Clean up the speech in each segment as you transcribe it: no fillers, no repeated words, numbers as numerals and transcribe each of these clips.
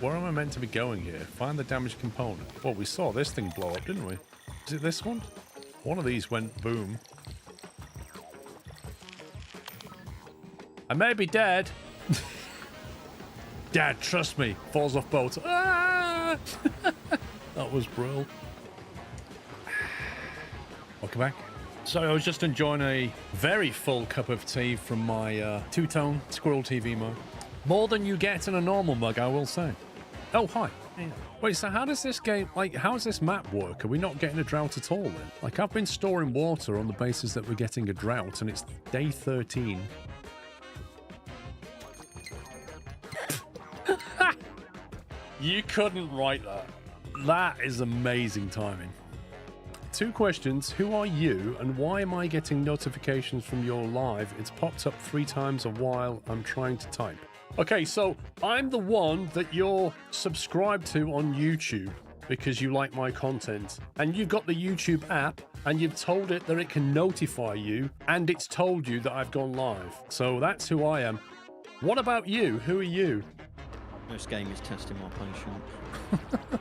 Where am I meant to be going here? Find the damaged component. Well, we saw this thing blow up, didn't we? Is it this one? One of these went boom. I may be dead. Dad, trust me. Falls off boat. Ah! That was brilliant. Welcome back. So I was just enjoying a very full cup of tea from my two-tone Squirrel TV mug. More than you get in a normal mug, I will say. Oh, hi. Yeah. Wait, so how does this game, like, how does this map work? Are we not getting a drought at all then? Like, I've been storing water on the basis that we're getting a drought, and it's day 13. You couldn't write that. That is amazing timing. 2 questions. Who are you, and why am I getting notifications from your live? It's popped up 3 times while I'm trying to type. Okay, so I'm the one that you're subscribed to on YouTube because you like my content. And you've got the YouTube app, and you've told it that it can notify you, and it's told you that I've gone live. So that's who I am. What about you? Who are you? This game is testing my patience.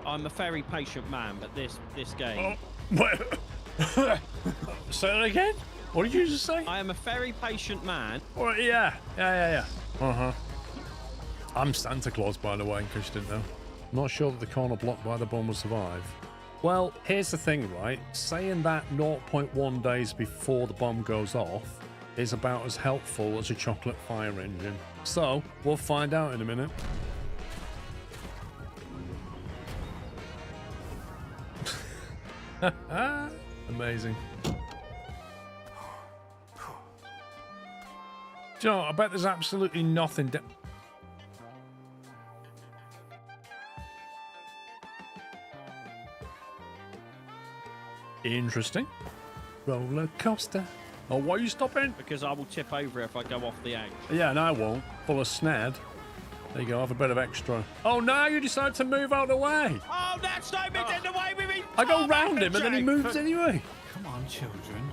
I'm a very patient man, but this game... Oh, say that again? What did you just say? I am a very patient man. Well, yeah. Uh-huh. I'm Santa Claus, by the way, in case you didn't know. I'm not sure that the corner blocked by the bomb will survive. Well, here's the thing, right? Saying that 0.1 days before the bomb goes off is about as helpful as a chocolate fire engine. So, we'll find out in a minute. Amazing. Do you know, I bet there's absolutely nothing... Interesting. Roller coaster. Oh, why are you stopping? Because I will tip over if I go off the edge. Yeah, and I won't. Full of snad. There you go, have a bit of extra. Oh, now you decide to move out of the way. Oh, that's no bit in the way with me. I go round him and then he moves anyway. Come on, children.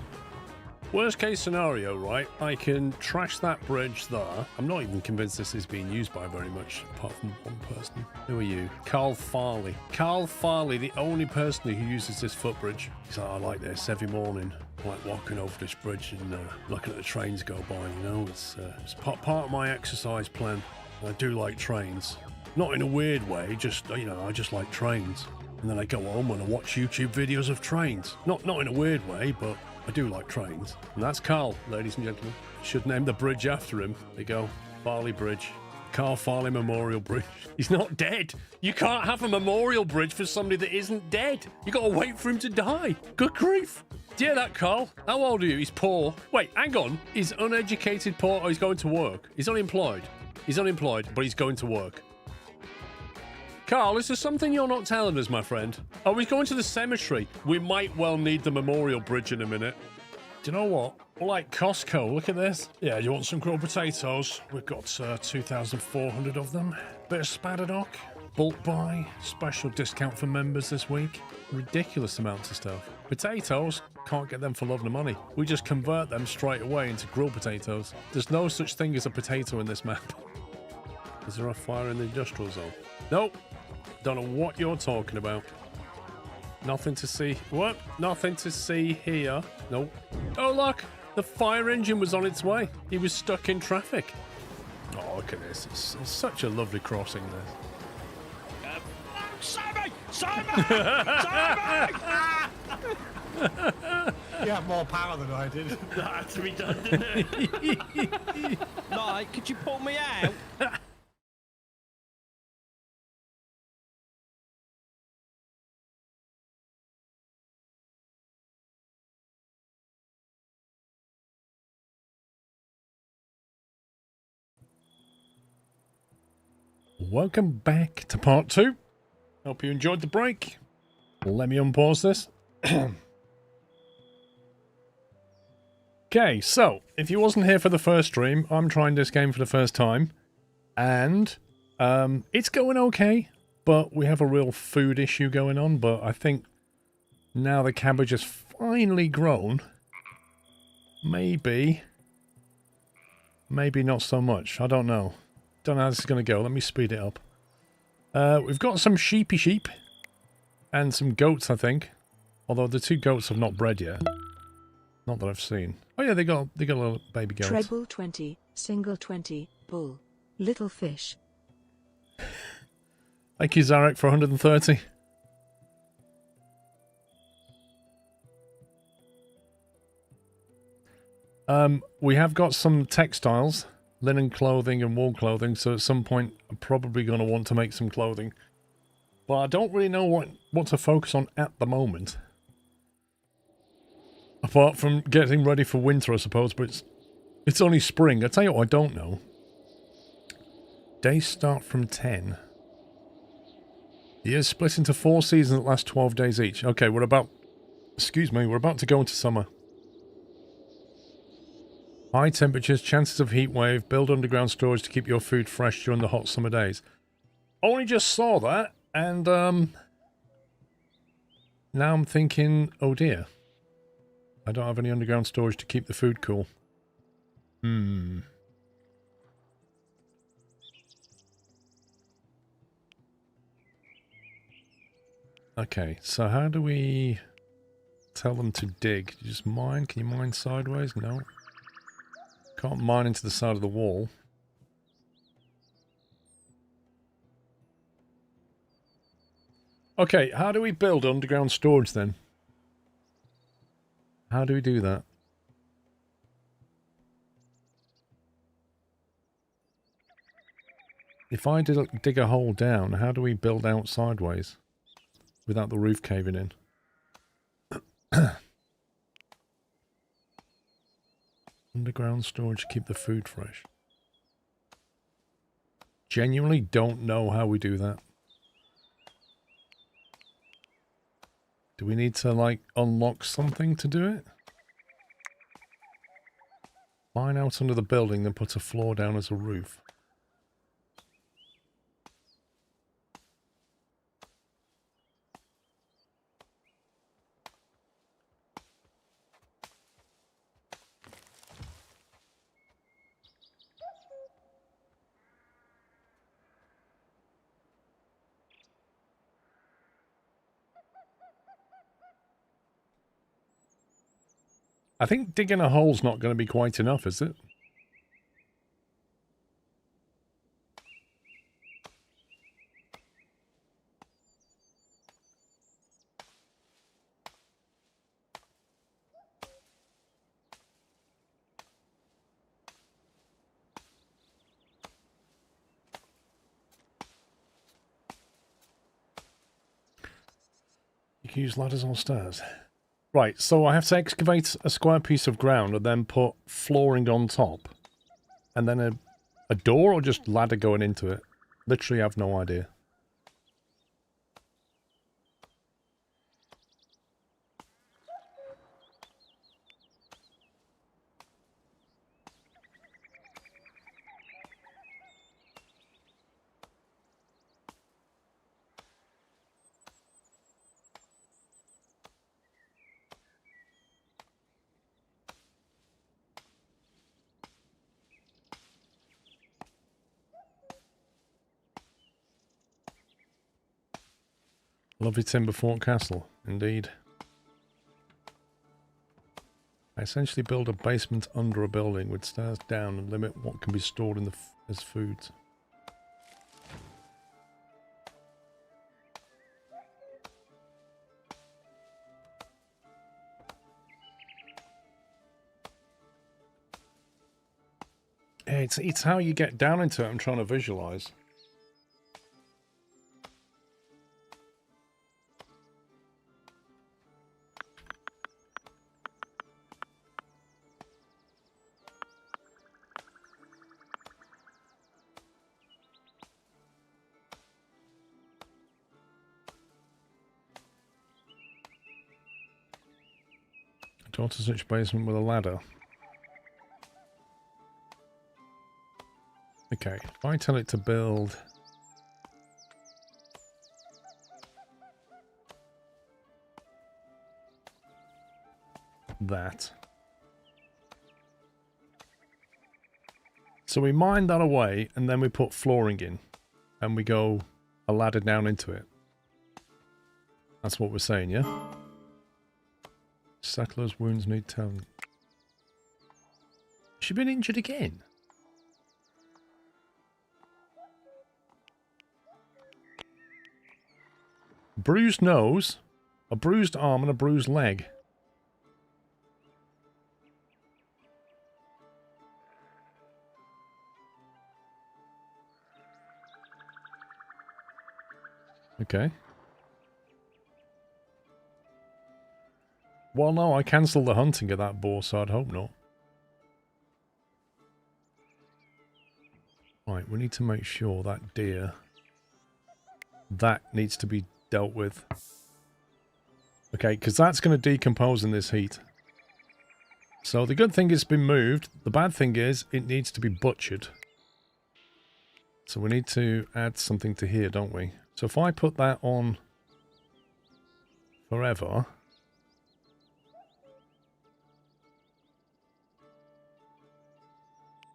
Worst case scenario, right? I can trash that bridge there. I'm not even convinced this is being used by very much, apart from one person. Who are you? Carl Farley. Carl Farley, the only person who uses this footbridge. He's like, I like this every morning. I like walking over this bridge and looking at the trains go by, you know? It's part of my exercise plan. I do like trains. Not in a weird way, just, you know, I just like trains. And then I go home and I watch YouTube videos of trains. Not in a weird way, but I do like trains. And that's Carl, ladies and gentlemen. Should name the bridge after him. There you go. Farley Bridge. Carl Farley Memorial Bridge. He's not dead. You can't have a memorial bridge for somebody that isn't dead. You gotta wait for him to die. Good grief. Do you hear that, Carl? How old are you? He's poor. Wait, hang on. He's uneducated, poor, or he's going to work? He's unemployed. He's unemployed, but he's going to work. Carl, is there something you're not telling us, my friend? Oh, he's going to the cemetery. We might well need the memorial bridge in a minute. Do you know what? We're like Costco. Look at this. Yeah, you want some grilled potatoes? We've got 2,400 of them. Bit of spadadoc. Bulk buy. Special discount for members this week. Ridiculous amounts of stuff. Potatoes? Can't get them for love nor money. We just convert them straight away into grilled potatoes. There's no such thing as a potato in this map. Is there a fire in the industrial zone? Nope. Don't know what you're talking about. Nothing to see. What? Nothing to see here. Nope. Oh, look. The fire engine was on its way. He was stuck in traffic. Oh, look at this. It's such a lovely crossing, this. Simon! Simon! Simon! You have more power than I did. That had to be done, didn't it? Like, could you pull me out? Welcome back to part 2. Hope you enjoyed the break. Let me unpause this. Okay, so if you wasn't here for the first stream, I'm trying this game for the first time, and it's going okay, but we have a real food issue going on. But I think now the cabbage has finally grown, maybe not so much. I don't know. Don't know how this is going to go. Let me speed it up. We've got some sheep and some goats, I think. Although the 2 goats have not bred yet. Not that I've seen. Oh yeah, they got a little baby goat. Treble 20, single 20, bull, little fish. Thank you, Zarek, for 130. We have got some textiles, linen clothing and wool clothing, so at some point I'm probably going to want to make some clothing. But I don't really know what to focus on at the moment. Apart from getting ready for winter, I suppose, but it's only spring. I tell you what, I don't know. Days start from 10. The year's split into 4 seasons that last 12 days each. Okay, we're about to go into summer. High temperatures, chances of heat wave, build underground storage to keep your food fresh during the hot summer days. Only just saw that, and now I'm thinking, oh dear. I don't have any underground storage to keep the food cool. Okay, so how do we tell them to dig? Just mine? Can you mine sideways? No. Can't mine into the side of the wall. Okay, how do we build underground storage then? How do we do that? If I dig a hole down, how do we build out sideways without the roof caving in? Underground storage to keep the food fresh. Genuinely don't know how we do that. Do we need to, like, unlock something to do it? Mine out under the building, then put a floor down as a roof. I think digging a hole's not going to be quite enough, is it? You can use ladders or stairs. Right, so I have to excavate a square piece of ground and then put flooring on top. And then a door or just ladder going into it? Literally have no idea. Lovely timber fort castle, indeed. I essentially build a basement under a building with stairs down and limit what can be stored in as foods. Yeah, it's how you get down into it I'm trying to visualize. Daughter's rich basement with a ladder. Okay, if I tell it to build that. So we mine that away and then we put flooring in and we go a ladder down into it. That's what we're saying, yeah? Settler's wounds need tending. Has she been injured again? Bruised nose, a bruised arm, and a bruised leg. Okay. Well, no, I cancelled the hunting of that boar, so I'd hope not. Right, we need to make sure that deer... that needs to be dealt with. Okay, because that's going to decompose in this heat. So the good thing is it's been moved. The bad thing is it needs to be butchered. So we need to add something to here, don't we? So if I put that on forever...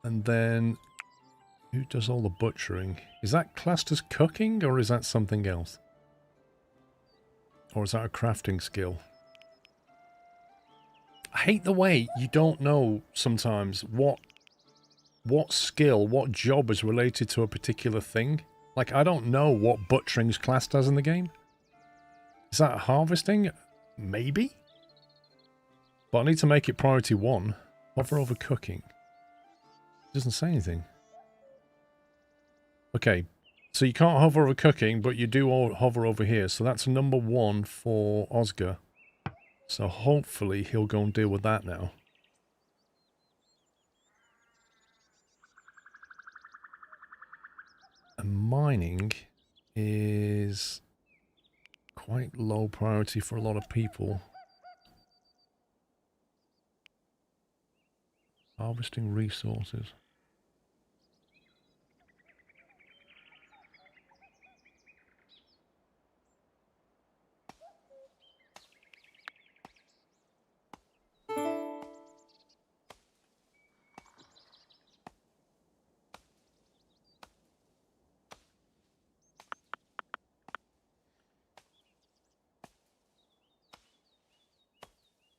and then... who does all the butchering? Is that classed as cooking, or is that something else? Or is that a crafting skill? I hate the way you don't know sometimes what skill, what job is related to a particular thing. Like, I don't know what butchering's classed as in the game. Is that harvesting? Maybe? But I need to make it priority 1. Hover over cooking. It doesn't say anything. Okay, so you can't hover over cooking, but you do all hover over here. So that's number 1 for Oscar. So hopefully he'll go and deal with that now. And mining is quite low priority for a lot of people. Harvesting resources.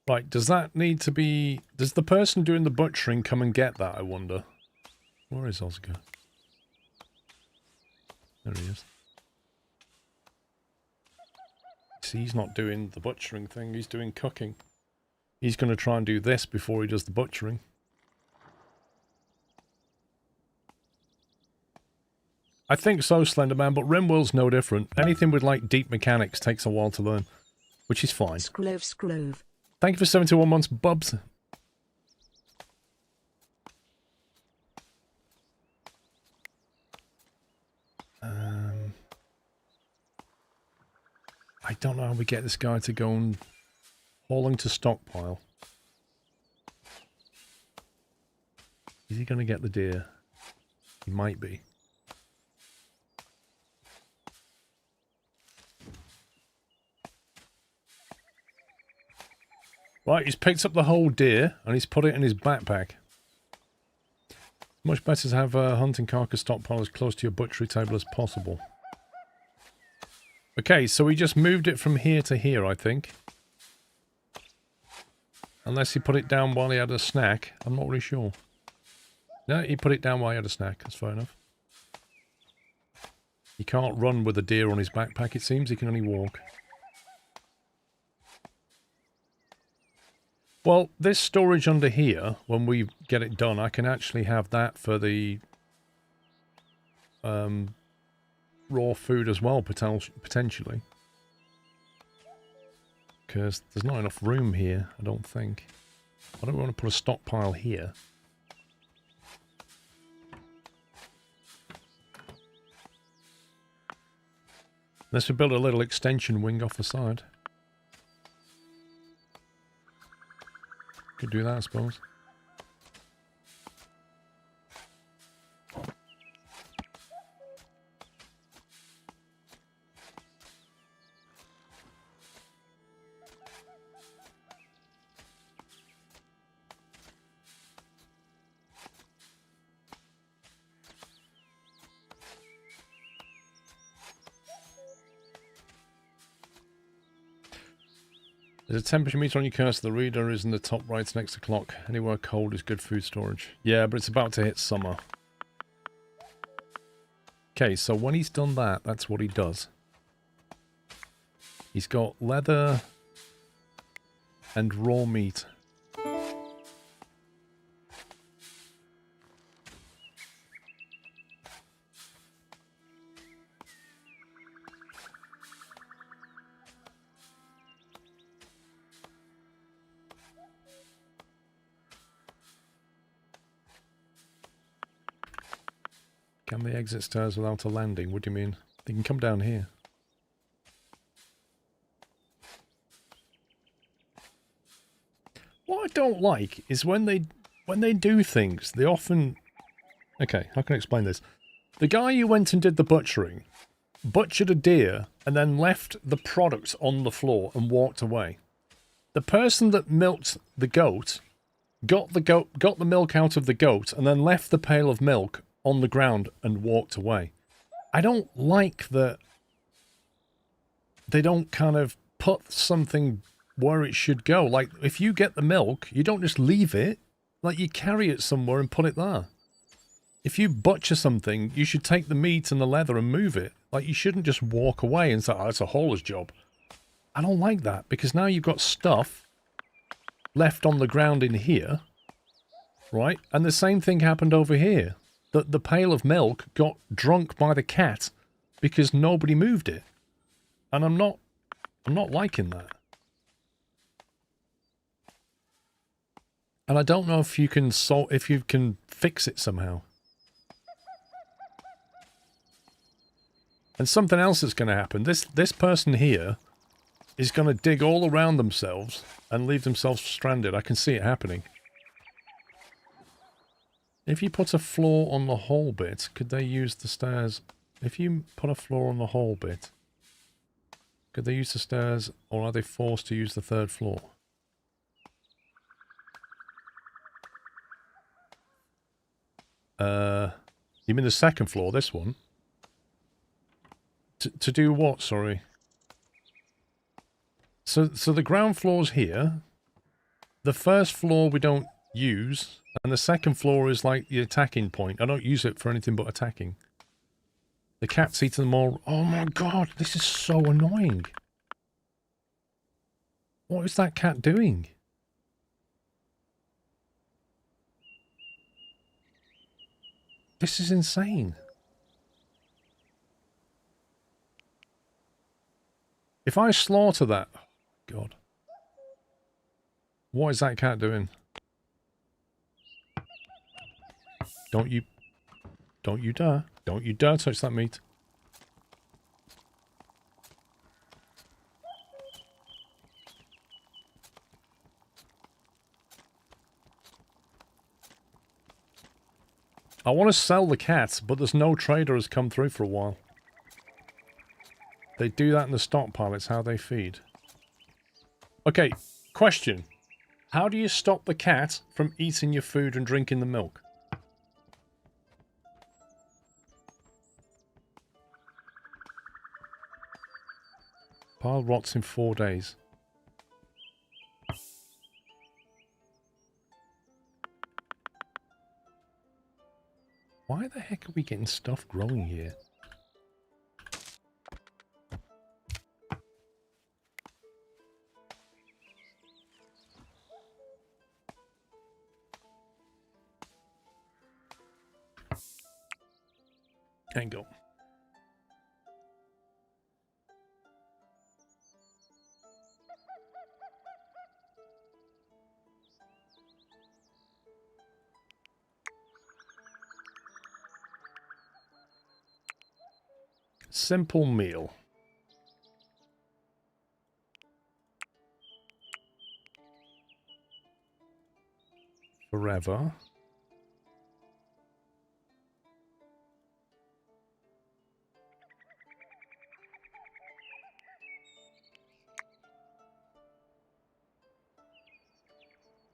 Right, does that need to be... does the person doing the butchering come and get that, I wonder? Where is Oscar? There he is. See, he's not doing the butchering thing, he's doing cooking. He's going to try and do this before he does the butchering. I think so, Slenderman, but Rimworld's no different. Anything with, like, deep mechanics takes a while to learn. Which is fine. Scrove. Thank you for 71 months, Bubs. I don't know how we get this guy to go and hauling to stockpile. Is he going to get the deer? He might be. Right, he's picked up the whole deer and he's put it in his backpack. Much better to have a hunting carcass stockpile as close to your butchery table as possible. Okay, so he just moved it from here to here, I think. Unless he put it down while he had a snack. I'm not really sure. No, he put it down while he had a snack. That's fair enough. He can't run with a deer on his backpack, it seems. He can only walk. Well, this storage under here, when we get it done, I can actually have that for the raw food as well, potentially. Because there's not enough room here, I don't think. I don't want to put a stockpile here. Unless we build a little extension wing off the side. Could do that, I suppose. There's a temperature meter on your cursor. The reader is in the top right next to clock. Anywhere cold is good food storage. Yeah, but it's about to hit summer. Okay, so when he's done that, that's what he does. He's got leather and raw meat. Can they exit stairs without a landing? What do you mean? They can come down here. What I don't like is when they do things, they often... Okay, how can I explain this? The guy who went and did the butchering butchered a deer and then left the product on the floor and walked away. The person that milked the goat got the milk out of the goat and then left the pail of milk on the ground and walked away. I don't like that they don't kind of put something where it should go. Like, if you get the milk, you don't just leave it. Like, you carry it somewhere and put it there. If you butcher something, you should take the meat and the leather and move it. Like, you shouldn't just walk away and say, oh, it's a hauler's job. I don't like that, because now you've got stuff left on the ground in here, right? And the same thing happened over here. The pail of milk got drunk by the cat because nobody moved it. And I'm not liking that. And I don't know if you can fix it somehow. And something else is going to happen. This person here is going to dig all around themselves and leave themselves stranded. I can see it happening. If you put a floor on the whole bit, could they use the stairs? If you put a floor on the whole bit, could they use the stairs, or are they forced to use the third floor? You mean the second floor, this one? To do what, sorry? So the ground floor's here. The first floor we don't use, and the second floor is like the attacking point. I don't use it for anything but attacking. The cat's eating them all. Oh my god, this is so annoying. What is that cat doing? This is insane. If I slaughter that... Oh, God. What is that cat doing? Don't you dare. Don't you dare touch that meat. I want to sell the cats, but there's no trader has come through for a while. They do that in the stockpile, it's how they feed. Okay, question. How do you stop the cat from eating your food and drinking the milk? Pile rots in 4 days. Why the heck are we getting stuff growing here? Angle. Simple meal. Forever.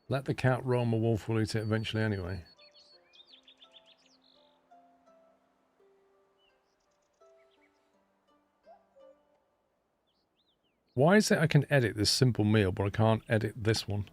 Let the cat roam, a wolf will eat it eventually anyway. Why is it I can edit this simple meal, but I can't edit this one?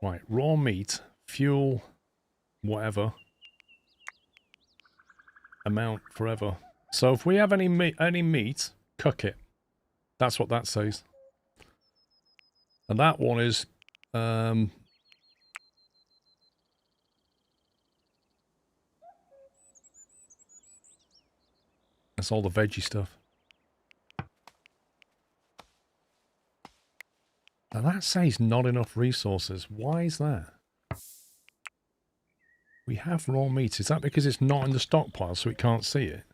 Right, raw meat, fuel, whatever. Amount forever. So if we have any meat, cook it. That's what that says. And that one is that's all the veggie stuff. Now that says not enough resources. Why is that? We have raw meat. Is that because it's not in the stockpile so it can't see it?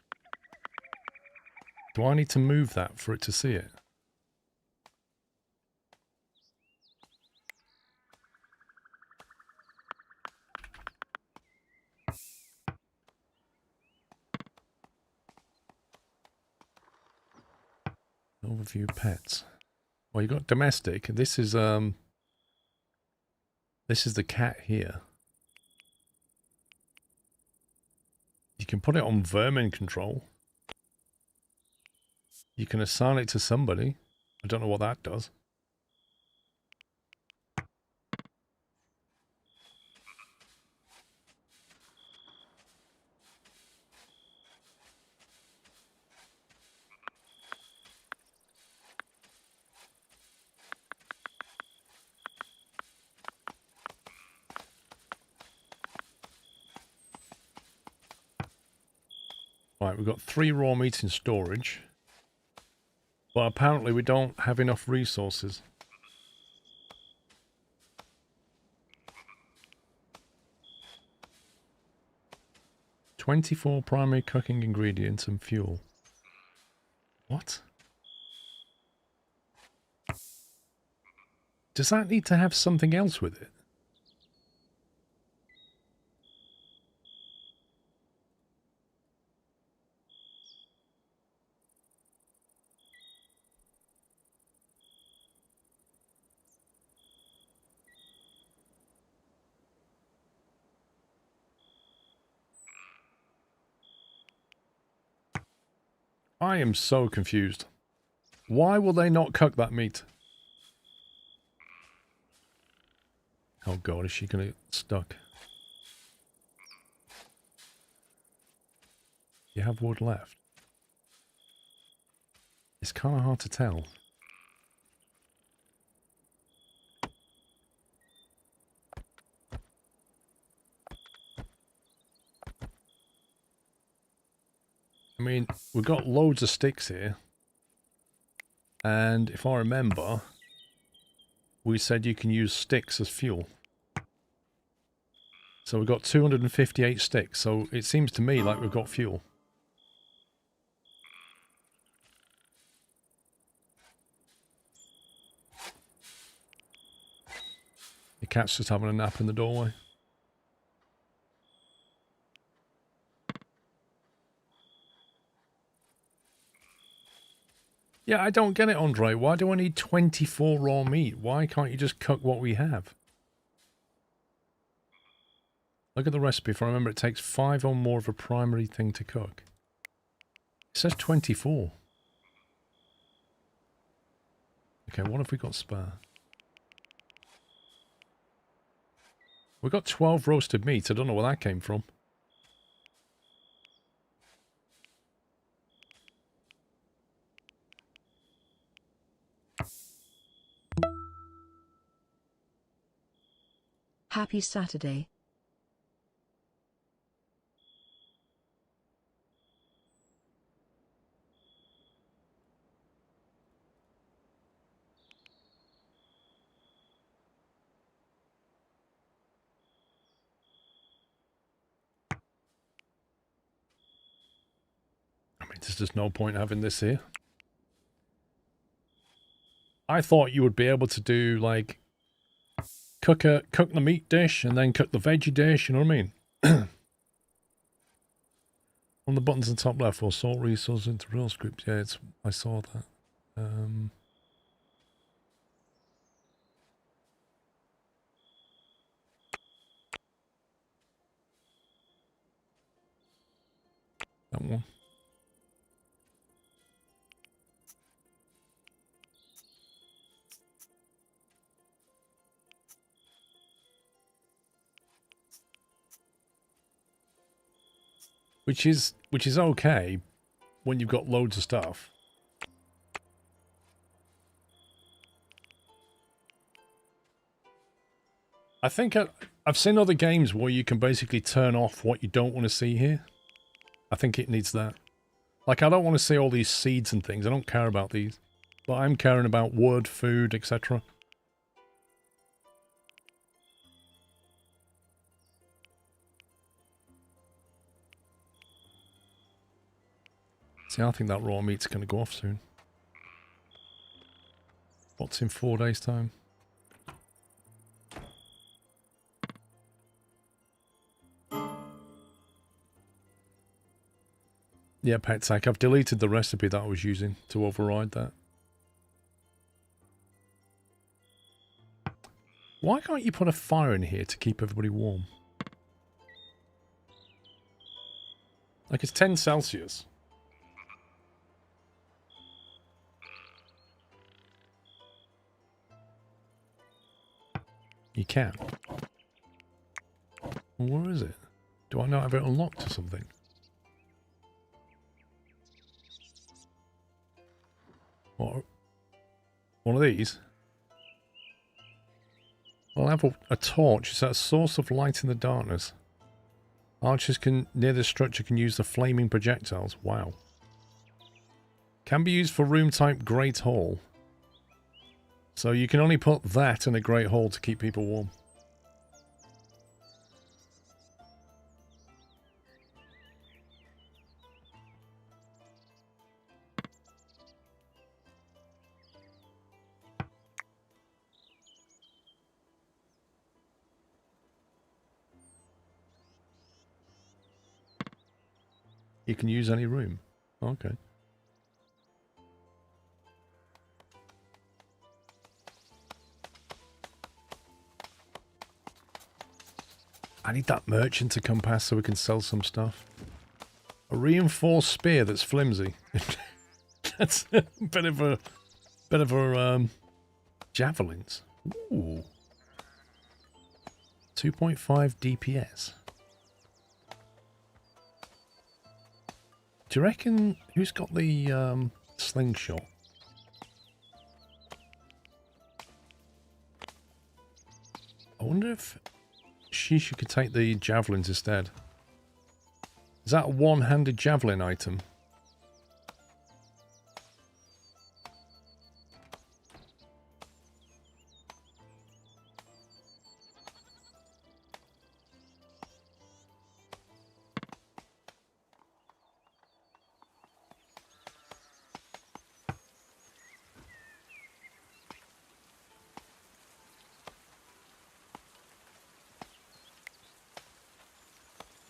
Do I need to move that for it to see it? Overview pets. Well, you got domestic. This is the cat here. You can put it on vermin control. You can assign it to somebody. I don't know what that does. Right, we've got 3 raw meat in storage. But apparently we don't have enough resources. "24 primary cooking ingredients and fuel." What? Does that need to have something else with it? I am so confused. Why will they not cook that meat? Oh god, is she gonna get stuck? You have wood left. It's kind of hard to tell. I mean, we've got loads of sticks here. And if I remember, we said you can use sticks as fuel. So we've got 258 sticks, so it seems to me like we've got fuel. The cat's just having a nap in the doorway. Yeah, I don't get it, Andre. Why do I need 24 raw meat? Why can't you just cook what we have? Look at the recipe. If I remember, it takes 5 or more of a primary thing to cook. It says 24. Okay, what have we got spare? We've got 12 roasted meat. I don't know where that came from. Happy Saturday. I mean, there's just no point having this here. I thought you would be able to do, like, cook the meat dish and then cook the veggie dish, you know what I mean? On the buttons in the top left, or sort resources into real script. Yeah, I saw that. That one. Which is okay when you've got loads of stuff. I think I've seen other games where you can basically turn off what you don't want to see here. I think it needs that. Like, I don't want to see all these seeds and things. I don't care about these. But I'm caring about wood, food, etc. See, I think that raw meat's going to go off soon. What's in 4 days' time? Yeah, Petsack, I've deleted the recipe that I was using to override that. Why can't you put a fire in here to keep everybody warm? Like, it's 10 Celsius. You can. Well, where is it? Do I not have it unlocked or something? What? One of these? Well, I have a torch. Is that a source of light in the darkness? Archers near the structure can use the flaming projectiles. Wow. Can be used for room type Great Hall. So you can only put that in a Great Hall to keep people warm. You can use any room. Okay. I need that merchant to come past so we can sell some stuff. A reinforced spear that's flimsy. That's a bit of a javelins. Ooh. 2.5 DPS. Do you reckon who's got the slingshot? I wonder if Shisha could take the javelins instead. Is that a one-handed javelin item?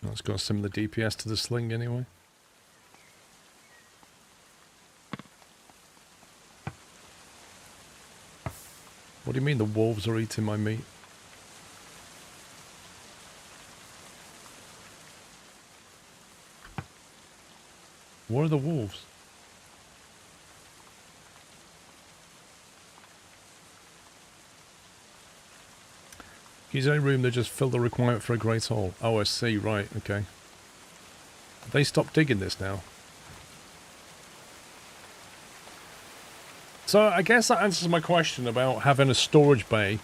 It's got similar DPS to the sling anyway. What do you mean the wolves are eating my meat? Where are the wolves? Use any room that just fill the requirement for a great hall. Oh, I see. Right. Okay. They stopped digging this now. So I guess that answers my question about having a storage bay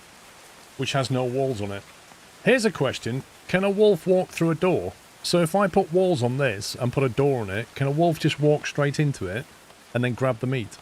which has no walls on it. Here's a question. Can a wolf walk through a door? So if I put walls on this and put a door on it, can a wolf just walk straight into it and then grab the meat?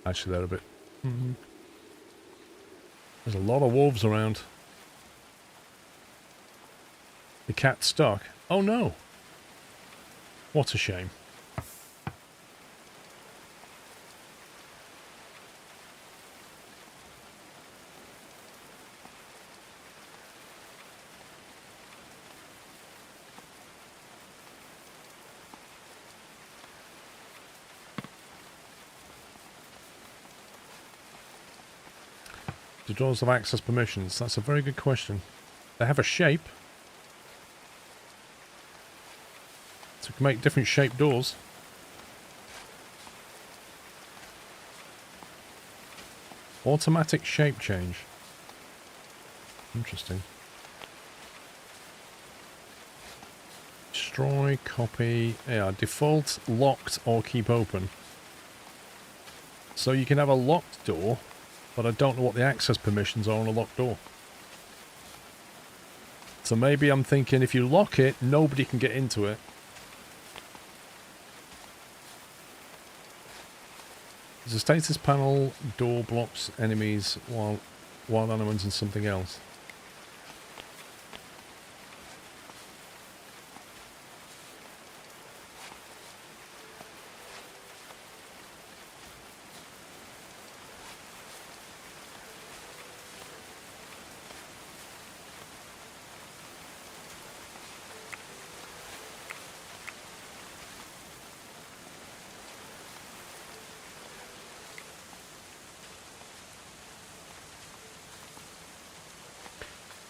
Actually, they're a bit... There's a lot of wolves around. The cat's stuck. Oh no! What a shame. Do doors have access permissions? That's a very good question. They have a shape. So we can make different shaped doors. Automatic shape change. Interesting. Destroy, copy, yeah, default, locked, or keep open. So you can have a locked door, but I don't know what the access permissions are on a locked door. So maybe I'm thinking if you lock it, nobody can get into it. There's a status panel, door blocks enemies, while wild animals and something else.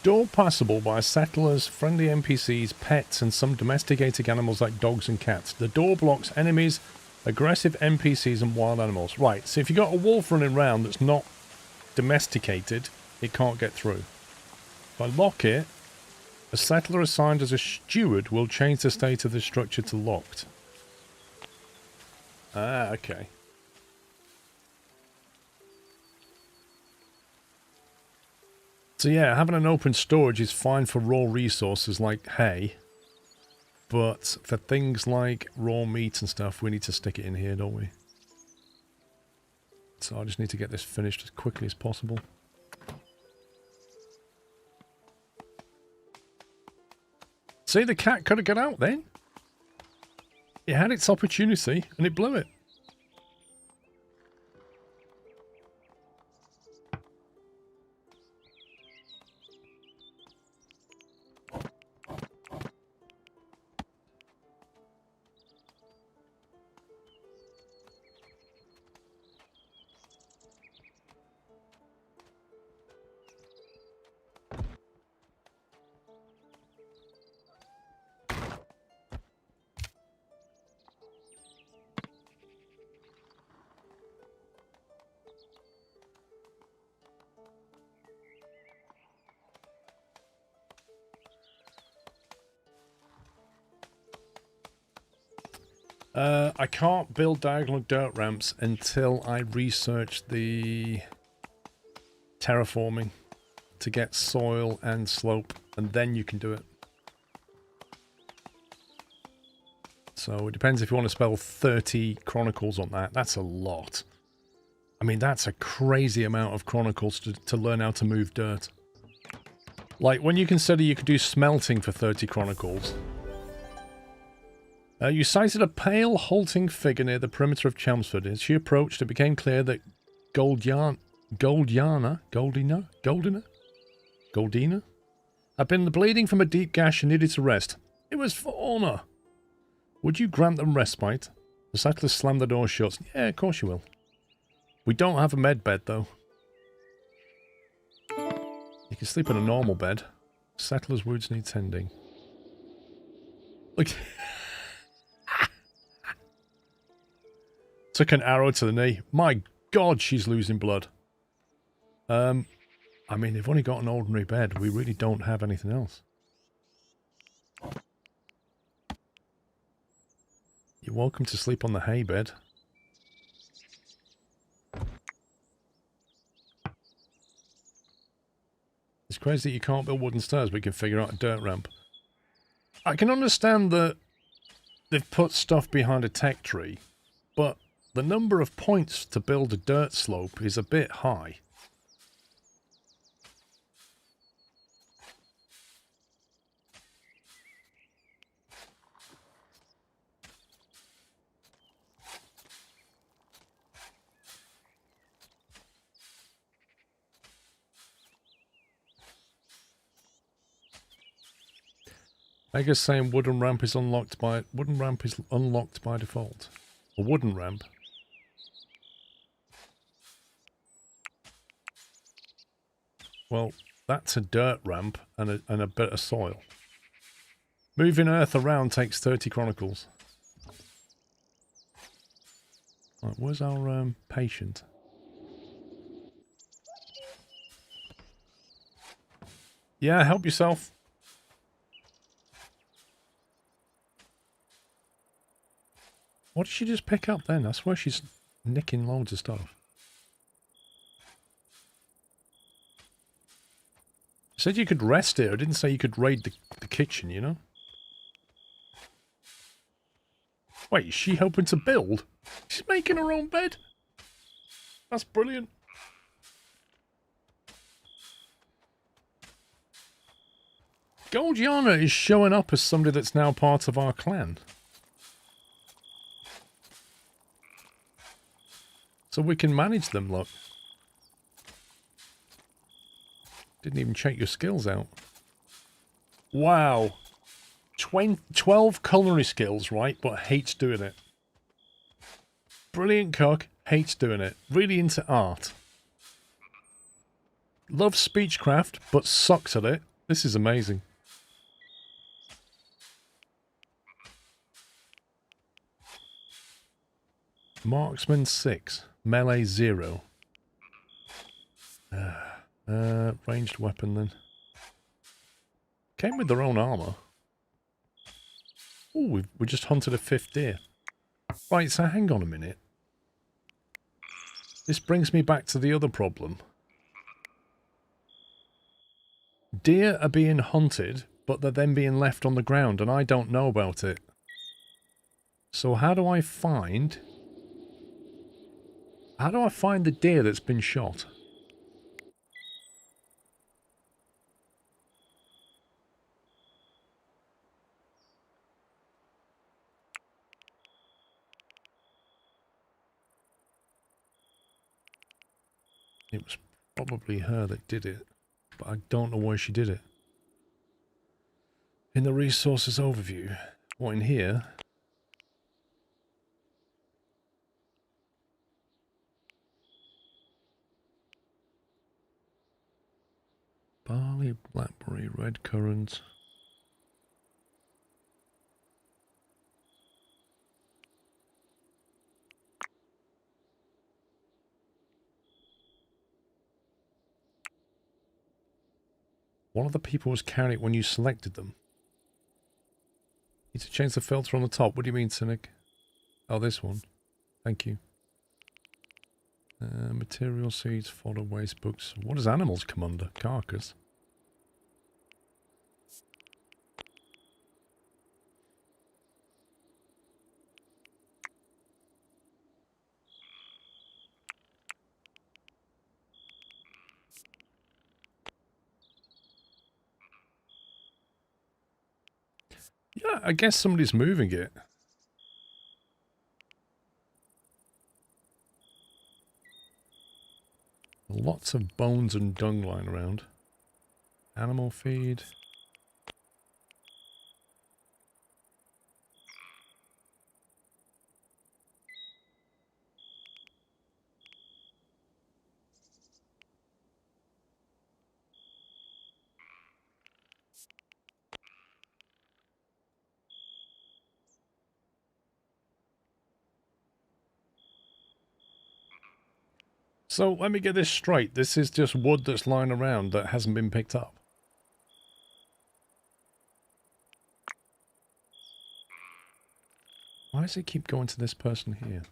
Door passable by settlers, friendly NPCs, pets, and some domesticated animals like dogs and cats. The door blocks enemies, aggressive NPCs, and wild animals. Right, so if you've got a wolf running around that's not domesticated, it can't get through. If I lock it, a settler assigned as a steward will change the state of the structure to locked. Ah, okay. So yeah, having an open storage is fine for raw resources like hay, but for things like raw meat and stuff, we need to stick it in here, don't we? So I just need to get this finished as quickly as possible. See, the cat could have got out then. It had its opportunity and it blew it. I can't build diagonal dirt ramps until I research the terraforming to get soil and slope, and then you can do it. So it depends if you want to spell 30 chronicles on that. That's a lot. I mean, that's a crazy amount of chronicles to learn how to move dirt. Like, when you consider you could do smelting for 30 chronicles... you sighted a pale, halting figure near the perimeter of Chelmsford. As she approached, it became clear that Goldina had been bleeding from a deep gash and needed to rest. It was for honor. Would you grant them respite? The settlers slammed the door shut. Yeah, of course you will. We don't have a med bed, though. You can sleep in a normal bed. Settlers' wounds need tending. Look... Took an arrow to the knee. My God, she's losing blood. I mean, they've only got an ordinary bed. We really don't have anything else. You're welcome to sleep on the hay bed. It's crazy that you can't build wooden stairs, but you can figure out a dirt ramp. I can understand that they've put stuff behind a tech tree, but the number of points to build a dirt slope is a bit high. Mega's saying wooden ramp is unlocked by default. A wooden ramp. Well, that's a dirt ramp and a bit of soil. Moving earth around takes 30 chronicles. Right, where's our patient? Yeah, help yourself. What did she just pick up then? I swear she's nicking loads of stuff. I said you could rest here. I didn't say you could raid the kitchen, you know? Wait, is she hoping to build? She's making her own bed? That's brilliant. Golgiana is showing up as somebody that's now part of our clan. So we can manage them, look. Didn't even check your skills out. Wow. 12 culinary skills, right? But hates doing it. Brilliant cook, hates doing it. Really into art. Loves speechcraft, but sucks at it. This is amazing. Marksman 6. Melee 0. Ranged weapon then. Came with their own armor. Oh, we just hunted a 5th deer. Right, so hang on a minute. This brings me back to the other problem. Deer are being hunted, but they're then being left on the ground, and I don't know about it. So how do I find the deer that's been shot? It was probably her that did it, but I don't know where she did it. In the resources overview, what in here? Barley, blackberry, red currant. One of the people was carrying it when you selected them. Need to change the filter on the top. What do you mean, Cynic? Oh, this one. Thank you. Material seeds, fodder, waste books. What does animals come under? Carcass. Yeah, I guess somebody's moving it. Lots of bones and dung lying around. Animal feed. So let me get this straight. This is just wood that's lying around that hasn't been picked up. Why does it keep going to this person here?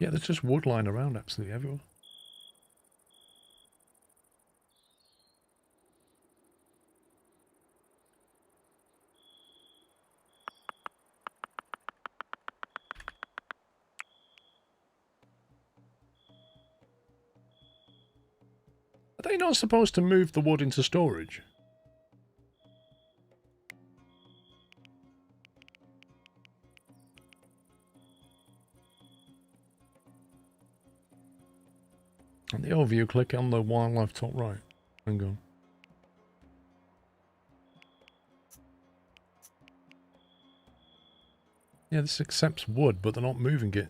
Yeah, there's just wood lying around absolutely everywhere. they not supposed to move the wood into storage? On the overview, click on the wildlife top right and go. Yeah, this accepts wood, but they're not moving it.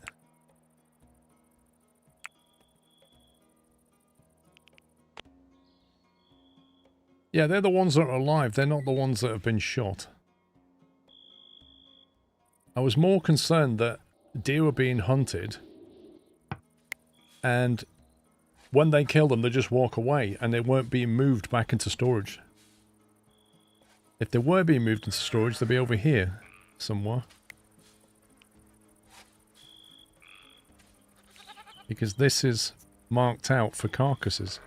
Yeah, they're the ones that are alive. They're not the ones that have been shot. I was more concerned that deer were being hunted, and when they kill them, they just walk away, and they weren't being moved back into storage. If they were being moved into storage, they'd be over here somewhere. Because this is marked out for carcasses.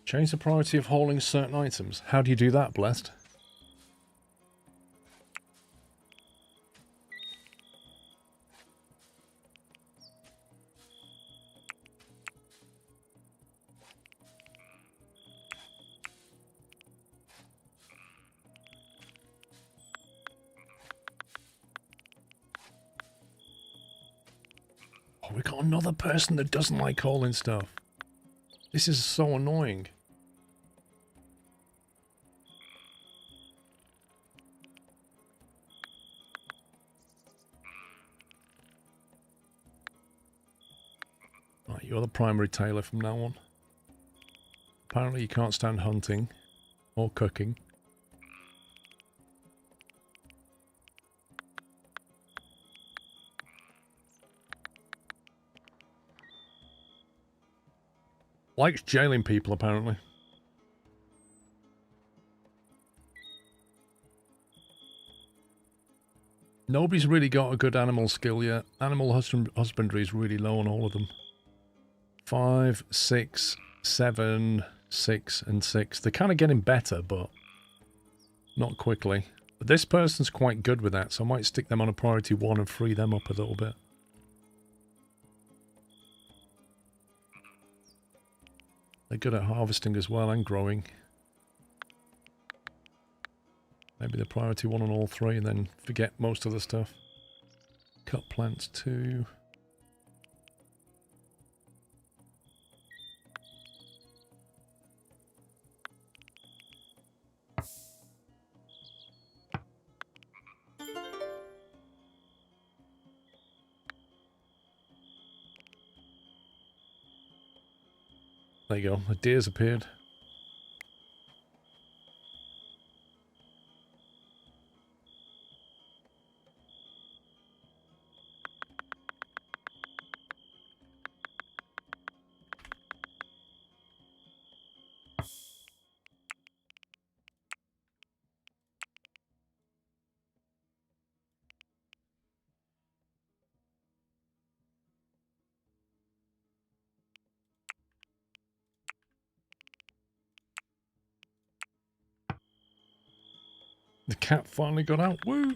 Change the priority of hauling certain items. How do you do that, Blessed? Oh, we got another person that doesn't like hauling stuff. This is so annoying. Right, you're the primary tailor from now on. Apparently you can't stand hunting or cooking. Likes jailing people, apparently. Nobody's really got a good animal skill yet. Animal husbandry is really low on all of them. 5, 6, 7, 6, and 6. They're kind of getting better, but not quickly. But this person's quite good with that, so I might stick them on a priority 1 and free them up a little bit. They're good at harvesting as well and growing. Maybe the priority 1 on all 3 and then forget most of the stuff. Cut plants 2. There you go, the deer's appeared. The cat finally got out. Woo! I'll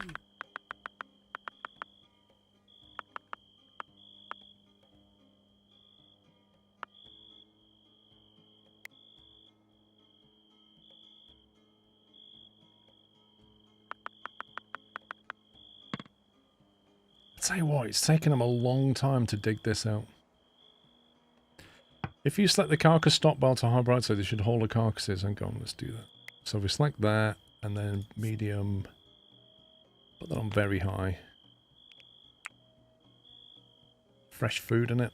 tell you what, it's taken them a long time to dig this out. If you select the carcass stockpile to high priority, they should hold the carcasses. Hang on, let's do that. So we select that, and then medium. Put that on very high. Fresh food in it.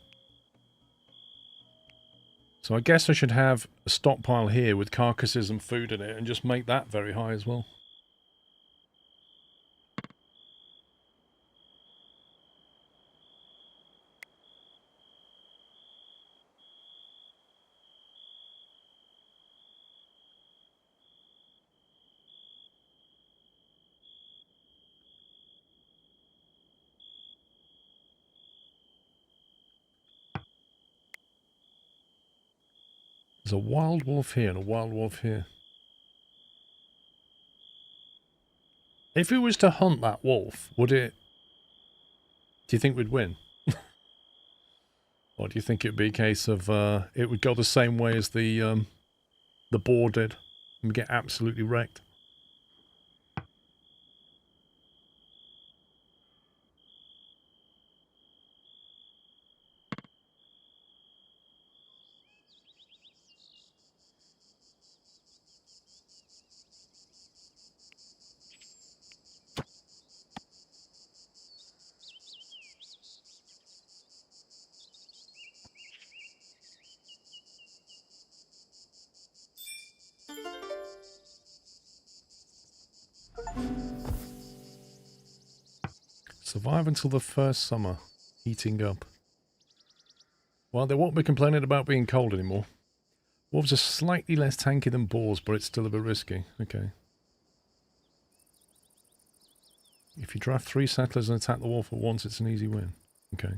So I guess I should have a stockpile here with carcasses and food in it and just make that very high as well. There's a wild wolf here and a wild wolf here. If it was to hunt that wolf, would it... Do you think we'd win? Or do you think it'd be a case of it would go the same way as the boar did and get absolutely wrecked? Survive until the first summer. Heating up. Well, they won't be complaining about being cold anymore. Wolves are slightly less tanky than boars, but it's still a bit risky. Okay. If you draft 3 settlers and attack the wolf at once, it's an easy win. Okay.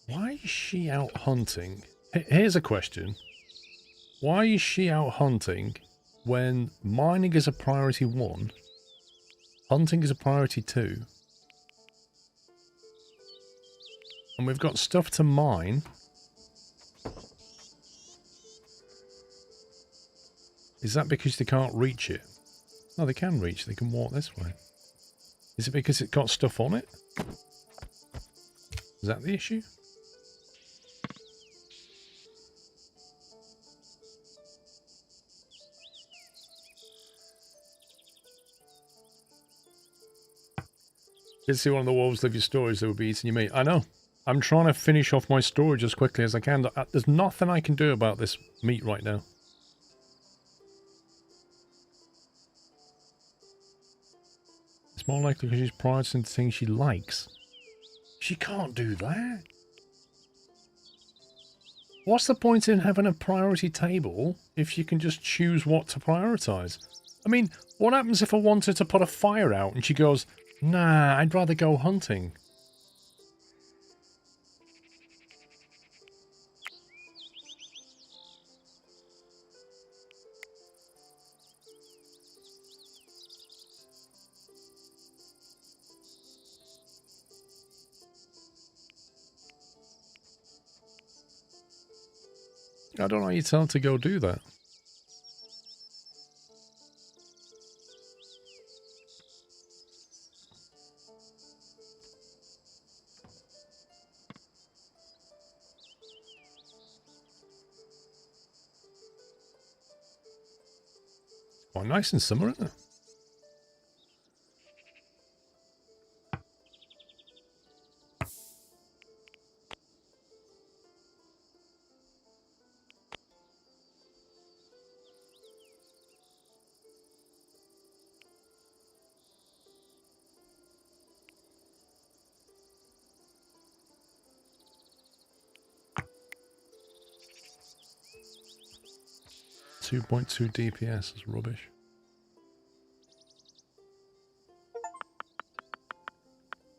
Why is she out hunting? Here's a question. Why is she out hunting when mining is a priority 1, hunting is a priority 2, and we've got stuff to mine? Is that because they can't reach it? No, they can reach. They can walk this way. Is it because it got stuff on it? Is that the issue? Did see one of the wolves live your stories that would be eating your meat. I know. I'm trying to finish off my storage as quickly as I can. There's nothing I can do about this meat right now. It's more likely because she's prioritizing things she likes. She can't do that. What's the point in having a priority table if you can just choose what to prioritize? I mean, what happens if I wanted to put a fire out and she goes, nah, I'd rather go hunting? I don't know how you tell her to go do that. Quite nice in summer, isn't it? .2 DPS is rubbish.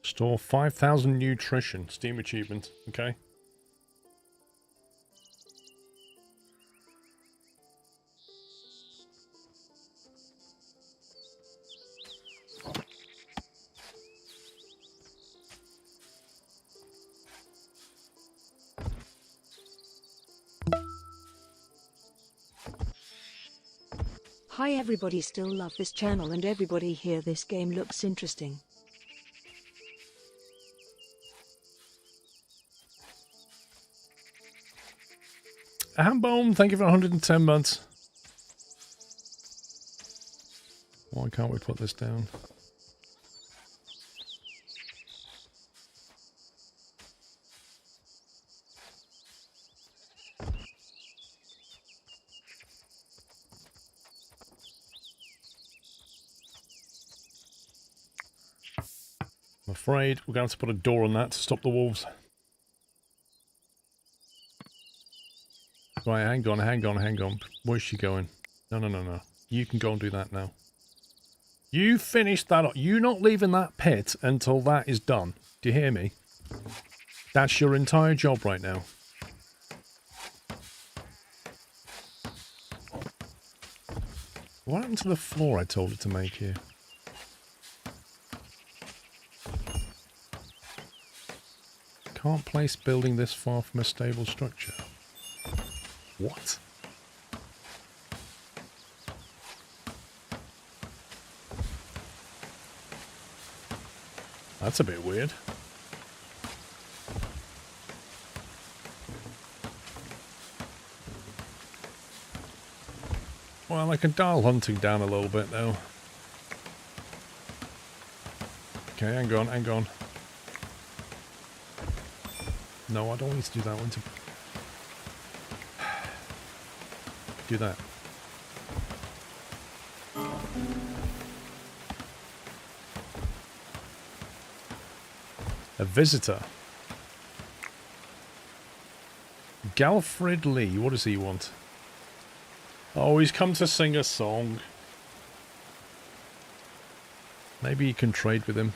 Store 5,000 nutrition. Steam achievement. Okay. Hi everybody, still love this channel and everybody here, this game looks interesting. Hambone, thank you for 110 months. Why can't we put this down? I'm afraid we're going to have to put a door on that to stop the wolves. Right, hang on, hang on, hang on. Where's she going? No, no, no, no. You can go and do that now. You finish that up. You're not leaving that pit until that is done. Do you hear me? That's your entire job right now. What happened to the floor I told her to make here? Can't place building this far from a stable structure. What? That's a bit weird. Well, I can dial hunting down a little bit though. Okay, hang on, hang on. No, I don't need to do that one. Do that. A visitor. Galfred Lee, what does he want? Oh, he's come to sing a song. Maybe you can trade with him.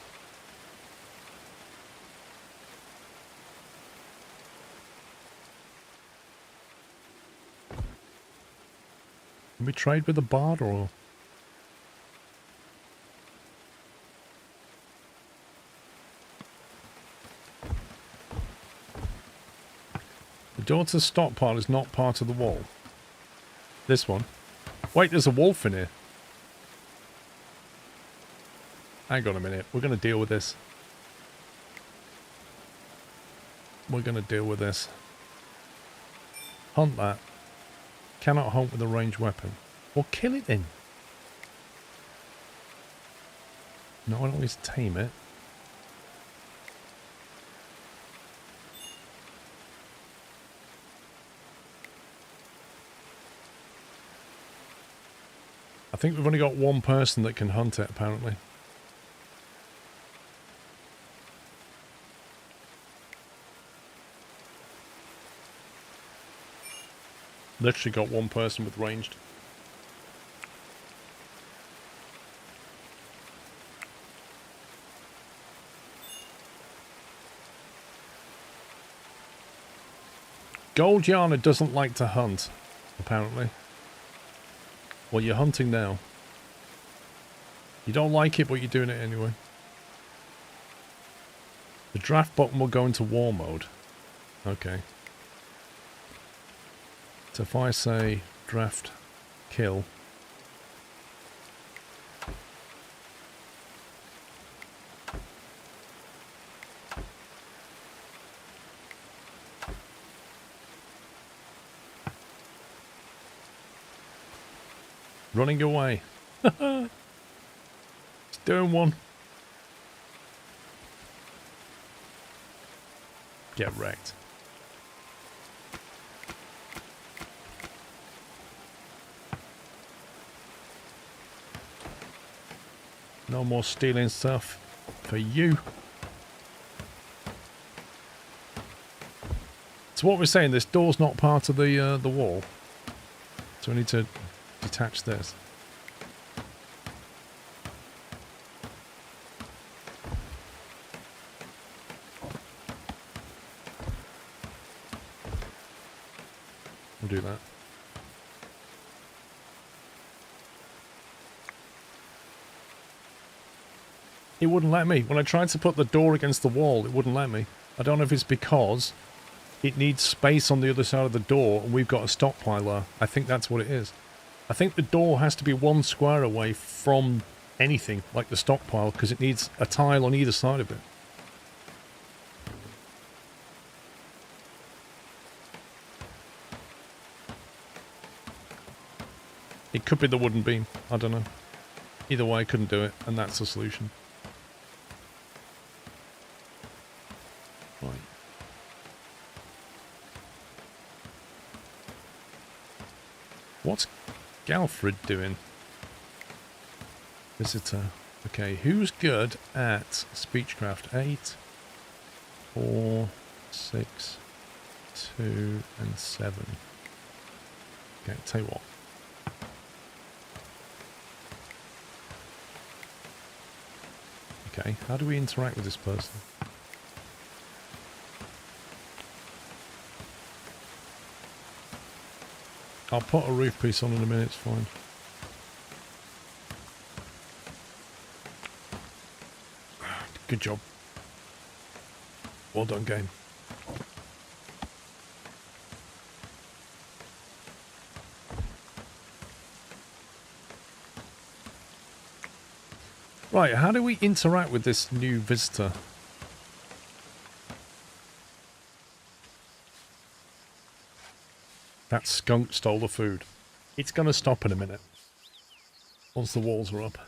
Can we trade with the bard or... The daughter's stockpile is not part of the wall. This one. Wait, there's a wolf in here. Hang on a minute. We're going to deal with this. We're going to deal with this. Hunt that. Cannot hunt with a ranged weapon. Well, kill it then. No, I don't need to tame it. I think we've only got one person that can hunt it, apparently. Literally got one person with ranged. Goldjana doesn't like to hunt, apparently. Well, you're hunting now. You don't like it, but you're doing it anyway. The draft button will go into war mode. Okay. So if I say draft kill. Running away. It's doing one. Get wrecked. No more stealing stuff for you. So what we're saying, this door's not part of the wall. So we need to detach this. We'll do that. It wouldn't let me. When I tried to put the door against the wall, it wouldn't let me. I don't know if it's because it needs space on the other side of the door and we've got a stockpile there. I think that's what it is. I think the door has to be one square away from anything, like the stockpile, because it needs a tile on either side of it. It could be the wooden beam. I don't know. Either way, I couldn't do it, and that's the solution. Right. What's Galfred doing? Visitor. Okay, who's good at speechcraft? 8, 4, 6, 2, and 7. Okay, tell you what. Okay, how do we interact with this person? I'll put a roof piece on in a minute, it's fine. Good job. Well done, game. Right, how do we interact with this new visitor? That skunk stole the food. It's going to stop in a minute. Once the walls are up.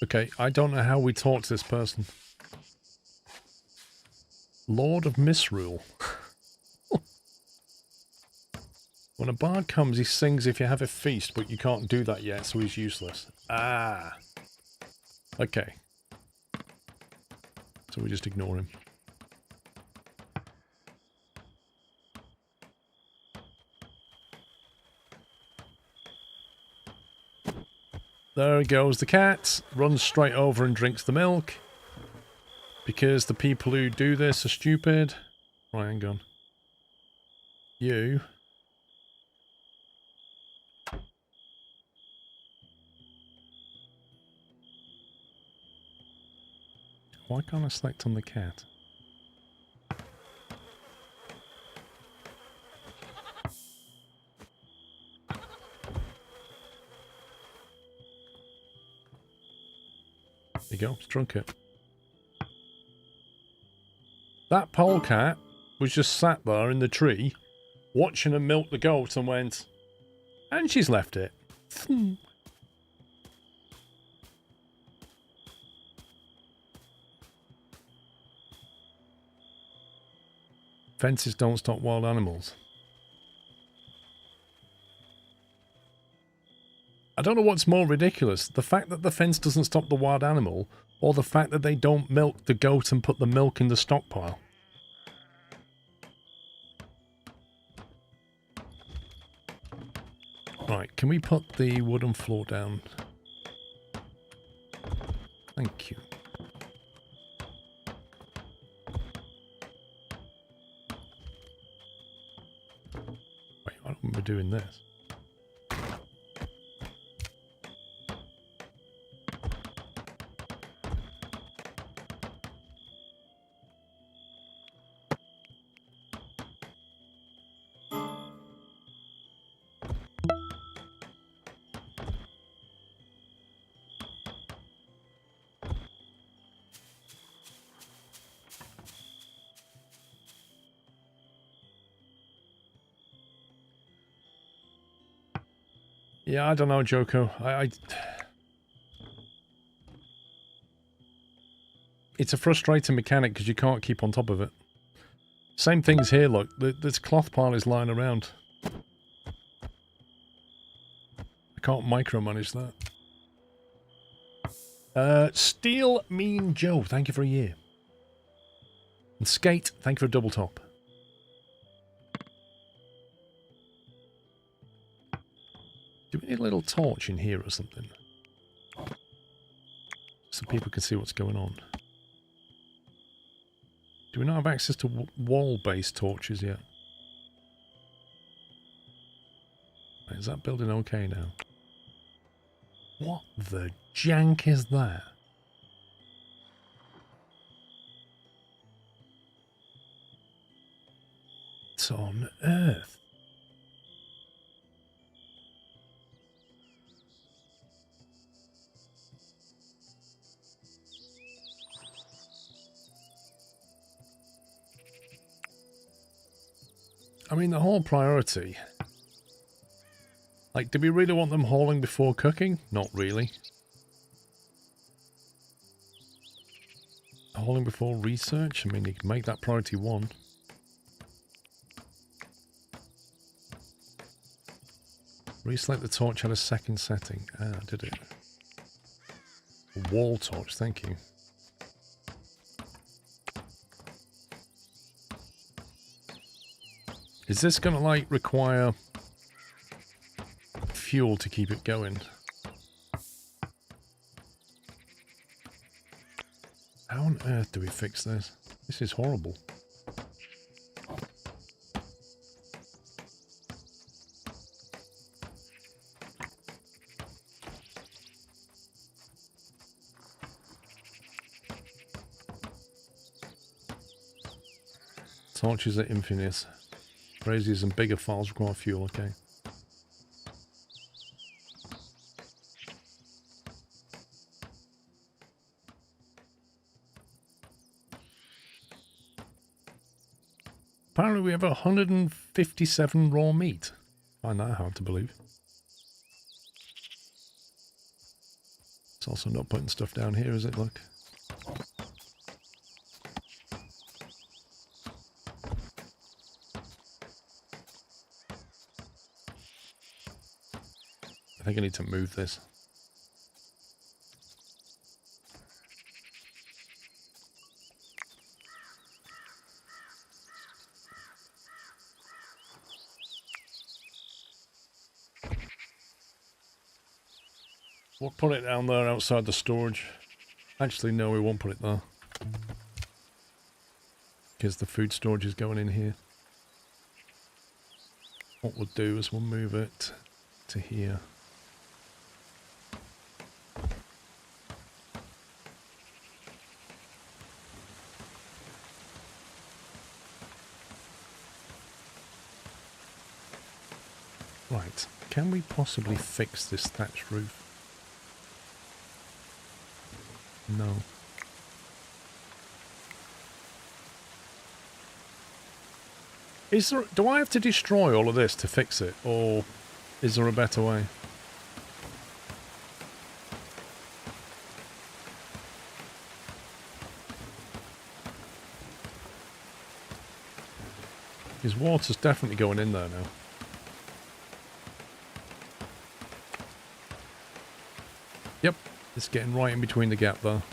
Okay, I don't know how we talk to this person. Lord of Misrule. When a bard comes, he sings if you have a feast, but you can't do that yet, so he's useless. Ah. Okay. So we just ignore him. There goes the cat. Runs straight over and drinks the milk. Because the people who do this are stupid. Right, hang on. You. Why can't I select on the cat? There you go, it's drunk it. That polecat was just sat there in the tree, watching her milk the goat and went, and she's left it. Fences don't stop wild animals. I don't know what's more ridiculous, the fact that the fence doesn't stop the wild animal, or the fact that they don't milk the goat and put the milk in the stockpile. Right, can we put the wooden floor down? Thank you. Wait, I don't remember doing this. Yeah, I don't know, Joko. It's a frustrating mechanic because you can't keep on top of it. Same things here, look. This cloth pile is lying around. I can't micromanage that. Steel Mean Joe, thank you for a year. And Skate, thank you for a double top. Do we need a little torch in here or something? So people can see what's going on. Do we not have access to wall-based torches yet? Right, is that building okay now? What the jank is that? What on earth? I mean, the whole priority... Like, do we really want them hauling before cooking? Not really. Hauling before research? I mean, you can make that priority 1. Reselect the torch at a second setting. Ah, did it? A wall torch, thank you. Is this gonna, like, require fuel to keep it going? How on earth do we fix this? This is horrible. Torches are infinite. Braziers and bigger files require fuel, okay. Apparently we have 157 raw meat. I find that hard to believe. It's also not putting stuff down here, is it? Look. I think I need to move this. We'll put it down there outside the storage. Actually, no, we won't put it there. Because the food storage is going in here. What we'll do is we'll move it to here. Right, can we possibly fix this thatched roof? No. Is there, do I have to destroy all of this to fix it, or is there a better way? His water's definitely going in there now. Yep, it's getting right in between the gap there.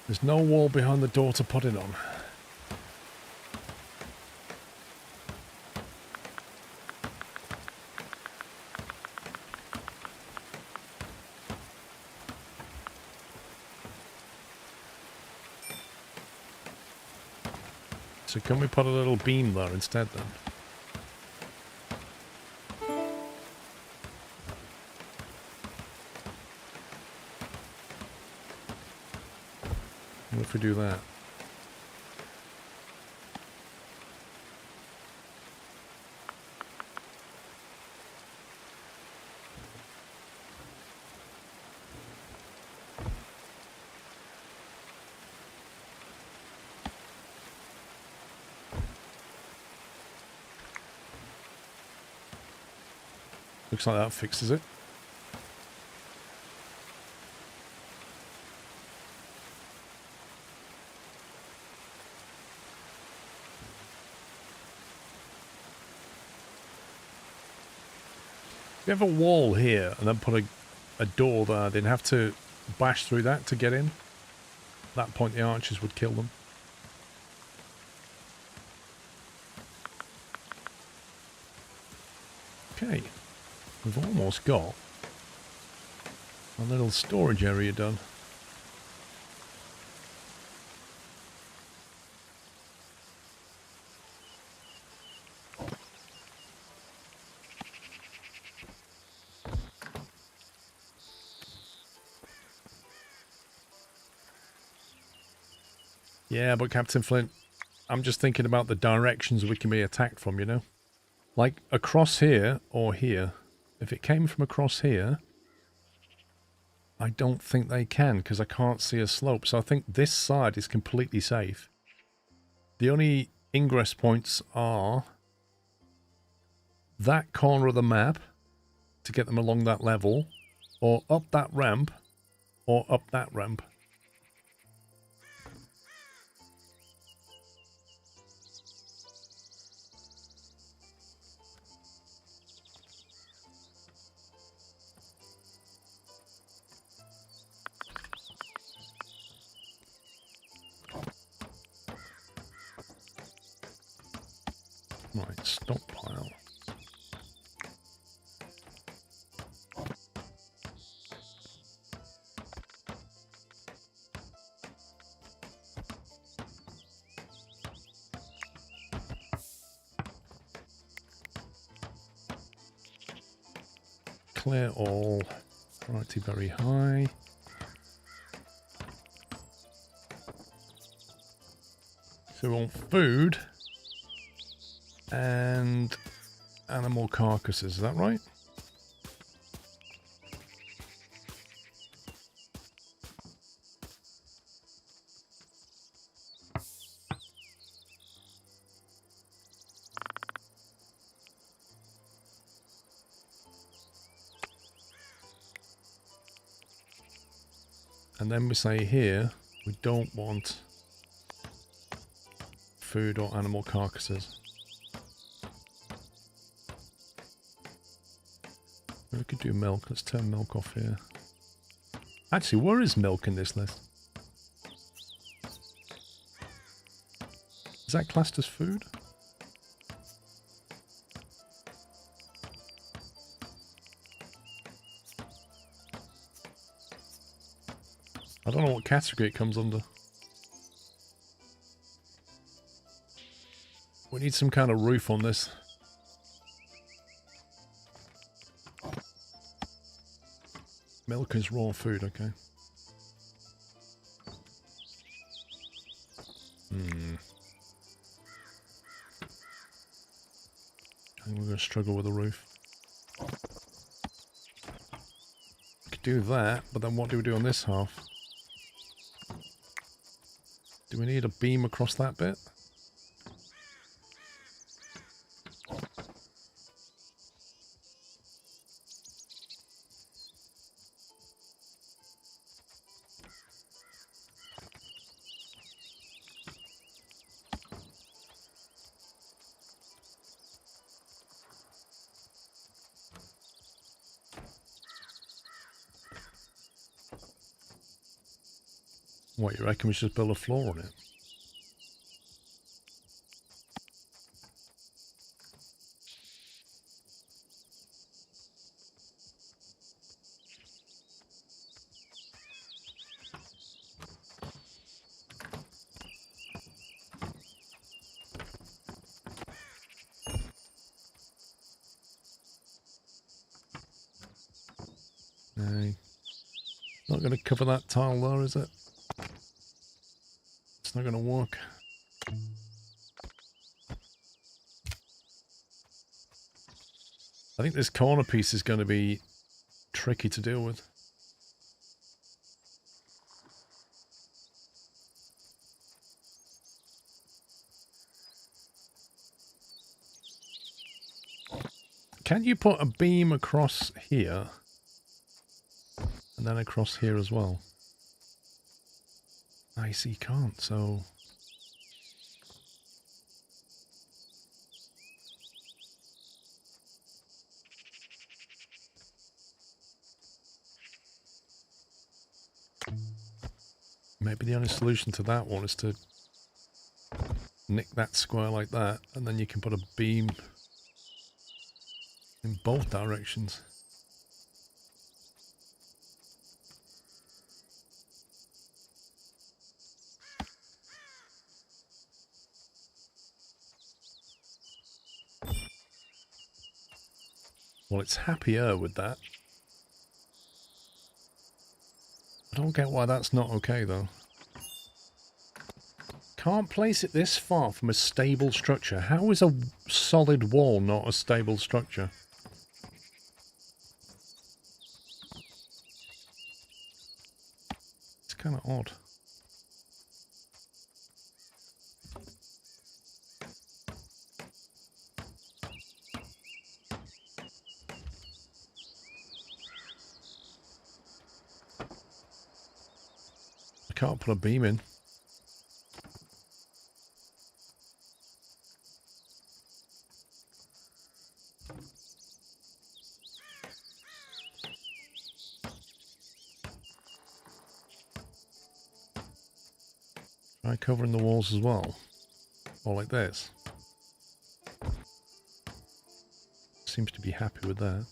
There's no wall behind the door to put it on. So can we put a little beam there instead then? What if we do that? Looks like that fixes it. If you have a wall here and then put a door there, they'd have to bash through that to get in. At that point the archers would kill them. Okay, we've almost got a little storage area done. Yeah, but Captain Flint, I'm just thinking about the directions we can be attacked from, you know? Like, across here or here. If it came from across here, I don't think they can because I can't see a slope. So I think this side is completely safe. The only ingress points are that corner of the map to get them along that level, or up that ramp, or up that ramp. Right, stockpile. Clear all. Priority very high. So we want food and animal carcasses, is that right? And then we say here, we don't want food or animal carcasses. We could do milk. Let's turn milk off here. Actually, where is milk in this list? Is that classed as food? I don't know what category it comes under. We need some kind of roof on this. Milk is raw food, okay. I think we're going to struggle with the roof. We could do that, but then what do we do on this half? Do we need a beam across that bit? What, you reckon we should just build a floor on it? No. Not going to cover that tile there, is it? It's not going to work. I think this corner piece is going to be tricky to deal with. Can you put a beam across here? And then across here as well? I see you can't, so... Maybe the only solution to that one is to nick that square like that, and then you can put a beam in both directions. Well, it's happier with that. I don't get why that's not okay, though. Can't place it this far from a stable structure. How is a solid wall not a stable structure? kind of odd. I can't put a beam in. Try covering the walls as well. Or like this. Seems to be happy with that.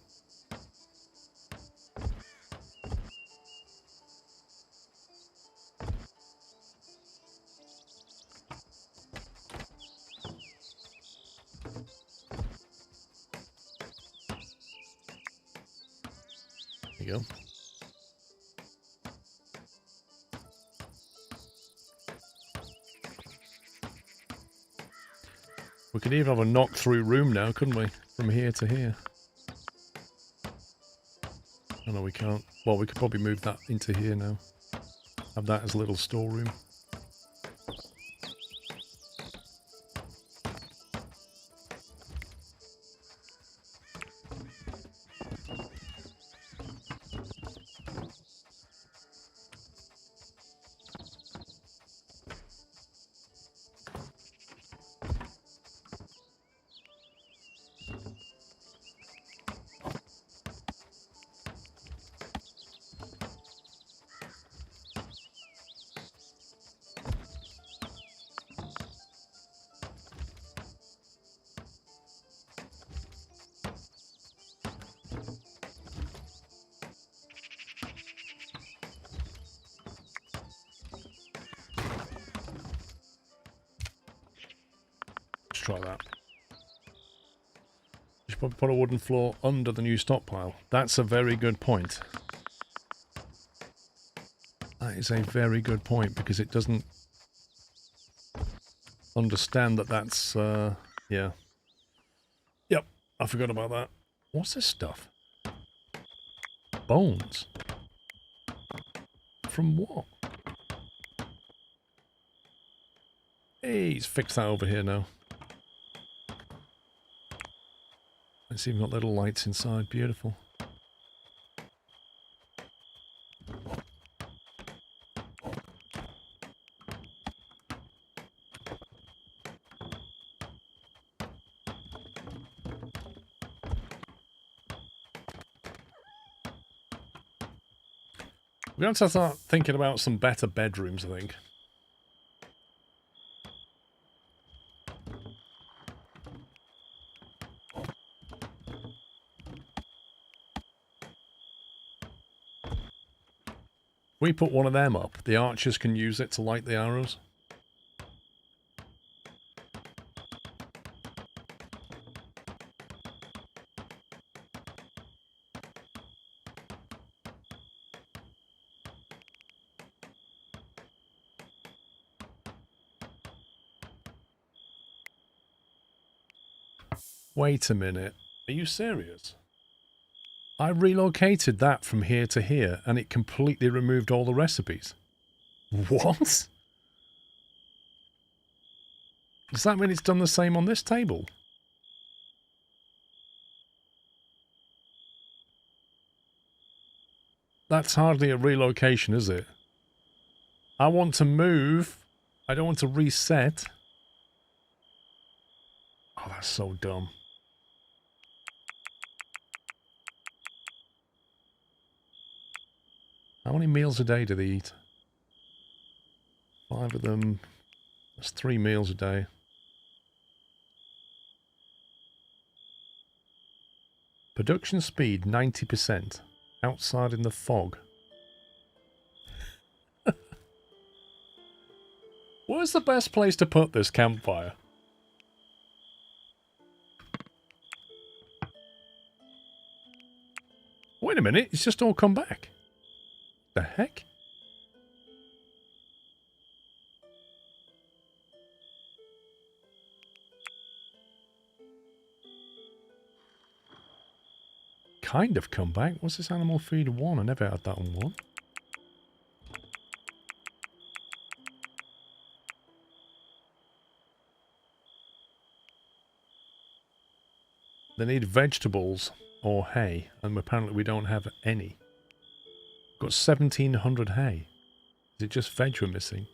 There you go. We could even have a knock-through room now, couldn't we? From here to here. Oh no, we can't. Well, we could probably move that into here now. Have that as a little storeroom. Try that. You should put a wooden floor under the new stockpile. That's a very good point. That is a very good point because it doesn't understand that that's, yeah. Yep, I forgot about that. What's this stuff? Bones. From what? Hey, he's fixed that over here now. It's even got little lights inside. Beautiful. We're going to start thinking about some better bedrooms, I think. We put one of them up. The archers can use it to light the arrows. Wait a minute. Are you serious? I relocated that from here to here and it completely removed all the recipes. What? Does that mean it's done the same on this table? That's hardly a relocation, is it? I want to move. I don't want to reset. Oh, that's so dumb. How many meals a day do they eat? 5 of them. That's 3 meals a day. Production speed 90%. Outside in the fog. Where's the best place to put this campfire? Wait a minute, it's just all come back. The heck? Kind of come back. What's this animal feed 1? I never had that on 1. They need vegetables or hay, and apparently we don't have any. Got 1,700 hay. Is it just veg we're missing?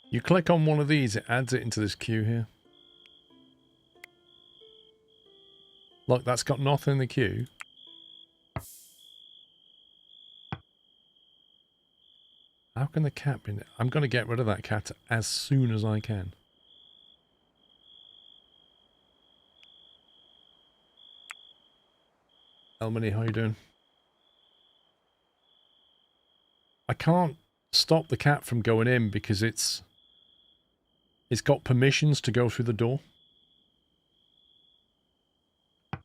You click on one of these, it adds it into this queue here. Look, that's got nothing in the queue. How can the cat be in it? I'm going to get rid of that cat as soon as I can. Elmany, how you doing? I can't stop the cat from going in because it's got permissions to go through the door. I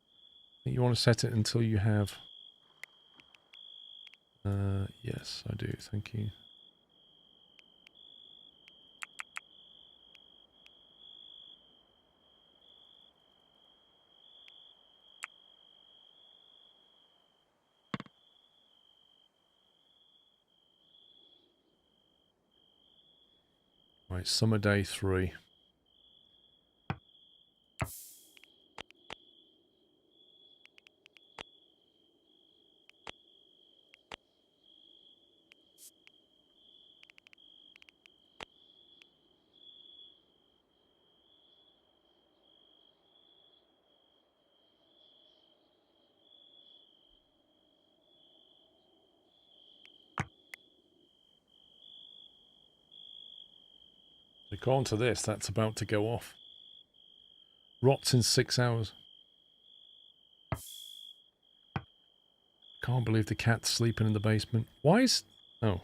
think you want to set it until you have... yes, I do. Thank you. Right, summer day 3. According to this, that's about to go off. Rots in 6 hours. Can't believe the cat's sleeping in the basement. Why is... Oh.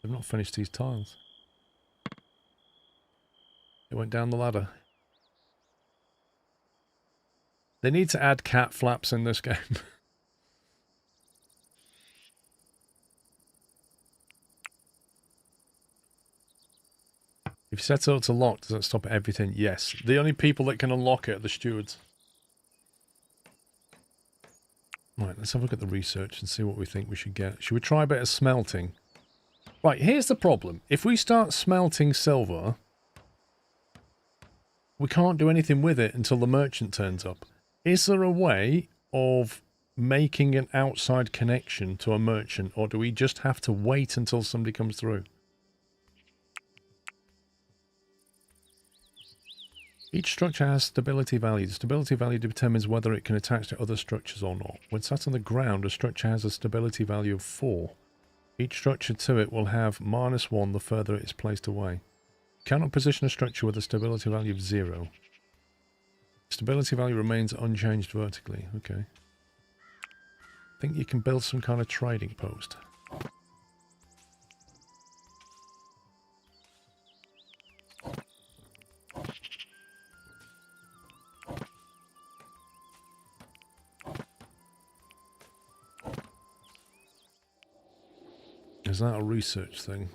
They've not finished these tiles. It went down the ladder. They need to add cat flaps in this game. If you set it up to lock, does that stop everything? Yes. The only people that can unlock it are the stewards. Right, let's have a look at the research and see what we think we should get. Should we try a bit of smelting? Right, here's the problem. If we start smelting silver, we can't do anything with it until the merchant turns up. Is there a way of making an outside connection to a merchant, or do we just have to wait until somebody comes through? Each structure has stability value. The stability value determines whether it can attach to other structures or not. When sat on the ground, a structure has a stability value of 4. Each structure to it will have -1 the further it is placed away. You cannot position a structure with a stability value of 0. Stability value remains unchanged vertically. Okay. I think you can build some kind of trading post. Is that a research thing?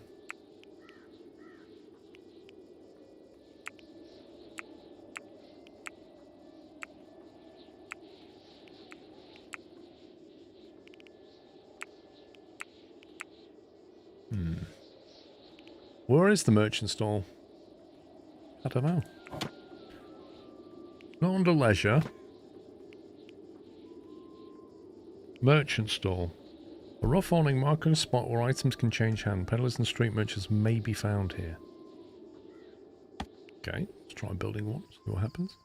Where is the merchant stall? I don't know. Not under leisure. Merchant stall. A rough awning marking a spot where items can change hand. Peddlers and street merchants may be found here. Okay, let's try building one, see what happens.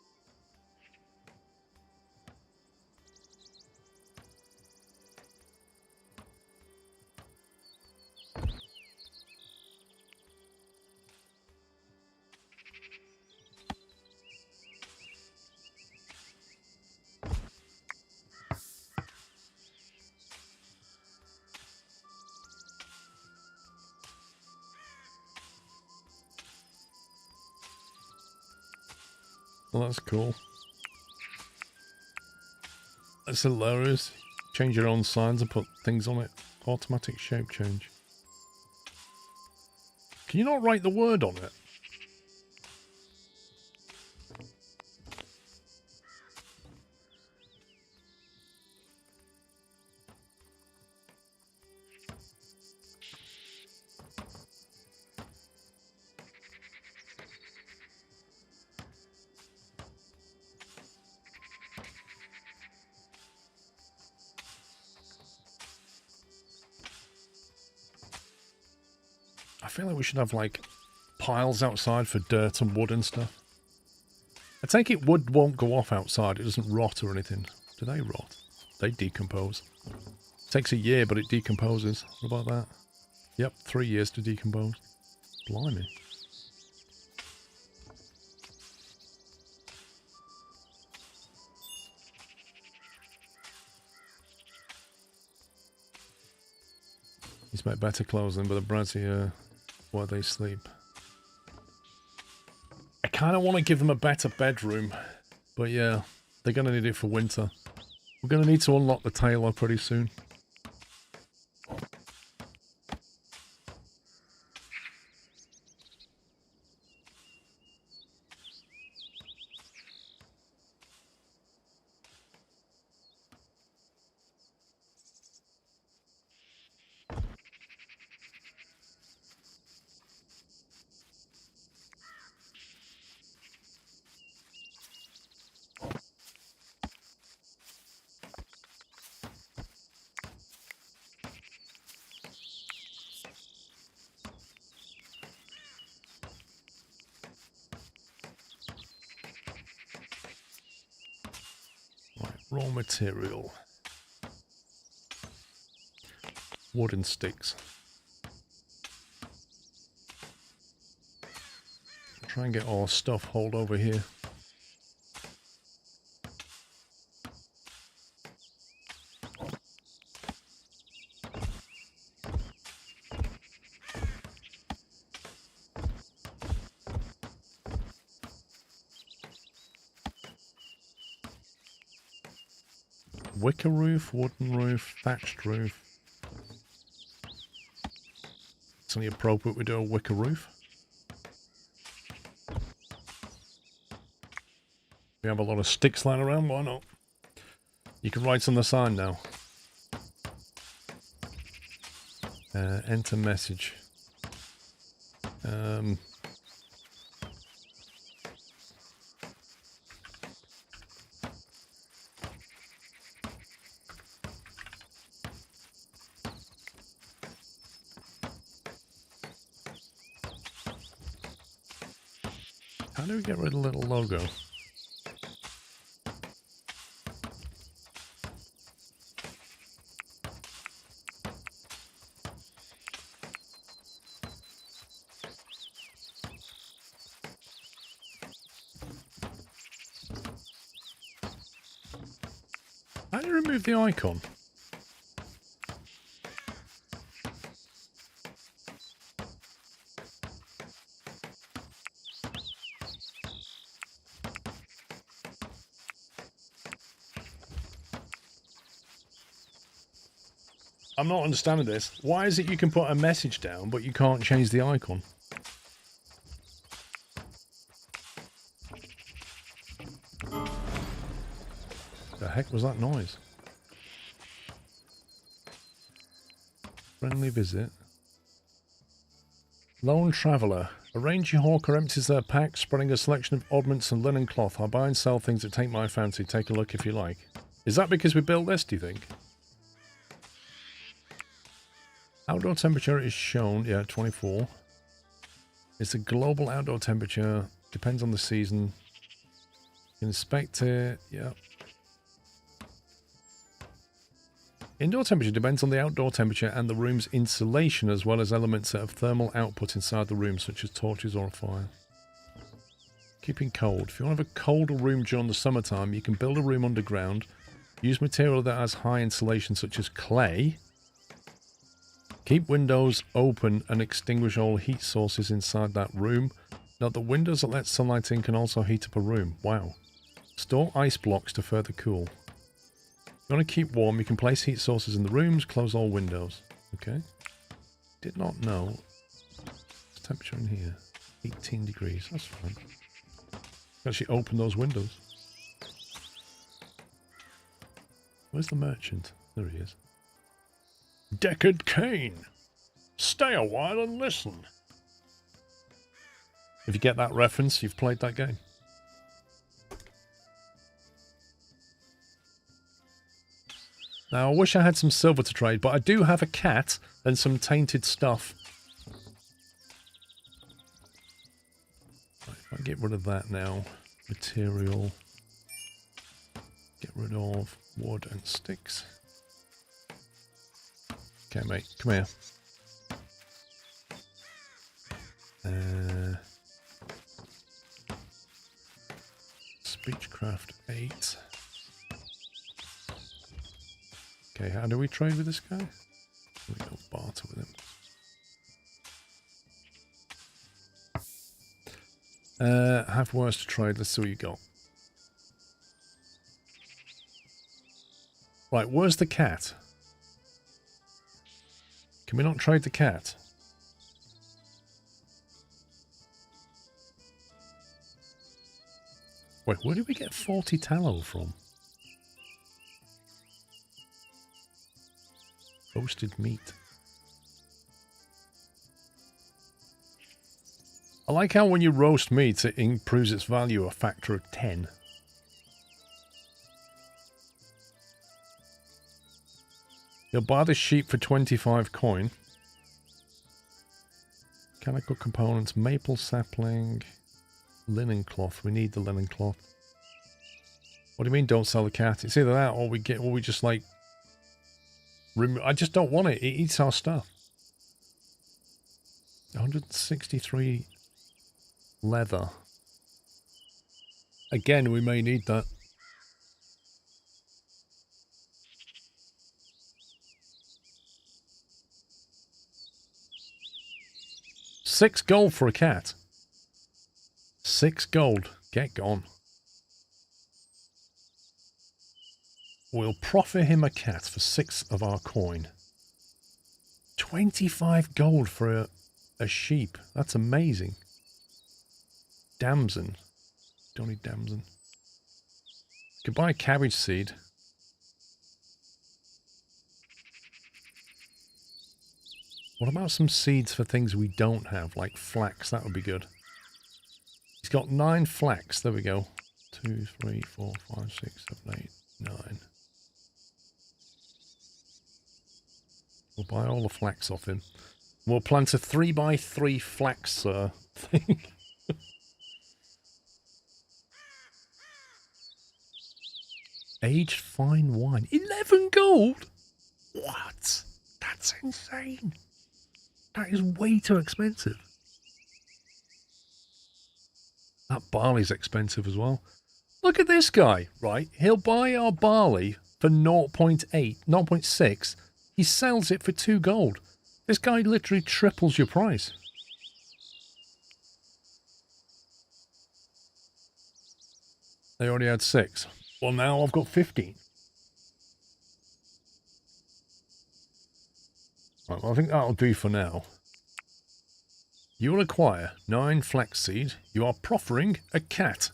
Well, that's cool. That's hilarious. Change your own signs and put things on it. Automatic shape change. Can you not write the word on it? I feel like we should have, like, piles outside for dirt and wood and stuff. I take it wood won't go off outside. It doesn't rot or anything. Do they rot? They decompose. It takes a year, but it decomposes. What about that? Yep, 3 years to decompose. Blimey. He's made better clothes than, but the Brazzy, where they sleep. I kind of want to give them a better bedroom, but yeah, they're going to need it for winter. We're going to need to unlock the tailor pretty soon. Raw material. Wooden sticks. Try and get our stuff hauled over here. Wicker roof, wooden roof, thatched roof. It's only appropriate we do a wicker roof. We have a lot of sticks lying around, why not? You can write on the sign now. Enter message. How do we get rid of the little logo? How do you remove the icon? I'm not understanding this. Why is it you can put a message down, but you can't change the icon? The heck was that noise? Friendly visit. Lone traveller. A rangy hawker empties their pack, spreading a selection of oddments and linen cloth. I buy and sell things that take my fancy. Take a look if you like. Is that because we built this, do you think? Outdoor temperature is shown, yeah, 24. It's a global outdoor temperature. Depends on the season. Inspect it, yeah. Indoor temperature depends on the outdoor temperature and the room's insulation, as well as elements that have thermal output inside the room, such as torches or a fire. Keeping cold. If you want to have a colder room during the summertime, you can build a room underground. Use material that has high insulation, such as clay. Keep windows open and extinguish all heat sources inside that room. Note that windows that let sunlight in can also heat up a room. Wow. Store ice blocks to further cool. If you want to keep warm, you can place heat sources in the rooms, close all windows. Okay. Did not know. temperature in here? 18 degrees. That's fine. Actually open those windows. Where's the merchant? There he is. Deckard Cain. Stay a while and listen. If you get that reference, you've played that game. Now, I wish I had some silver to trade, but I do have a cat and some tainted stuff. Right, if I get rid of that now. Material. Get rid of wood and sticks. Okay, mate, come here. Speechcraft 8. Okay, how do we trade with this guy? We go barter with him. Have worse to trade. Let's see what you got. Right, where's the cat? Can we not trade the cat? Wait, where did we get 40 tallow from? Roasted meat. I like how when you roast meat, it improves its value a factor of 10. You'll buy the sheep for 25 coin. Mechanical components, maple sapling, linen cloth. We need the linen cloth. What do you mean don't sell the cat? It's either that or we just like... I just don't want it. It eats our stuff. 163 leather. Again, we may need that. $6 gold for a cat. 6 gold. Get gone. We'll proffer him a cat for 6 of our coin. 25 gold for a sheep. That's amazing. Damson. Don't need damson. Could buy cabbage seed. What about some seeds for things we don't have, like flax? That would be good. He's got 9 flax. There we go. 2, 3, 4, 5, 6, 7, 8, 9. We'll buy all the flax off him. We'll plant a 3x3 flax thing. Aged fine wine. 11 gold? What? That's insane. That is way too expensive. That barley's expensive as well. Look at this guy, right? He'll buy our barley for 0.8, 0.6. He sells it for 2 gold. This guy literally triples your price. They already had 6. Well, now I've got 15. Right, well, I think that'll do for now. You will acquire 9 flaxseed. You are proffering a cat.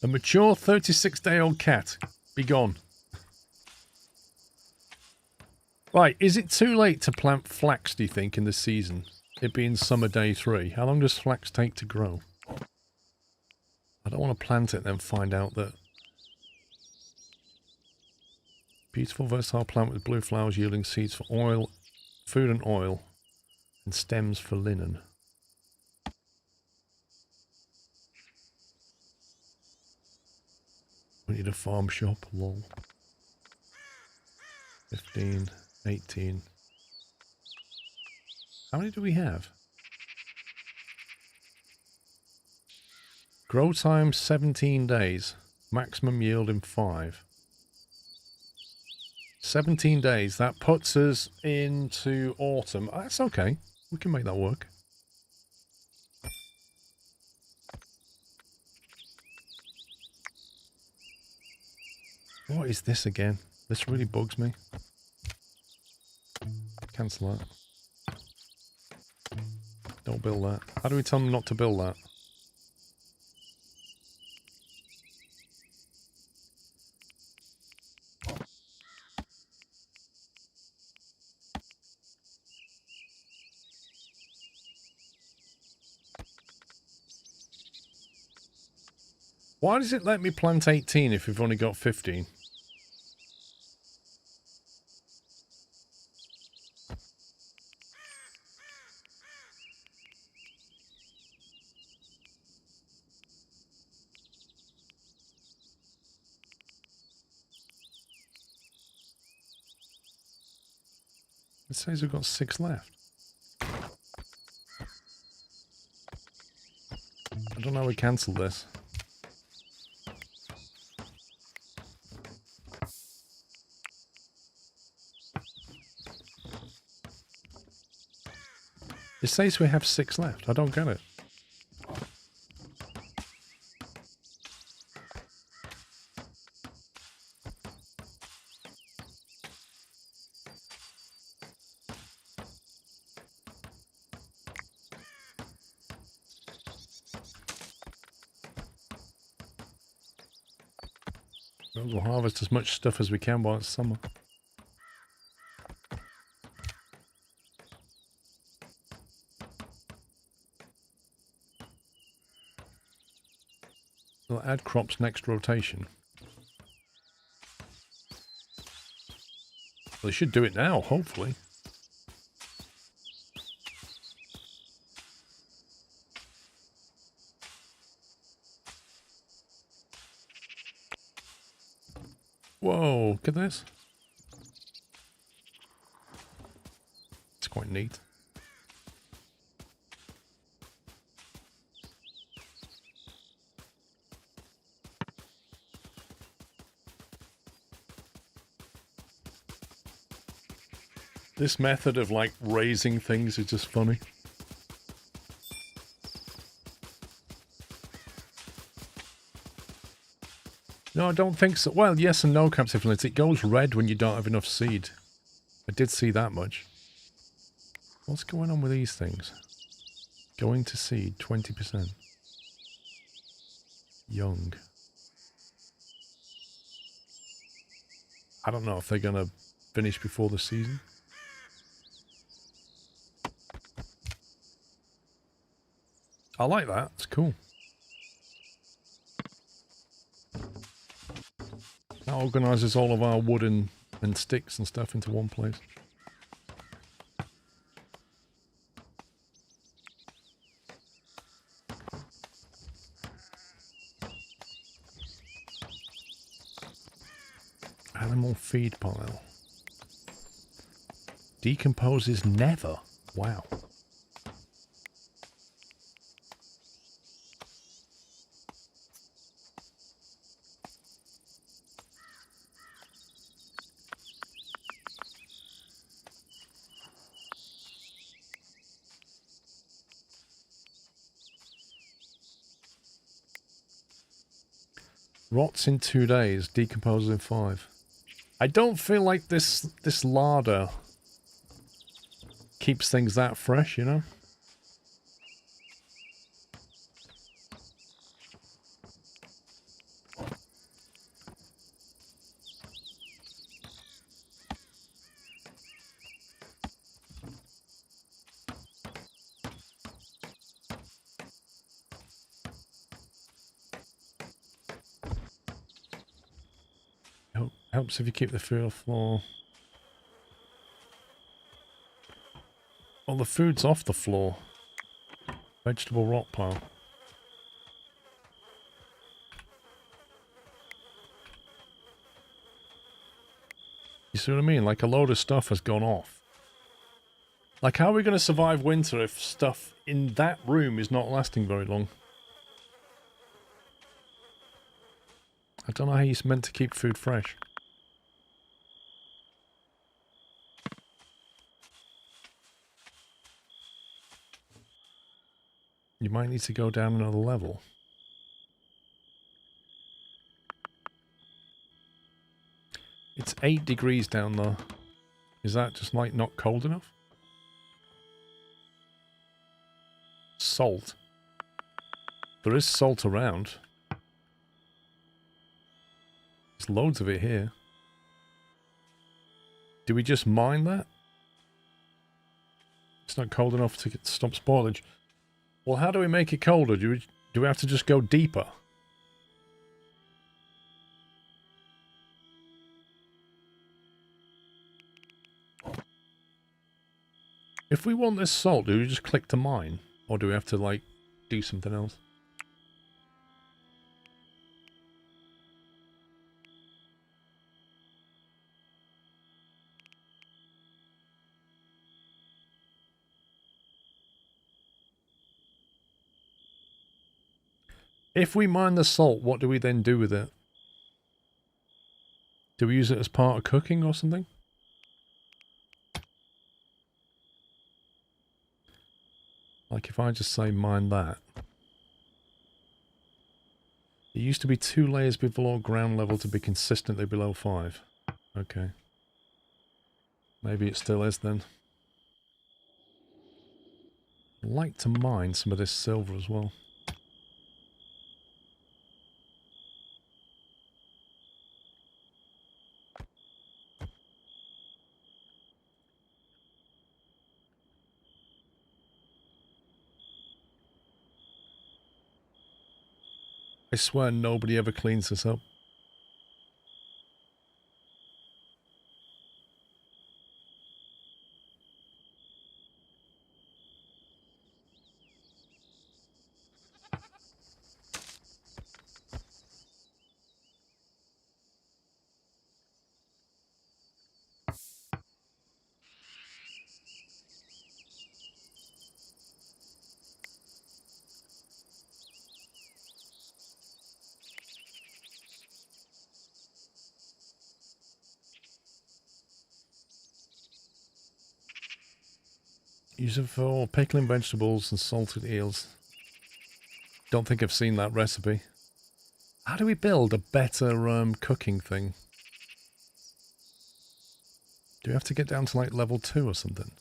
A mature 36-day-old cat. Be gone. Right, is it too late to plant flax, do you think, in the season? It being summer day 3. How long does flax take to grow? I don't want to plant it and then find out that... Beautiful versatile plant with blue flowers yielding seeds for oil, food and oil, and stems for linen. We need a farm shop, lol. 15, 18. How many do we have? Grow time 17 days. Maximum yield in 5. 17 days. That puts us into autumn. That's okay. We can make that work. What is this again? This really bugs me. Cancel that. Don't build that. How do we tell them not to build that? Why does it let me plant 18 if we've only got 15? It says we've got 6 left. I don't know how we cancel this. It says we have 6 left. I don't get it. We'll harvest as much stuff as we can while it's summer. We'll add crops next rotation. Well, they should do it now, hopefully. Whoa, look at this. It's quite neat. This method of like raising things is just funny. No, I don't think so. Well, yes and no, Capsiflint. It goes red when you don't have enough seed. I did see that much. What's going on with these things? Going to seed, 20%. Young. I don't know if they're going to finish before the season. I like that. It's cool. That organises all of our wood and sticks and stuff into one place. Animal feed pile. Decomposes never. Wow. Rots in 2 days, decomposes in 5. I don't feel like this larder keeps things that fresh, you know? Helps if you keep the food off the floor. Well, the food's off the floor. Vegetable rot pile. You see what I mean? Like a load of stuff has gone off. Like, how are we going to survive winter if stuff in that room is not lasting very long? I don't know how you're meant to keep food fresh. You might need to go down another level. It's 8 degrees down there. Is that just like not cold enough? salt. There is salt around. There's loads of it here. Do we just mine that? It's not cold enough to stop spoilage. Well, how do we make it colder? Do we have to just go deeper? If we want this salt, do we just click to mine? Or do we have to, like, do something else? If we mine the salt, what do we then do with it? Do we use it as part of cooking or something? Like if I just say mine that. It used to be 2 layers below ground level to be consistently below 5. Okay. Maybe it still is then. I'd like to mine some of this silver as well. I swear nobody ever cleans this up. Use it for pickling vegetables and salted eels. Don't think I've seen that recipe. How do we build a better cooking thing? Do we have to get down to like level 2 or something?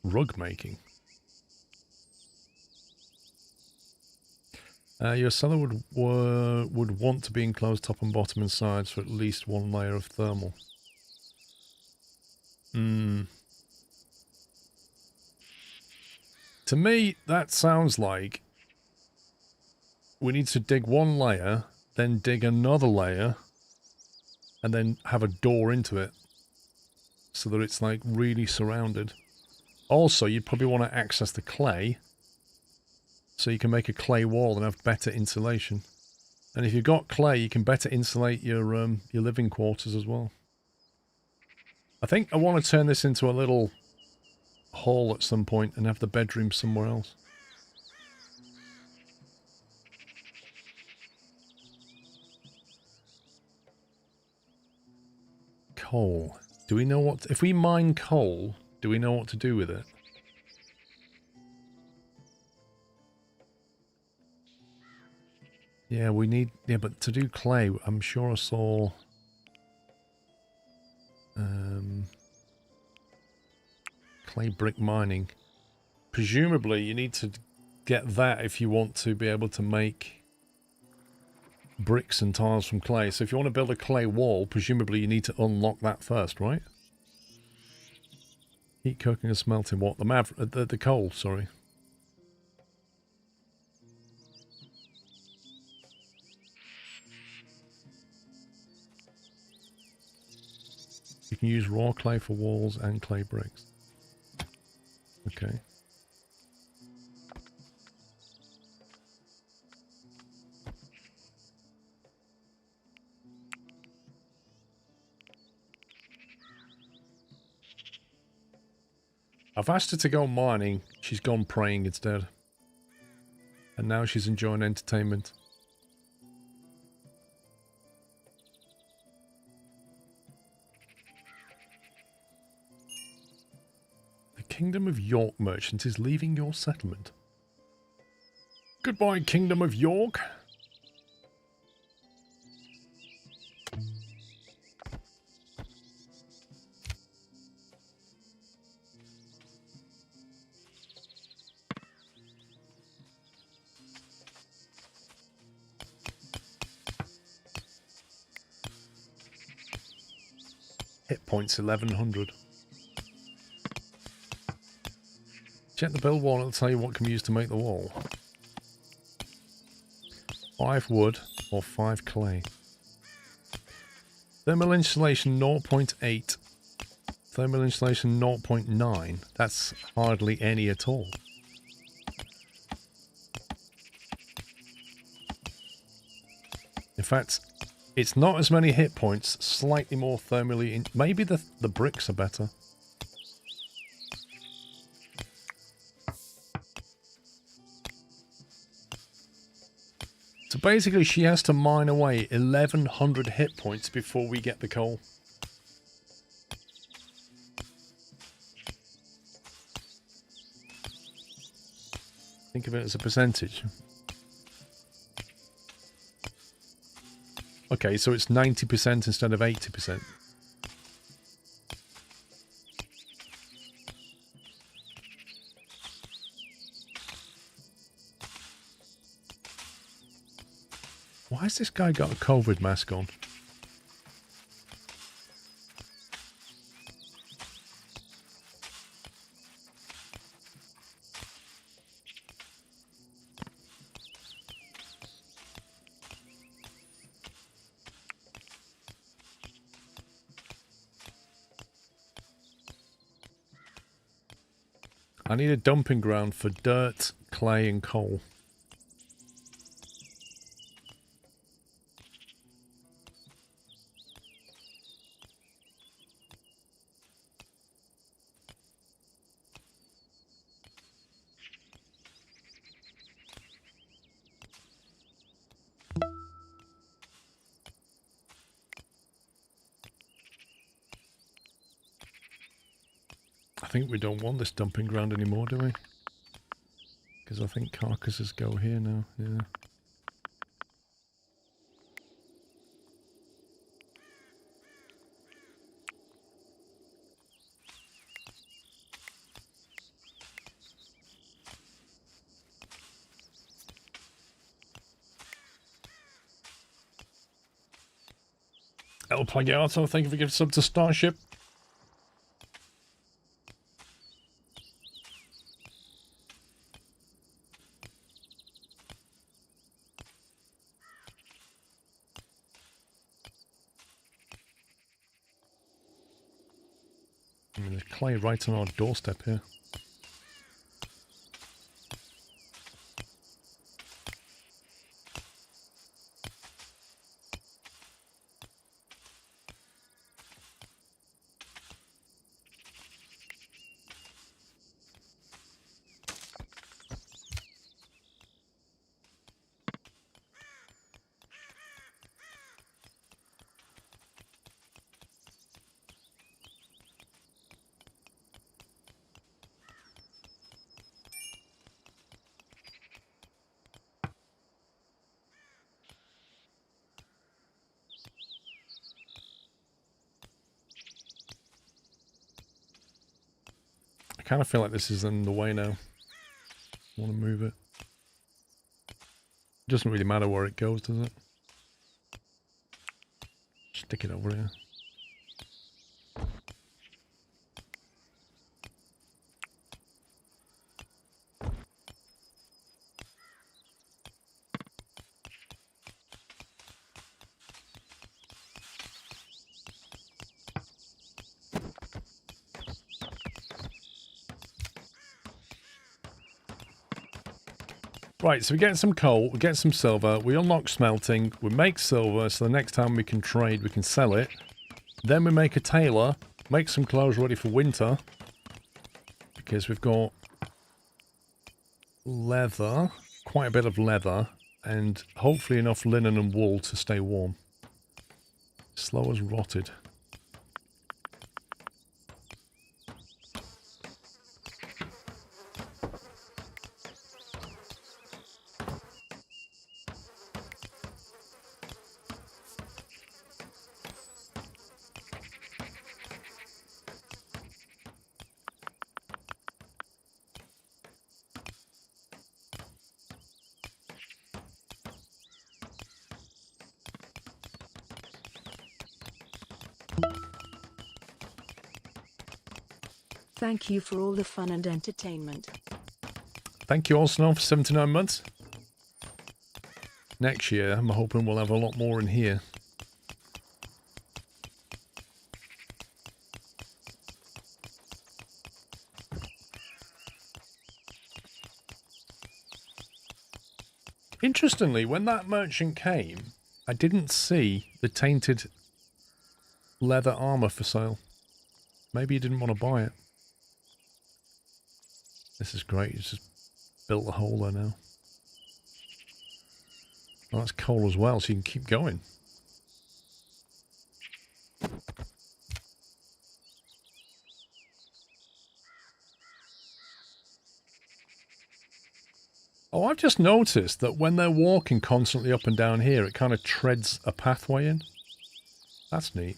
Rug making. Your cellar would want to be enclosed top and bottom and sides for at least 1 layer of thermal. To me, that sounds like we need to dig 1 layer, then dig another layer, and then have a door into it so that it's like really surrounded. Also, you'd probably want to access the clay so you can make a clay wall and have better insulation. And if you've got clay, you can better insulate your living quarters as well. I think I want to turn this into a little hall at some point and have the bedroom somewhere else. Coal. Do we know what... If we mine coal, do we know what to do with it? Yeah, we need... Yeah, but to do clay, I'm sure I saw... clay brick mining. Presumably, you need to get that if you want to be able to make bricks and tiles from clay. So if you want to build a clay wall, presumably you need to unlock that first, right? Heat cooking and smelting what? The coal, sorry. You can use raw clay for walls and clay bricks. Okay. I've asked her to go mining. She's gone praying instead. And now she's enjoying entertainment. Kingdom of York merchant is leaving your settlement. Goodbye, Kingdom of York. Hit points 1100. Check the build wall, it'll tell you what can be used to make the wall. 5 wood or 5 clay. Thermal insulation 0.8. Thermal insulation 0.9. That's hardly any at all. In fact, it's not as many hit points, slightly more thermally... Maybe the bricks are better. So basically she has to mine away 1100 hit points before we get the coal. Think of it as a percentage. Okay, so it's 90% instead of 80%. Why has this guy got a COVID mask on? I need a dumping ground for dirt, clay and coal. I think we don't want this dumping ground anymore, do we? Because I think carcasses go here now, yeah. El Plagato, thank you for giving sub to Starship. I mean, there's clay right on our doorstep here. I kind of feel like this is in the way now. I want to move it. It doesn't really matter where it goes, does it? Stick it over here. Right, so we get some coal, we get some silver, we unlock smelting, we make silver, so the next time we can trade, we can sell it. Then we make a tailor, make some clothes ready for winter. Because we've got leather, quite a bit of leather, and hopefully enough linen and wool to stay warm. Slow as rotted. Thank you for all the fun and entertainment. Thank you also for 79 months. Next year, I'm hoping we'll have a lot more in here. Interestingly, when that merchant came, I didn't see the tainted leather armor for sale. Maybe he didn't want to buy it. This is great. He's just built a hole there now. Oh, that's coal as well, so you can keep going. Oh, I've just noticed that when they're walking constantly up and down here, it kind of treads a pathway in. That's neat.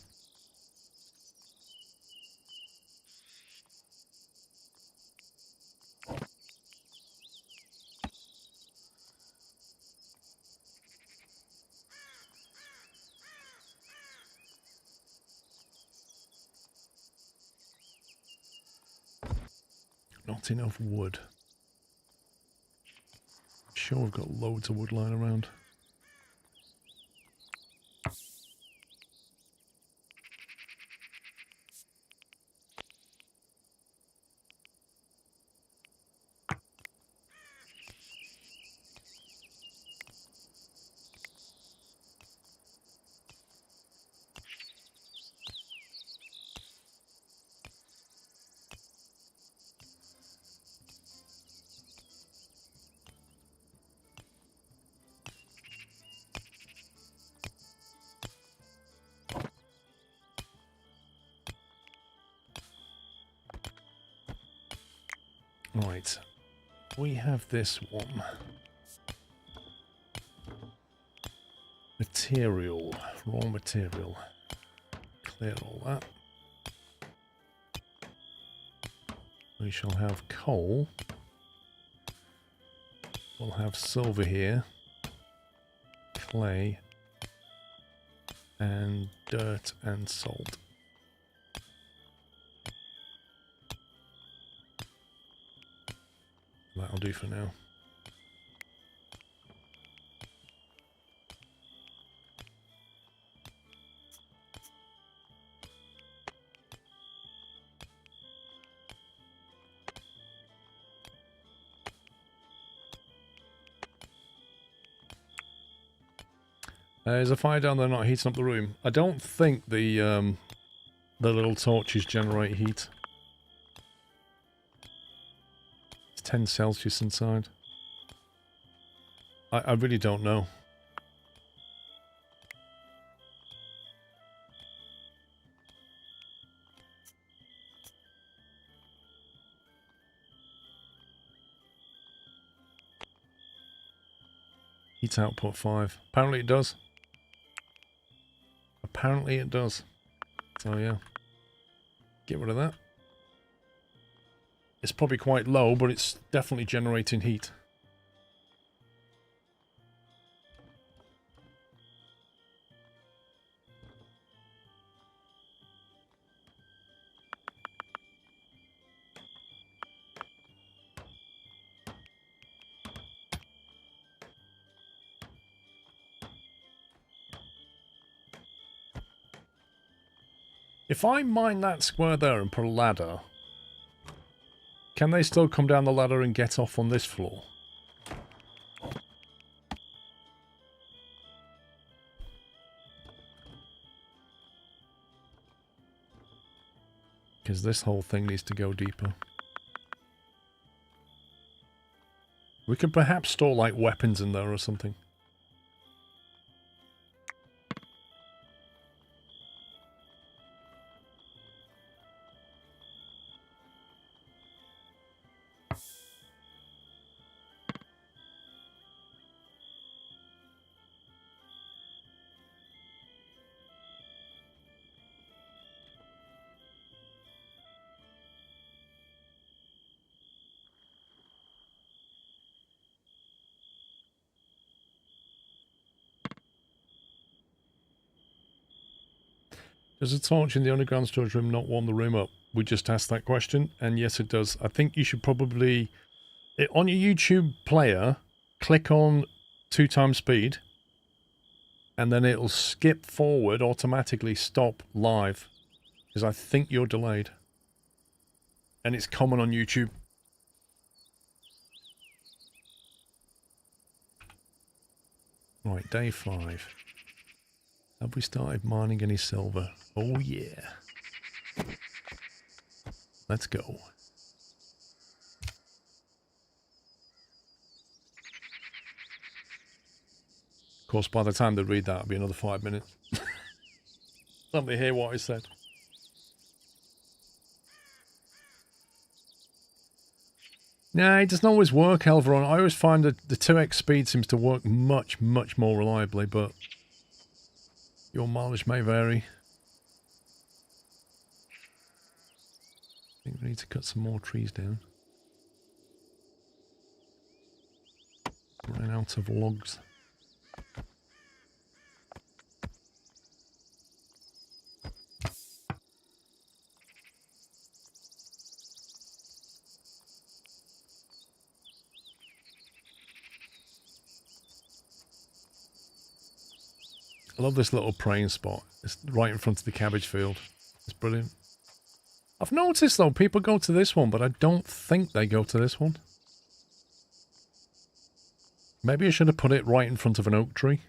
Not enough wood. Sure, we've got loads of wood lying around. Right, we have this one. Material, raw material. Clear all that. We shall have coal. We'll have silver here. Clay. And dirt and salt. That'll do for now. There's a fire down there not heating up the room. I don't think the little torches generate heat. It's 10 Celsius inside. I really don't know. Heat output 5. Apparently it does. Apparently it does. So yeah. Get rid of that. It's probably quite low, but it's definitely generating heat. If I mine that square there and put a ladder, can they still come down the ladder and get off on this floor? Because this whole thing needs to go deeper. We could perhaps store like weapons in there or something. Does a torch in the underground storage room not warm the room up? we just asked that question, and yes, it does. I think you should probably, on your YouTube player, click on 2x speed, and then it'll skip forward, automatically stop live, because I think you're delayed. And it's common on YouTube. Right, day 5. Have we started mining any silver? Oh yeah. Let's go. Of course, by the time they read that, it'll be another 5 minutes. Let me hear what I said. Nah, it doesn't always work, Elveron. I always find that the 2x speed seems to work much, much more reliably, but your mileage may vary. I think we need to cut some more trees down. Ran out of logs. I love this little praying spot. It's right in front of the cabbage field. It's brilliant. I've noticed though, people go to this one, but I don't think they go to this one. Maybe I should have put it right in front of an oak tree.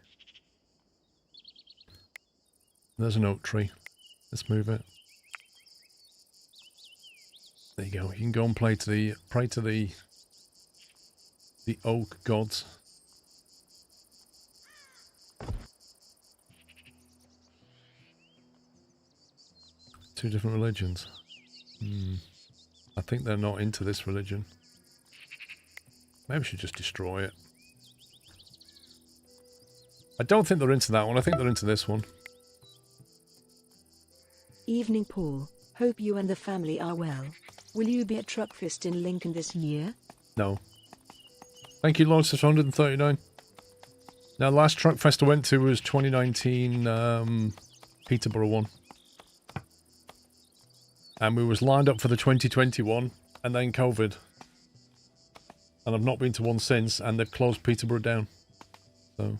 There's an oak tree. Let's move it. There you go. You can go and pray to the oak gods. Two different religions. I think they're not into this religion. Maybe we should just destroy it. I don't think they're into that one. I think they're into this one. Evening, Paul. Hope you and the family are well. Will you be at Truckfest in Lincoln this year? No. Thank you, Lord, 639. Now, last Truckfest I went to was 2019 Peterborough one. And we was lined up for the 2021, and then COVID. And I've not been to one since, and they've closed Peterborough down. So...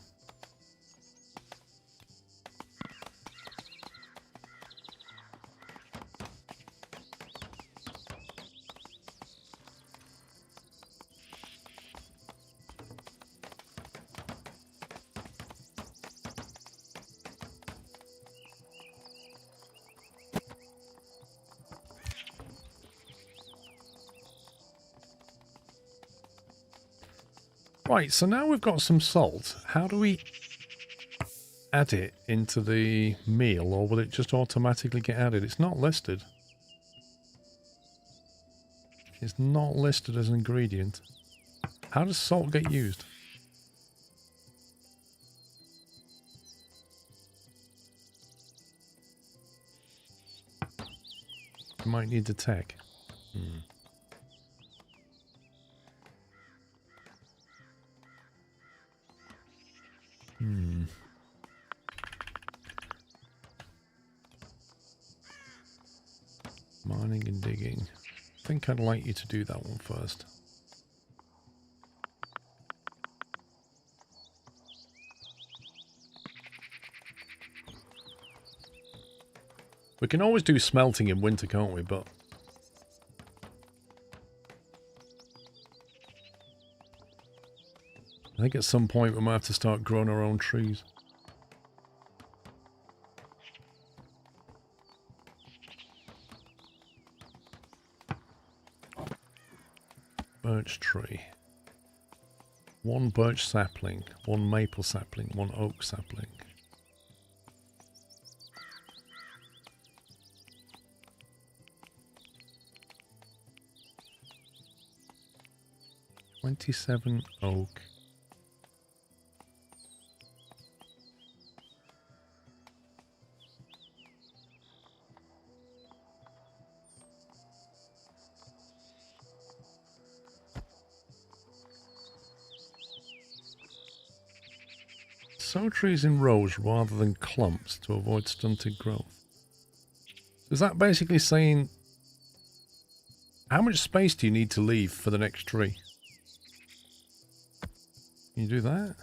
Right, so now we've got some salt. How do we add it into the meal, or will it just automatically get added? It's not listed. It's not listed as an ingredient. How does salt get used? You might need the tech. Mining and digging. I think I'd like you to do that one first. We can always do smelting in winter, can't we? But I think at some point we might have to start growing our own trees. Birch tree. 1 birch sapling, 1 maple sapling, 1 oak sapling. $27 oak. Sow trees in rows rather than clumps to avoid stunted growth. Is that basically saying How much space do you need to leave for the next tree? Can you do that?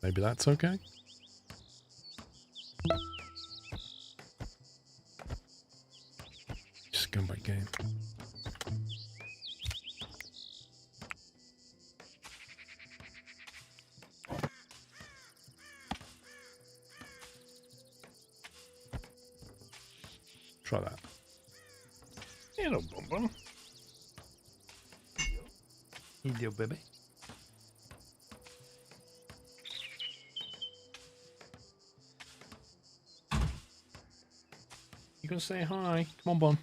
Maybe that's okay. Just go back game. Try that. Hello, Bum Bum. Hello, baby. You gonna say hi? Come on, Bum.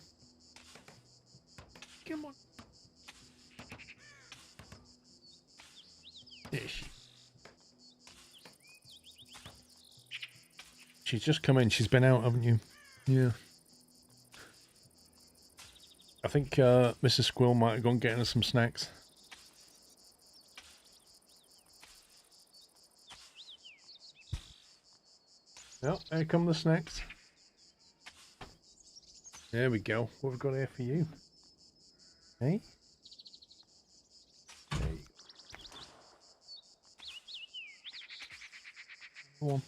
Come on. There she. She's just come in. She's been out, haven't you? Yeah. I think Mrs. Squirrel might have gone getting us some snacks. Well, here come the snacks. There we go. What have we got here for you? Hey? Hey. Go on.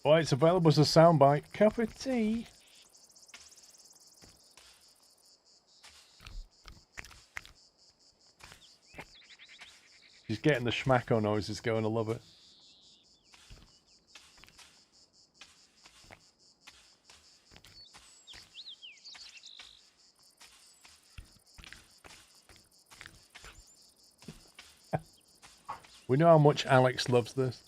Oh, it's available as a soundbite. Cup of tea. She's getting the schmacko noises going. I love it. We know how much Alex loves this.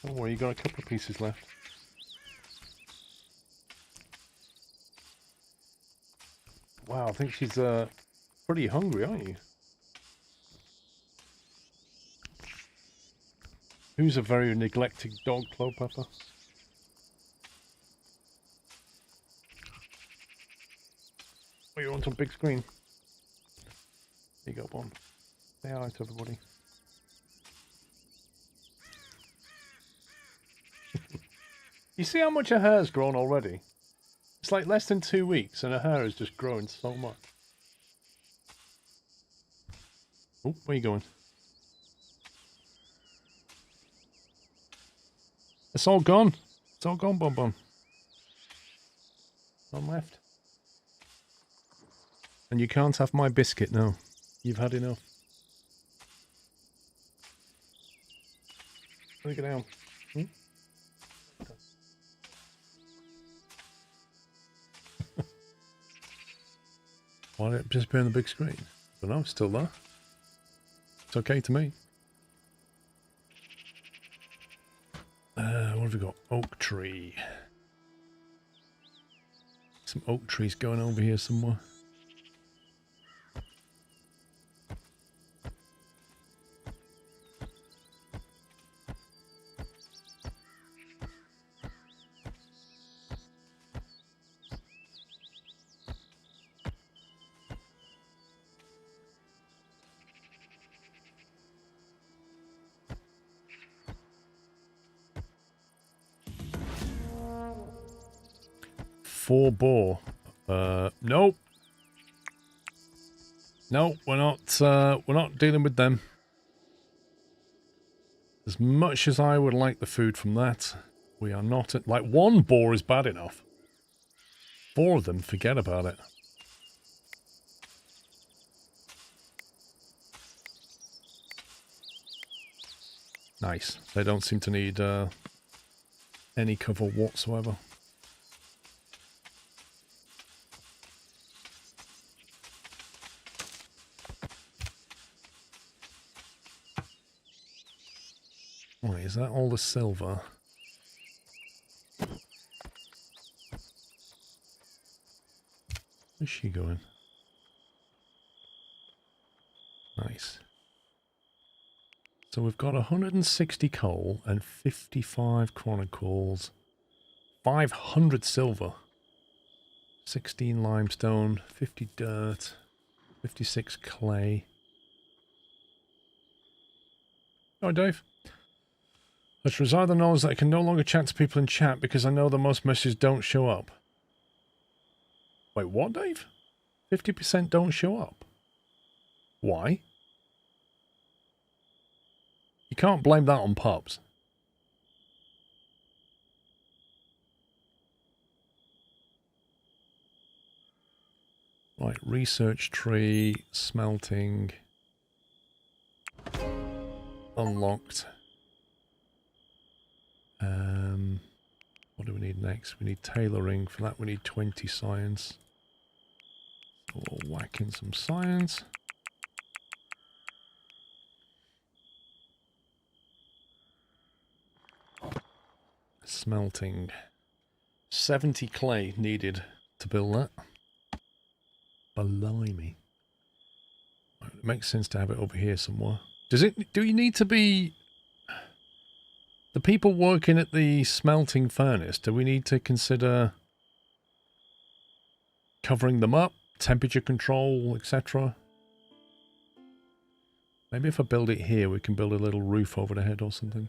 Don't worry, you got a couple of pieces left. Wow, I think she's pretty hungry, aren't you? Who's a very neglected dog, Clopepper? Oh, you want some big screen? There you go, Bon. Say hi to everybody. You see how much her hair's grown already? It's like less than 2 weeks and her hair is just growing so much. Oh, where you going? It's all gone. It's all gone, Bon Bon. None left. And you can't have my biscuit now. You've had enough. Look it down. Hmm? Why did it just appear on the big screen? But no, it's still there. It's okay to me. What have we got? Oak tree. Some oak trees going over here somewhere. Four boar. Nope. No, we're not dealing with them. As much as I would like the food from that, we are not at, like, one boar is bad enough. 4 of them, forget about it. Nice. They don't seem to need any cover whatsoever. Wait, is that all the silver? Where's she going? Nice. So we've got 160 coal and 55 chronicles, 500 silver, 16 limestone, 50 dirt, 56 clay. Oh, Dave. Let's resign the knowledge that I can no longer chat to people in chat because I know that most messages don't show up. Wait, what, Dave? 50% don't show up. Why? You can't blame that on pubs. Right, research tree, smelting, unlocked. What do we need next? We need tailoring. For that we need 20 science. So we'll whack in some science. Smelting. 70 clay needed to build that. Blimey. It makes sense to have it over here somewhere. Do you need to be... The people working at the smelting furnace, do we need to consider covering them up? Temperature control, etc.? Maybe if I build it here, we can build a little roof over the head or something.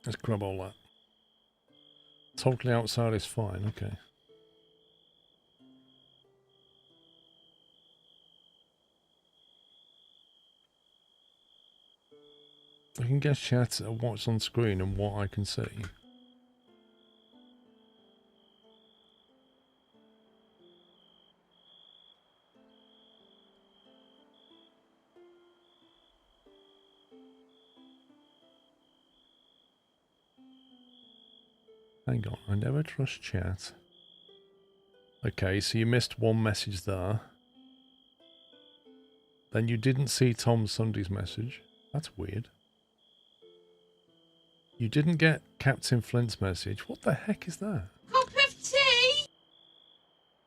Let's grab all that. Totally outside is fine, okay. I can guess chat at what's on screen and what I can see. Hang on, I never trust chat. Okay, so you missed one message there. Then you didn't see Tom Sunday's message. That's weird. You didn't get Captain Flint's message. What the heck is that? Cup of tea?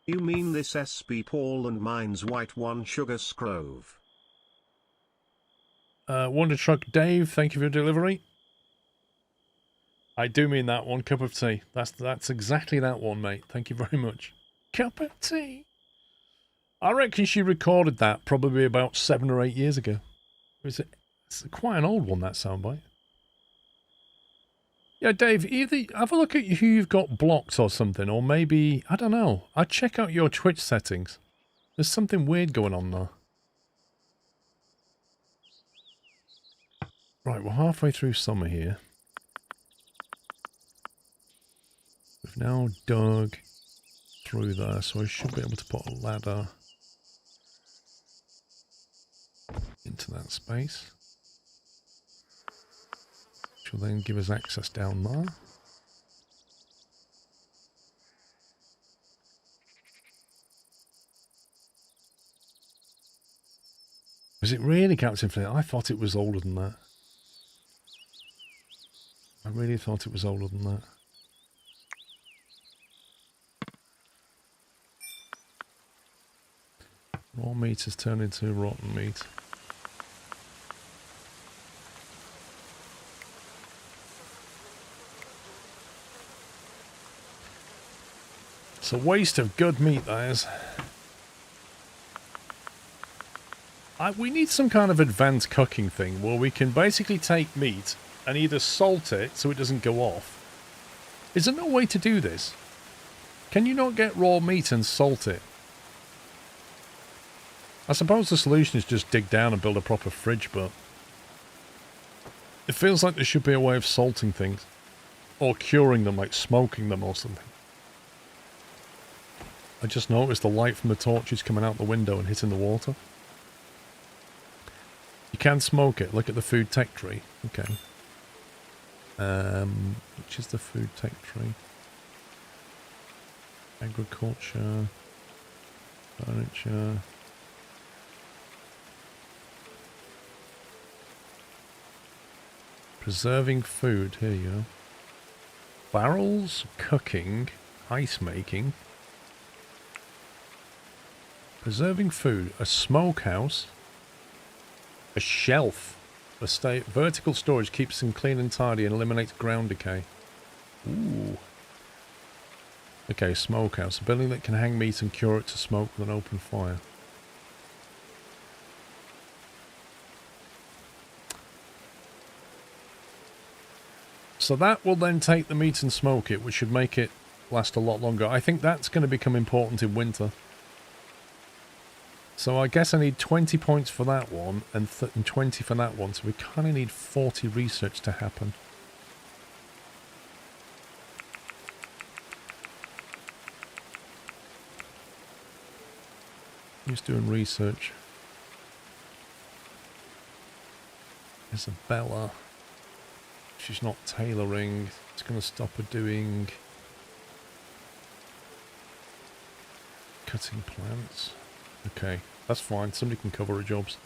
You mean this SB Paul and mine's white one sugar scrove? Wonder Truck Dave, thank you for your delivery. I do mean that one, cup of tea. That's exactly that one, mate. Thank you very much. Cup of tea. I reckon she recorded that probably about 7 or 8 years ago. It's quite an old one, that soundbite. Yeah, Dave, either have a look at who you've got blocked or something, or maybe, I don't know. I'd check out your Twitch settings. There's something weird going on there. Right, we're halfway through summer here. We've now dug through there, so I should be able to put a ladder into that space. Which will then give us access down there. Was it really Captain Flint? I thought it was older than that. I really thought it was older than that. Raw meat has turned into rotten meat. It's a waste of good meat, that is. We need some kind of advanced cooking thing where we can basically take meat and either salt it so it doesn't go off. Is there no way to do this? Can you not get raw meat and salt it? I suppose the solution is just dig down and build a proper fridge, but it feels like there should be a way of salting things. Or curing them, like smoking them or something. I just noticed the light from the torches coming out the window and hitting the water. You can smoke it. Look at the food tech tree. Okay. Which is the food tech tree? Agriculture. Furniture. Preserving food. Here you go. Barrels, cooking, ice making. Preserving food. A smokehouse. A shelf. Vertical storage keeps them clean and tidy and eliminates ground decay. Ooh. Okay, smokehouse. A building that can hang meat and cure it to smoke with an open fire. So that will then take the meat and smoke it, which should make it last a lot longer. I think that's going to become important in winter. So I guess I need 20 points for that one and 20 for that one. So we kind of need 40 research to happen. Who's doing research? Isabella. She's not tailoring. It's going to stop her doing cutting plants. Okay, that's fine. Somebody can cover her jobs.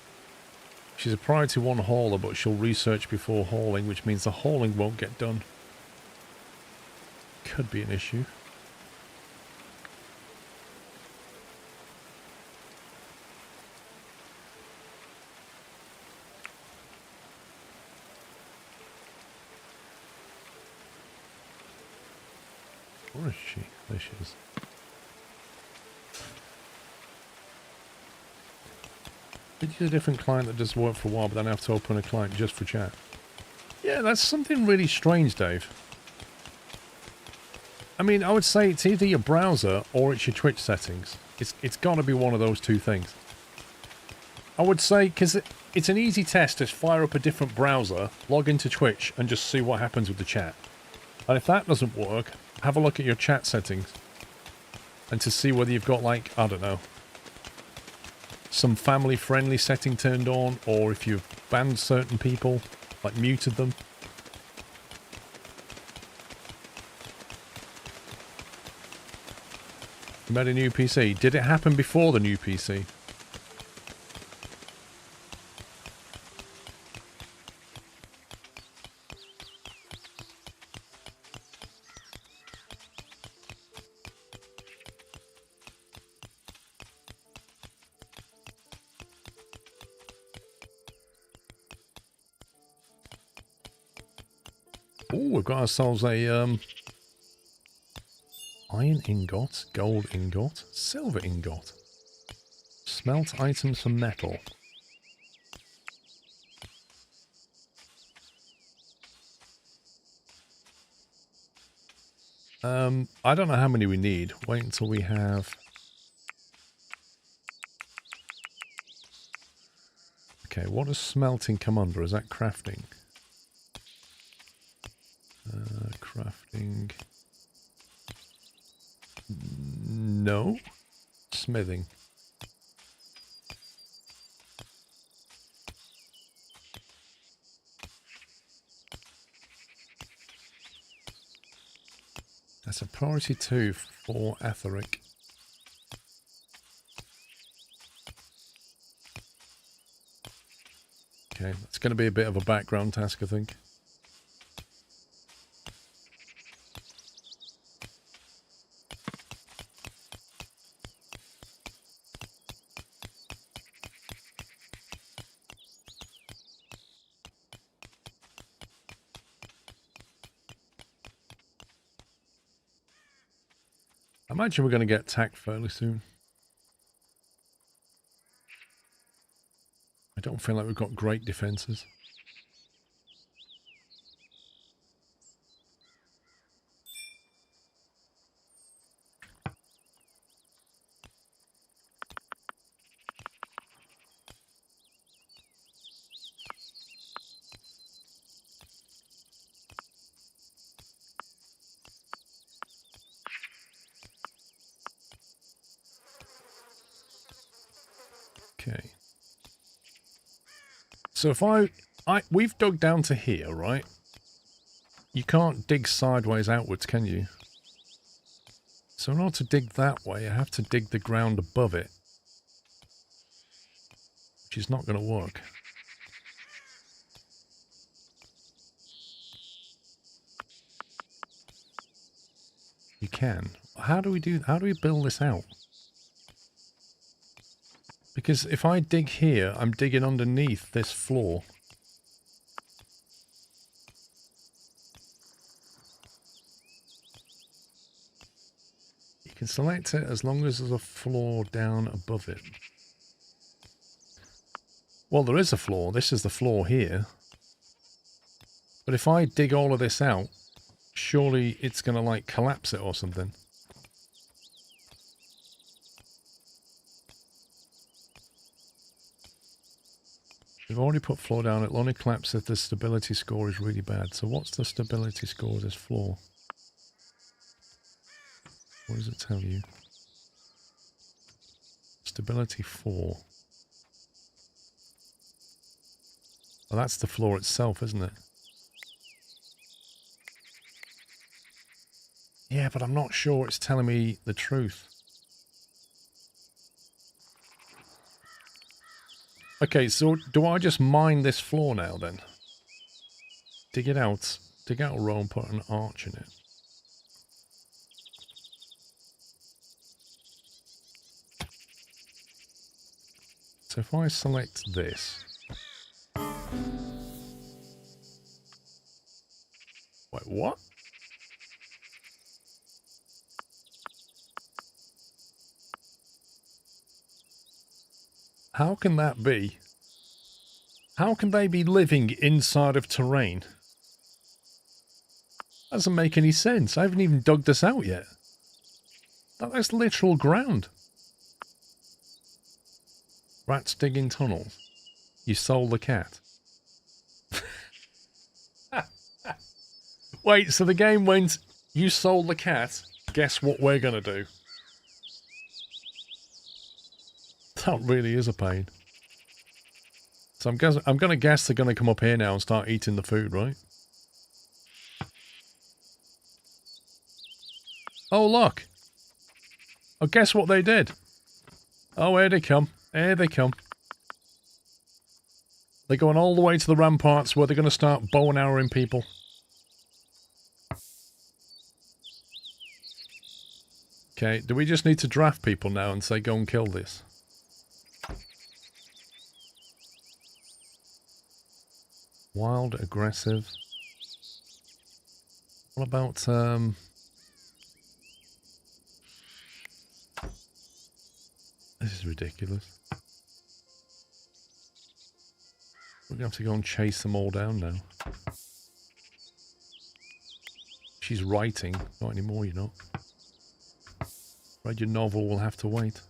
She's a priority 1 hauler, but she'll research before hauling, which means the hauling won't get done. Could be an issue. Where is she? There she is. Did you use a different client that does work for a while, but then I have to open a client just for chat? Yeah, that's something really strange, Dave. I mean, I would say it's either your browser or it's your Twitch settings. It's got to be one of those two things. I would say, because it's an easy test, to fire up a different browser, log into Twitch, and just see what happens with the chat. And if that doesn't work, have a look at your chat settings. And to see whether you've got, like, I don't know, some family-friendly setting turned on, or if you've banned certain people, like muted them. You made a new PC. Did it happen before the new PC? We've got ourselves a iron ingot, gold ingot, silver ingot. Smelt items for metal. I don't know how many we need. Wait until we have... Okay, what does smelting come under? Is that crafting? Crafting. No. Smithing. That's a priority 2 for etheric. Okay, that's going to be a bit of a background task, I think. I imagine we're going to get attacked fairly soon. I don't feel like we've got great defences. Okay. So if we've dug down to here, right? You can't dig sideways outwards, can you? So in order to dig that way, I have to dig the ground above it. which is not going to work. You can. How do we build this out? Because if I dig here, I'm digging underneath this floor. You can select it as long as there's a floor down above it. Well, there is a floor. This is the floor here. But if I dig all of this out, surely it's going to, like, collapse it or something. We've already put floor down. It'll only collapse if the stability score is really bad. So what's the stability score of this floor? What does it tell you? Stability 4. Well, that's the floor itself, isn't it? Yeah, but I'm not sure it's telling me the truth. Okay, so do I just mine this floor now then? Dig out a row and put an arch in it. So if I select this. Wait, what? How can that be? How can they be living inside of terrain? That doesn't make any sense. I haven't even dug this out yet. That's literal ground. Rats digging tunnels. You sold the cat. Wait, so the game went, you sold the cat, guess what we're going to do? That really is a pain. So I'm going to guess they're going to come up here now and start eating the food, right? Oh, look. Oh, guess what they did? Oh, here they come. Here they come. They're going all the way to the ramparts where they're going to start bow and arrowing people. Okay, do we just need to draft people now and say go and kill this? Wild, aggressive. What about, this is ridiculous. We're going to have to go and chase them all down now. She's writing. Not anymore, you know. Read your novel, will have to wait.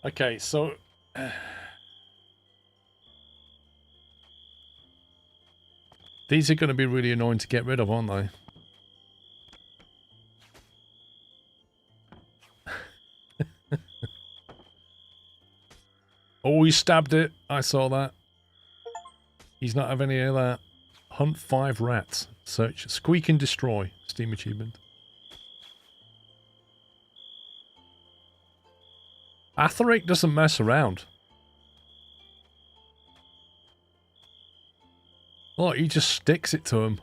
Okay, so these are going to be really annoying to get rid of, aren't they? Oh, he stabbed it. I saw that. He's not having any of that. Hunt 5 rats. Search. Squeak and destroy. Steam achievement. Atheric doesn't mess around. Look, he just sticks it to him.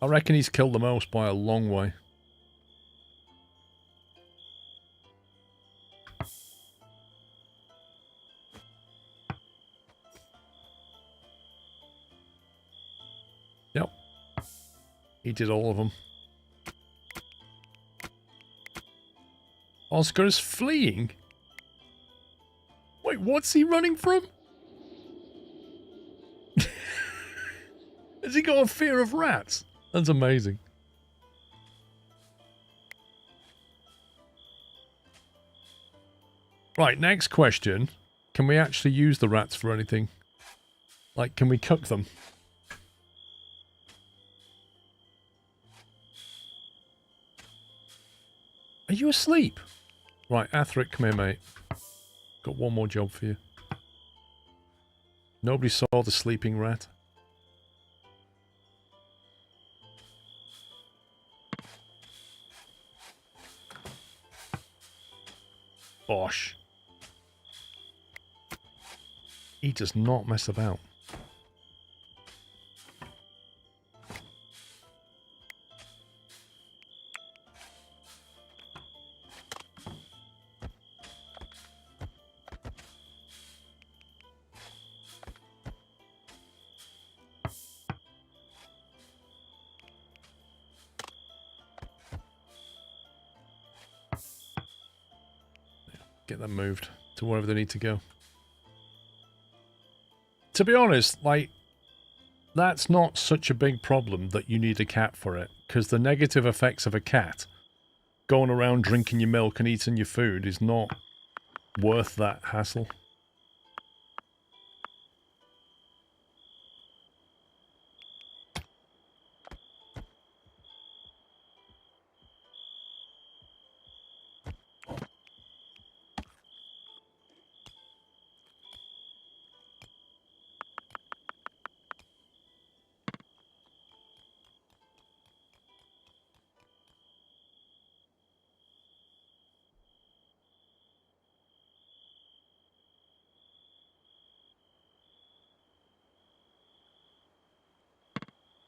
I reckon he's killed the most by a long way. Yep. He did all of them. Oscar is fleeing. Wait, what's he running from? Has he got a fear of rats? That's amazing. Right, next question. Can we actually use the rats for anything? Like, can we cook them? Are you asleep? Right, Atheric, come here, mate. Got one more job for you. Nobody saw the sleeping rat. Bosh. He does not mess about. Get them moved to wherever they need to go. To be honest, like, that's not such a big problem that you need a cat for it, because the negative effects of a cat going around drinking your milk and eating your food is not worth that hassle.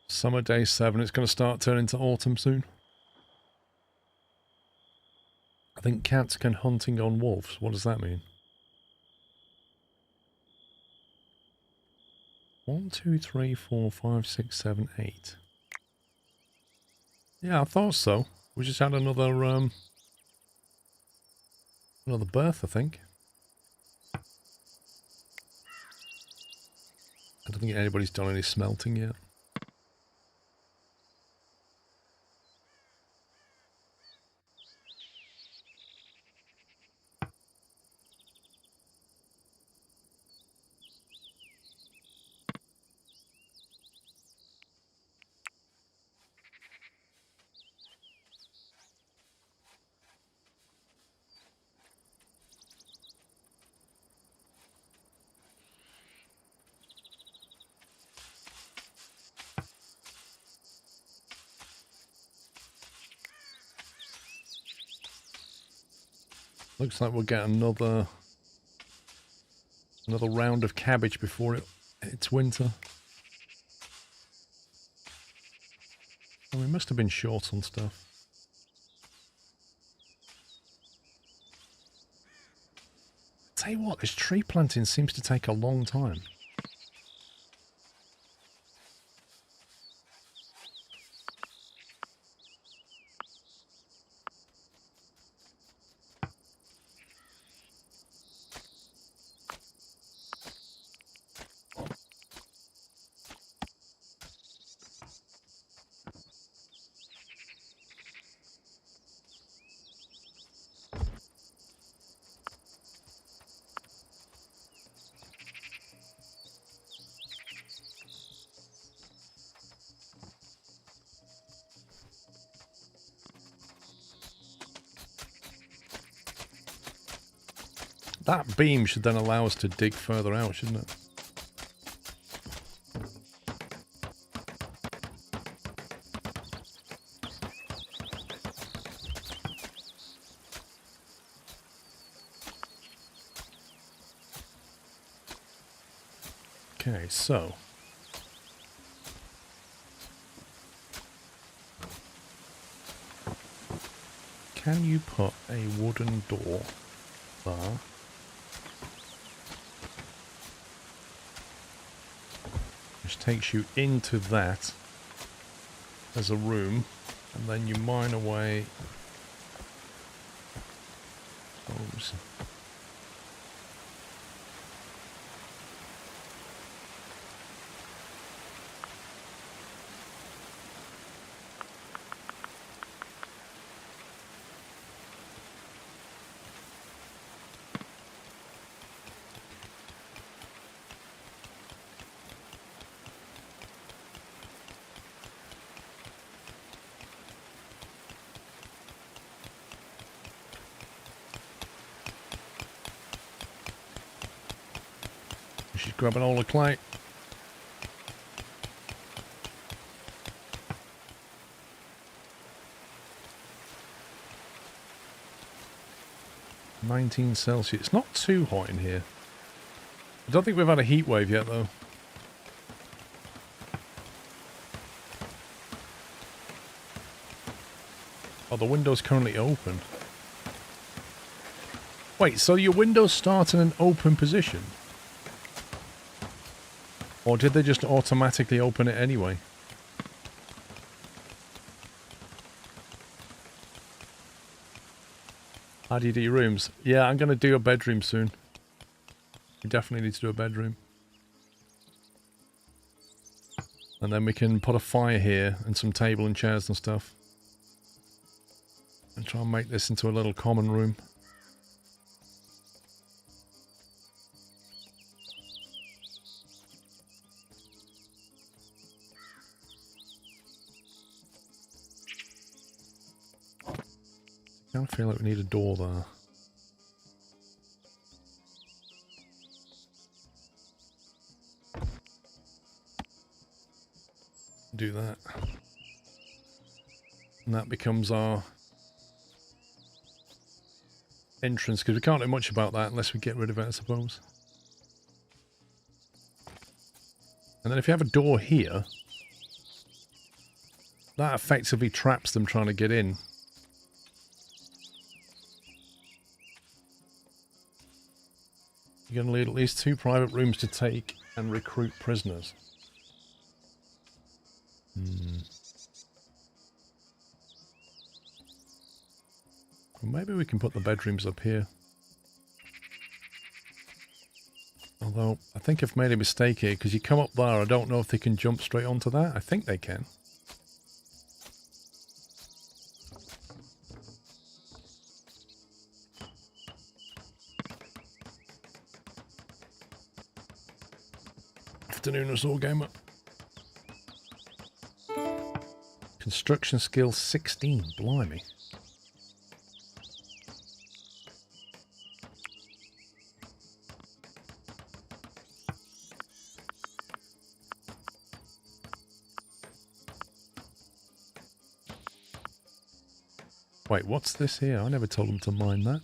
Summer day 7, it's going to start turning to autumn soon. I think cats can hunting on wolves. What does that mean? 1, 2, 3, 4, 5, 6, 7, 8. Yeah, I thought so. We just had another birth, I think. I don't think anybody's done any smelting yet. Looks like we'll get another round of cabbage before it's winter. Oh, we must have been short on stuff. Tell you what, this tree planting seems to take a long time. That beam should then allow us to dig further out, shouldn't it? Okay, so can you put a wooden door there? Which takes you into that as a room, and then you mine away. Oops. Just grabbing all the clay. -19 Celsius. It's not too hot in here. I don't think we've had a heat wave yet, though. Oh, the window's currently open. Wait, so your windows start in an open position? Or did they just automatically open it anyway? How do you do your rooms? Yeah, I'm going to do a bedroom soon. We definitely need to do a bedroom. And then we can put a fire here and some table and chairs and stuff. And try and make this into a little common room. I feel like we need a door there. Do that. And that becomes our entrance, because we can't do much about that unless we get rid of it, I suppose. And then if you have a door here, that effectively traps them trying to get in. You're going to need at least 2 private rooms to take and recruit prisoners. Well, maybe we can put the bedrooms up here. Although, I think I've made a mistake here, because you come up there, I don't know if they can jump straight onto that. I think they can. Afternoon us all, gamer. Construction skill 16, blimey. Wait, what's this here? I never told them to mine that.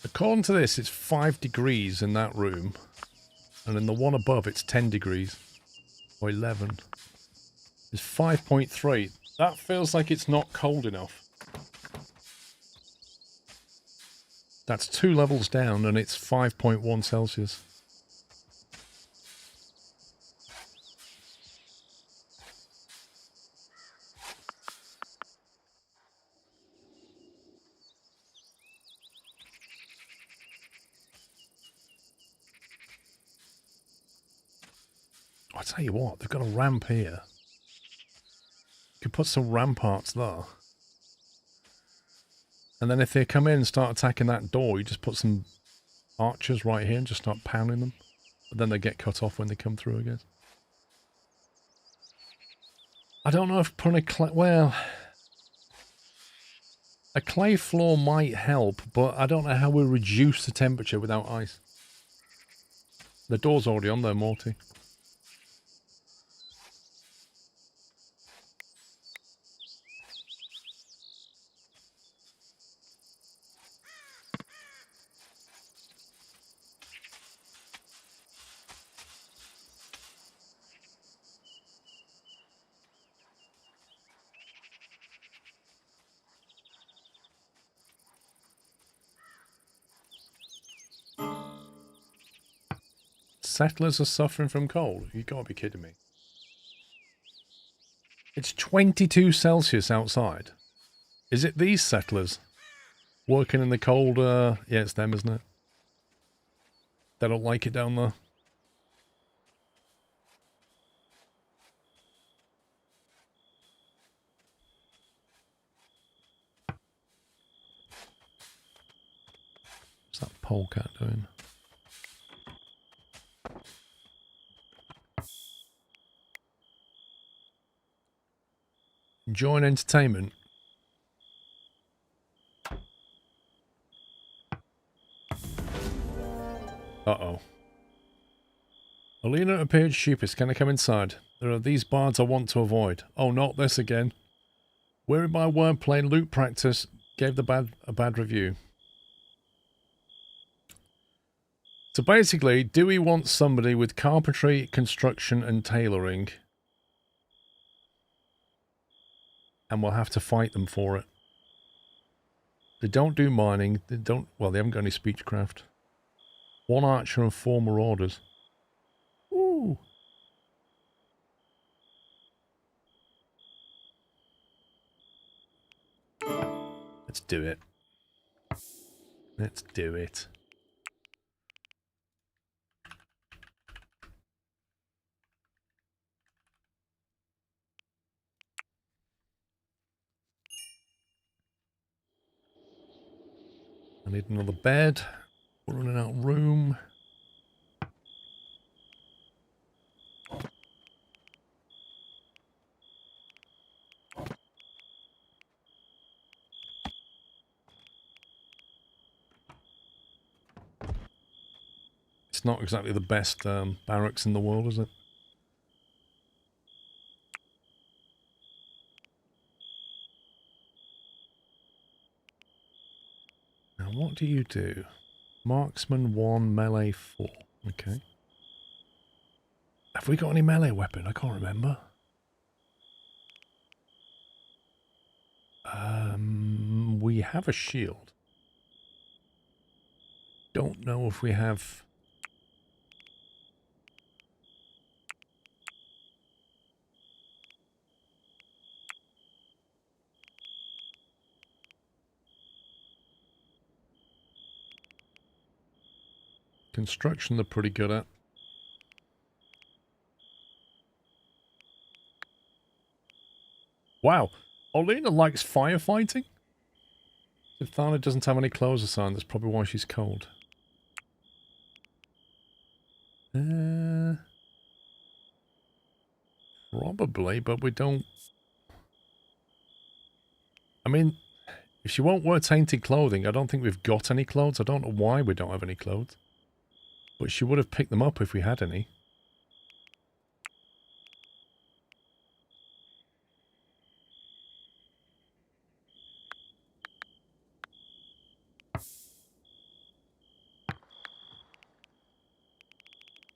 According to this, it's 5 degrees in that room. And in the one above, it's 10 degrees. Or 11. It's 5.3. That feels like it's not cold enough. That's 2 levels down, and it's 5.1 Celsius. I tell you what, they've got a ramp here. You could put some ramparts there. And then if they come in and start attacking that door, you just put some archers right here and just start pounding them. But then they get cut off when they come through, I guess. I don't know if putting a clay... Well... A clay floor might help, but I don't know how we reduce the temperature without ice. The door's already on there, Morty. Settlers are suffering from cold? You gotta be kidding me. It's 22 Celsius outside. Is it these settlers working in the cold? Yeah, it's them, isn't it? They don't like it down there. What's that polecat doing? Join entertainment. Uh-oh. Alina appeared sheepish. Can I come inside? There are these bards I want to avoid. Oh, not this again. Weary by wordplay and loot practice, gave a bad review. So basically, do we want somebody with carpentry, construction and tailoring? And we'll have to fight them for it. They don't do mining. They don't... Well, they haven't got any speechcraft. One archer and 4 marauders. Ooh. Let's do it. Let's do it. I need another bed. We're running out of room. It's not exactly the best barracks in the world, is it? Now, what do you do? Marksman 1, melee 4. Okay. Have we got any melee weapon? I can't remember. We have a shield. Don't know if we have... Construction they're pretty good at. Wow. Olena likes firefighting? If Thana doesn't have any clothes assigned, that's probably why she's cold. Probably, but we don't... I mean, if she won't wear tainted clothing, I don't think we've got any clothes. I don't know why we don't have any clothes. But she would have picked them up if we had any.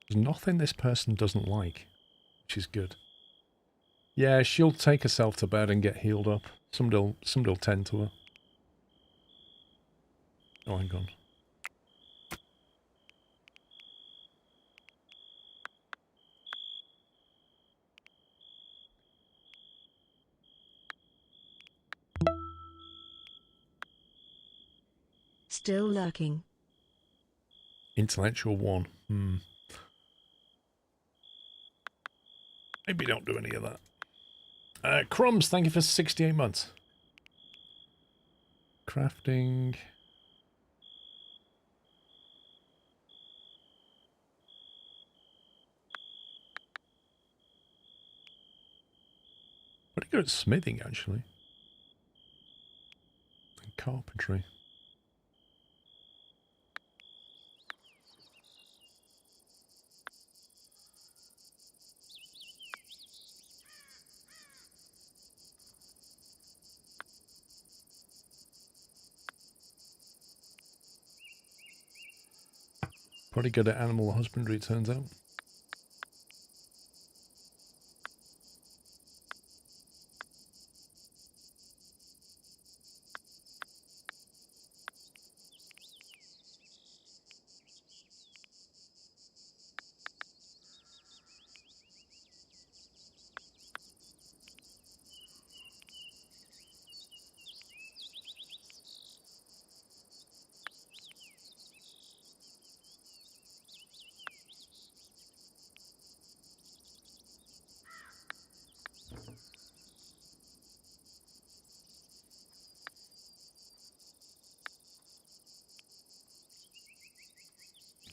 There's nothing this person doesn't like, which is good. Yeah, she'll take herself to bed and get healed up. Somebody'll tend to her. Oh, hang on. Still lurking. Intellectual 1. Maybe don't do any of that. Crumbs, thank you for 68 months. Crafting. Pretty good at smithing, actually. And carpentry. Pretty good at animal husbandry, it turns out.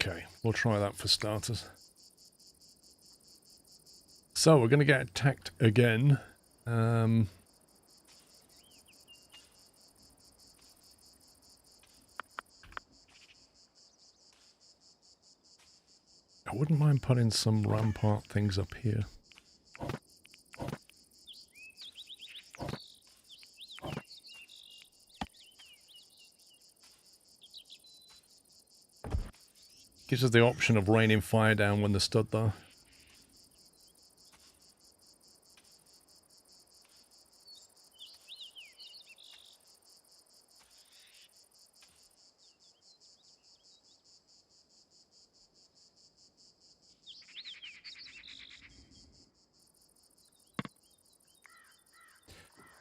Okay, we'll try that for starters. So we're going to get attacked again. I wouldn't mind putting some rampart things up here. Gives us the option of raining fire down when they're stood there.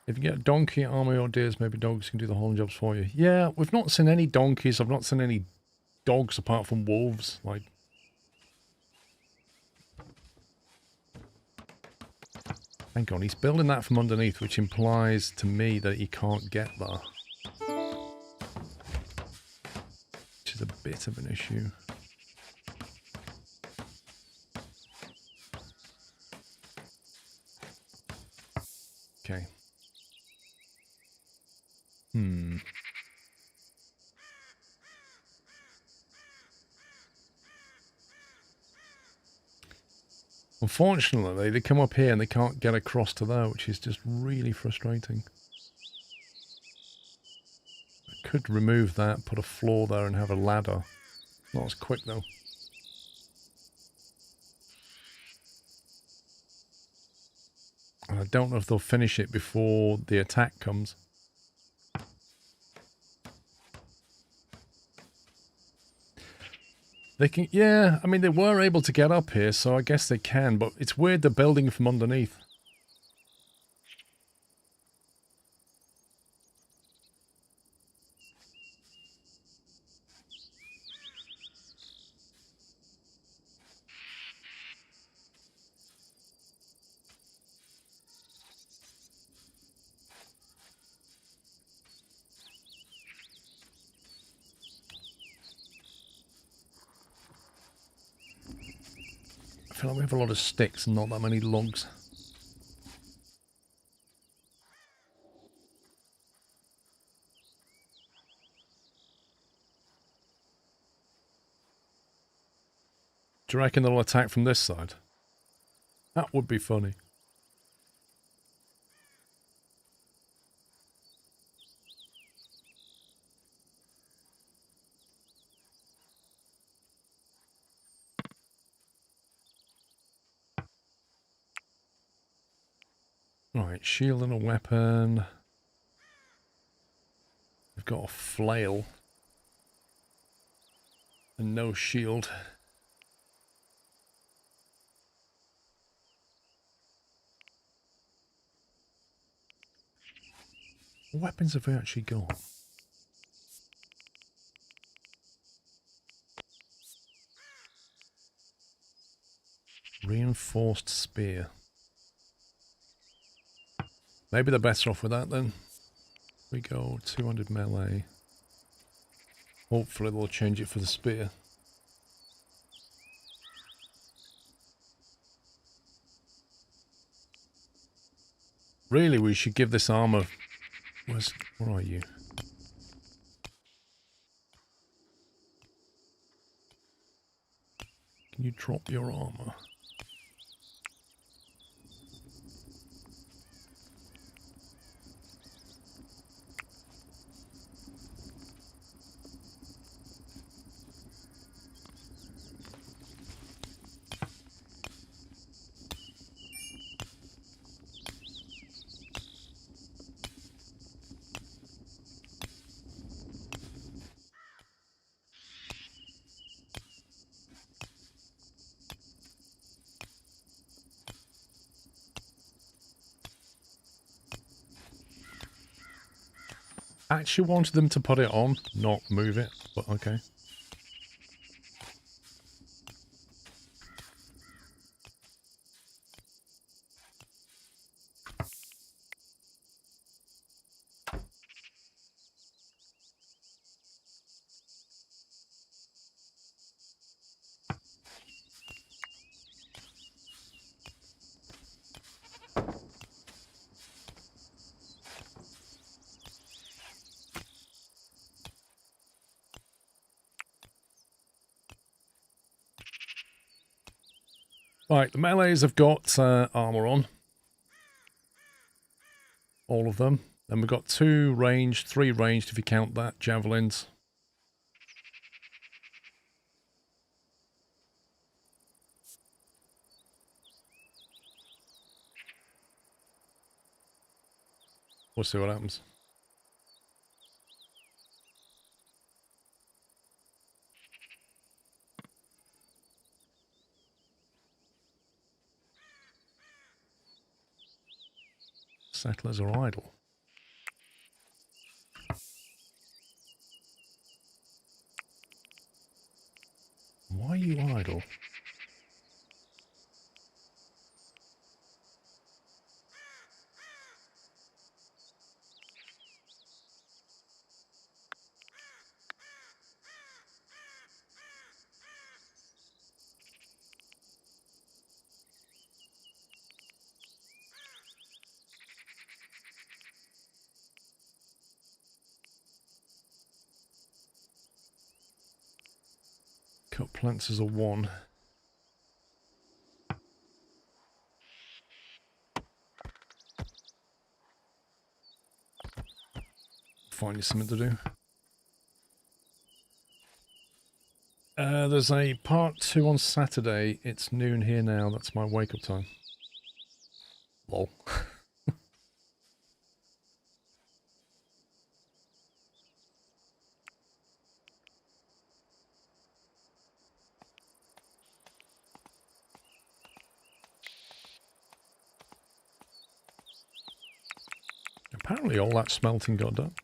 If you get a donkey, army or deers, maybe dogs can do the hauling jobs for you. Yeah, we've not seen any donkeys. I've not seen any dogs apart from wolves. Like, hang on, he's building that from underneath, which implies to me that he can't get there. Which is a bit of an issue. Okay. Unfortunately, they come up here and they can't get across to there, which is just really frustrating. I could remove that, put a floor there and have a ladder. Not as quick though. And I don't know if they'll finish it before the attack comes. They can, yeah, I mean, they were able to get up here, so I guess they can, but it's weird they're building from underneath. I feel like we have a lot of sticks and not that many logs. Do you reckon they'll attack from this side? That would be funny. Right, shield and a weapon. We've got a flail. And no shield. What weapons have we actually got? Reinforced spear. Maybe they're better off with that then. We go 200 melee. Hopefully they'll change it for the spear. Really, we should give this armor... Where are you? Can you drop your armor? I actually wanted them to put it on, not move it, but okay. Right, the melees have got armour on. All of them. Then we've got 2 ranged, 3 ranged if you count that, javelins. We'll see what happens. Settlers are idle. Why are you idle? Cut plants as a 1. Find you something to do. There's a part 2 on Saturday. It's noon here now. That's my wake up time. Lol. Apparently all that smelting got done.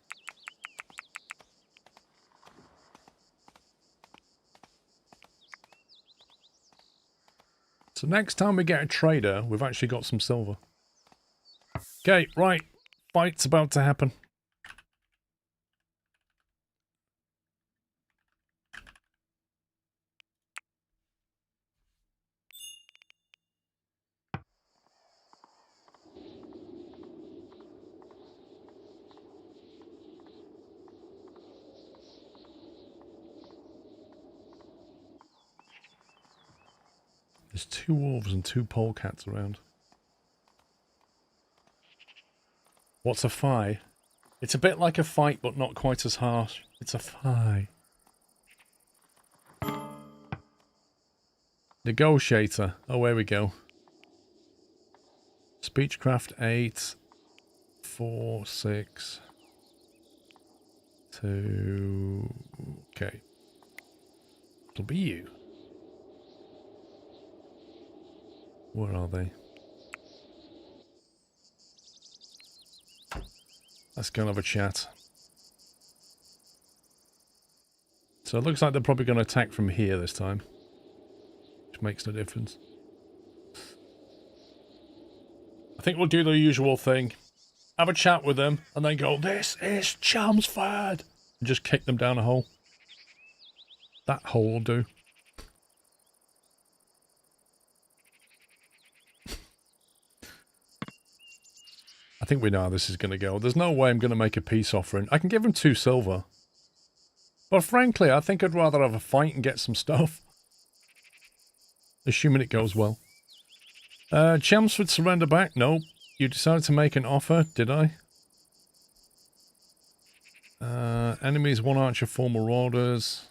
So next time we get a trader, we've actually got some silver. Okay, right. Fight's about to happen. There's 2 wolves and 2 polecats around. What's a fi? It's a bit like a fight, but not quite as harsh. It's a fi. Negotiator. Oh, here we go. Speechcraft 8. 4, 6. 2. Okay. It'll be you. Where are they? Let's go and have a chat. So it looks like they're probably going to attack from here this time. Which makes no difference. I think we'll do the usual thing. Have a chat with them and then go, "This is Chelmsford!" And just kick them down a hole. That hole will do. I think we know how this is going to go. There's no way I'm going to make a peace offering. I can give him 2 silver. But frankly, I think I'd rather have a fight and get some stuff. Assuming it goes well. Chelmsford surrender back? Nope. You decided to make an offer, did I? Enemies, 1 archer, 4 marauders.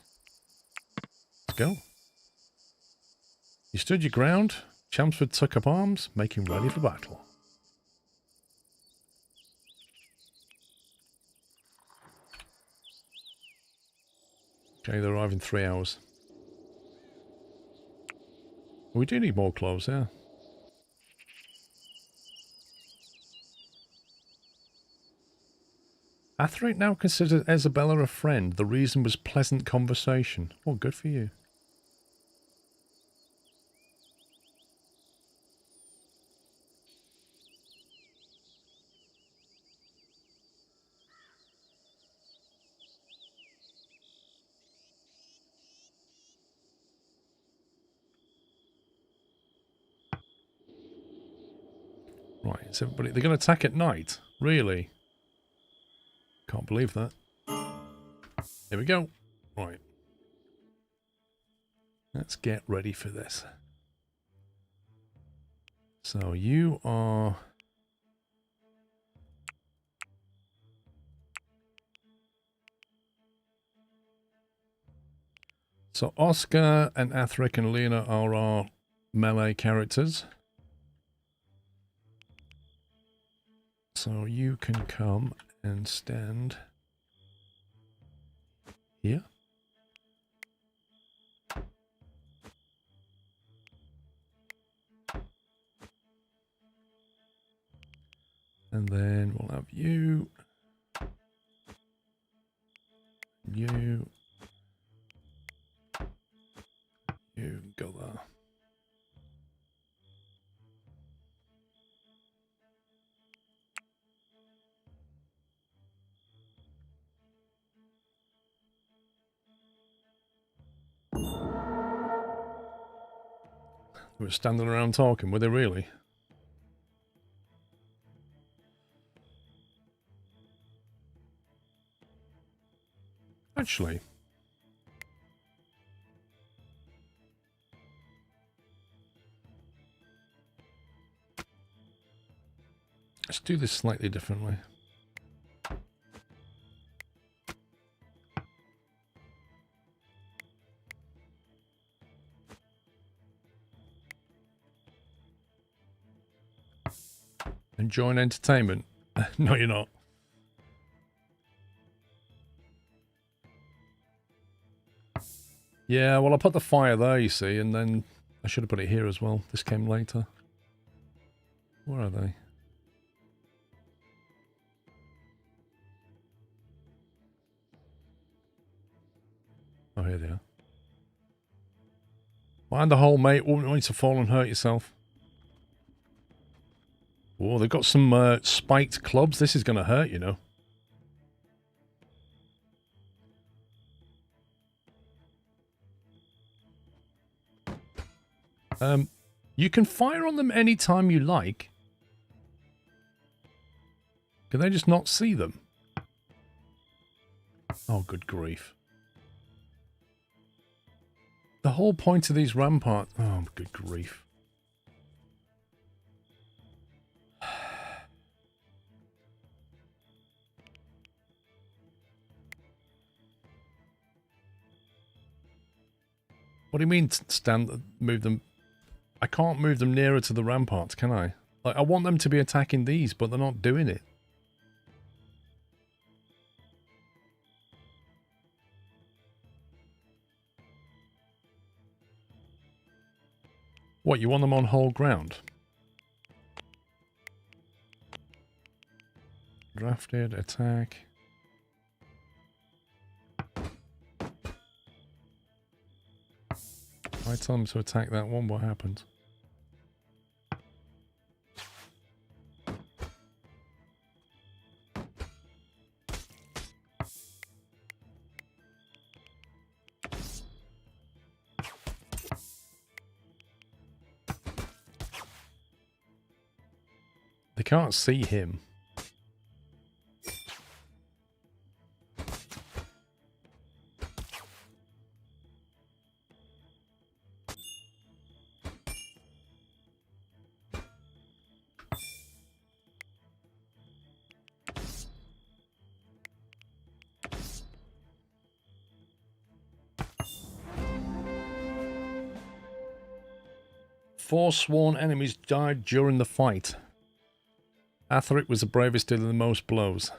Let's go. You stood your ground. Chelmsford took up arms, making ready for battle. Okay, they arrive in 3 hours. We do need more cloves, yeah. Atherite now considers Isabella a friend. The reason was pleasant conversation. Oh, good for you. Right, is everybody... They're going to attack at night? Really? Can't believe that. Here we go. Right. Let's get ready for this. So you are... So Oscar and Athric and Lena are our melee characters. So you can come and stand here. And then we'll have you, you go there. They were standing around talking, were they really? Actually, let's do this slightly differently. Enjoying entertainment? No, you're not. Yeah, well, I put the fire there, you see, and then I should have put it here as well. This came later. Where are they? Oh, here they are. Mind the hole, mate. Wouldn't want you to fall and hurt yourself. Oh, they've got some spiked clubs. This is going to hurt, you know. You can fire on them anytime you like. Can they just not see them? Oh, good grief. The whole point of these ramparts... Oh, good grief. What do you mean, move them? I can't move them nearer to the ramparts, can I? Like, I want them to be attacking these, but they're not doing it. What, you want them on whole ground? Drafted, attack. If I tell them to attack that one, what happens? They can't see him. Four sworn enemies died during the fight. Atheric was the bravest, dealing the most blows.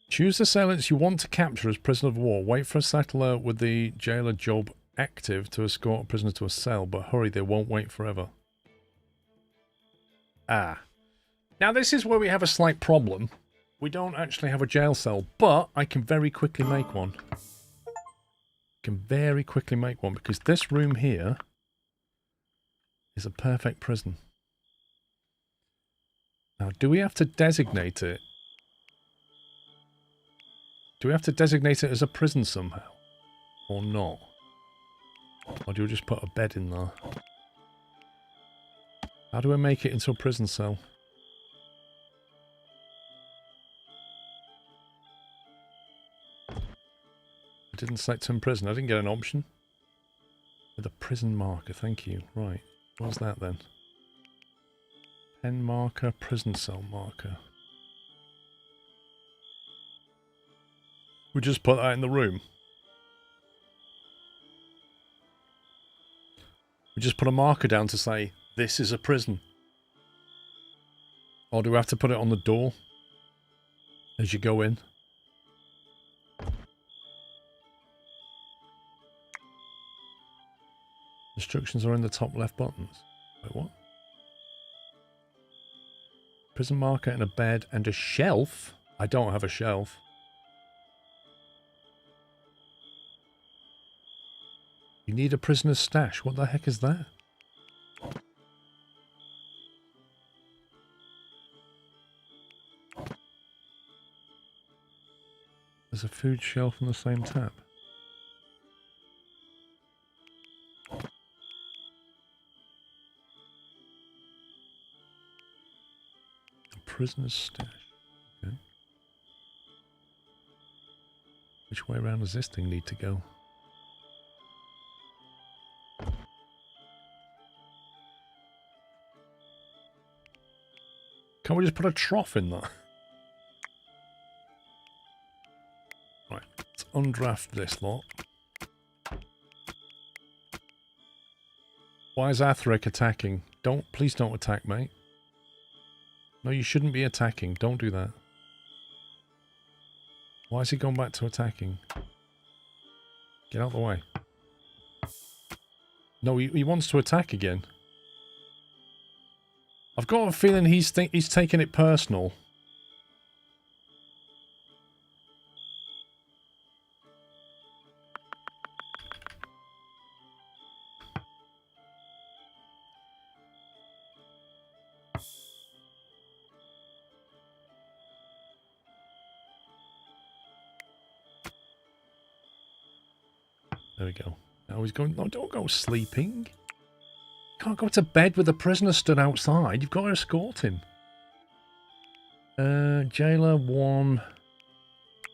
Choose the assailants you want to capture as prisoner of war. Wait for a settler with the jailer job active to escort a prisoner to a cell, but hurry, they won't wait forever. Ah. Now this is where we have a slight problem. We don't actually have a jail cell, but I can very quickly make one. Can very quickly make one because this room here is a perfect prison. Now, do we have to designate it? Do we have to designate it as a prison somehow? Or not? Or do we just put a bed in there? How do I make it into a prison cell? I didn't select to imprison. I didn't get an option. With a prison marker, thank you. Right. What's that then? Pen marker, prison cell marker. We just put that in the room. We just put a marker down to say, this is a prison. Or do we have to put it on the door as you go in? Instructions are in the top left buttons. Wait, what? Prison marker and a bed and a shelf? I don't have a shelf. You need a prisoner's stash. What the heck is that? There's a food shelf on the same tab. A prisoner's stash. Okay. Which way around does this thing need to go? Can't we just put a trough in that? Right, let's undraft this lot. Why is Atheric attacking? Please don't attack, mate. No, you shouldn't be attacking. Don't do that. Why is he going back to attacking? Get out of the way. No, he wants to attack again. I've got a feeling he's taking it personal. There we go. Now he's going... No, don't go sleeping. You can't go to bed with a prisoner stood outside. You've got to escort him. Jailer 1.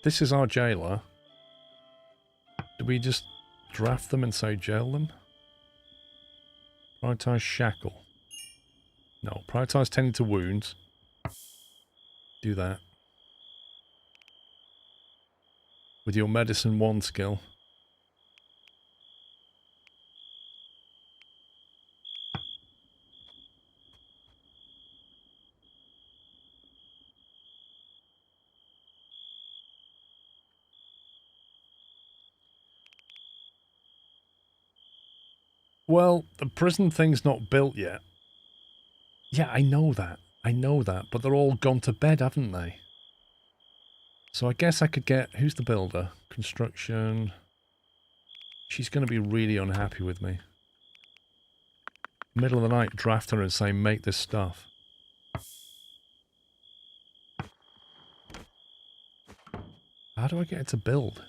This is our jailer. Do we just draft them and say jail them? Prioritize shackle. No, prioritize tending to wounds. Do that. With your medicine 1 skill. Well, the prison thing's not built yet. Yeah, I know that. I know that. But they're all gone to bed, haven't they? So I guess I could get... Who's the builder? Construction. She's going to be really unhappy with me. Middle of the night, draft her and say, make this stuff. How do I get it to build?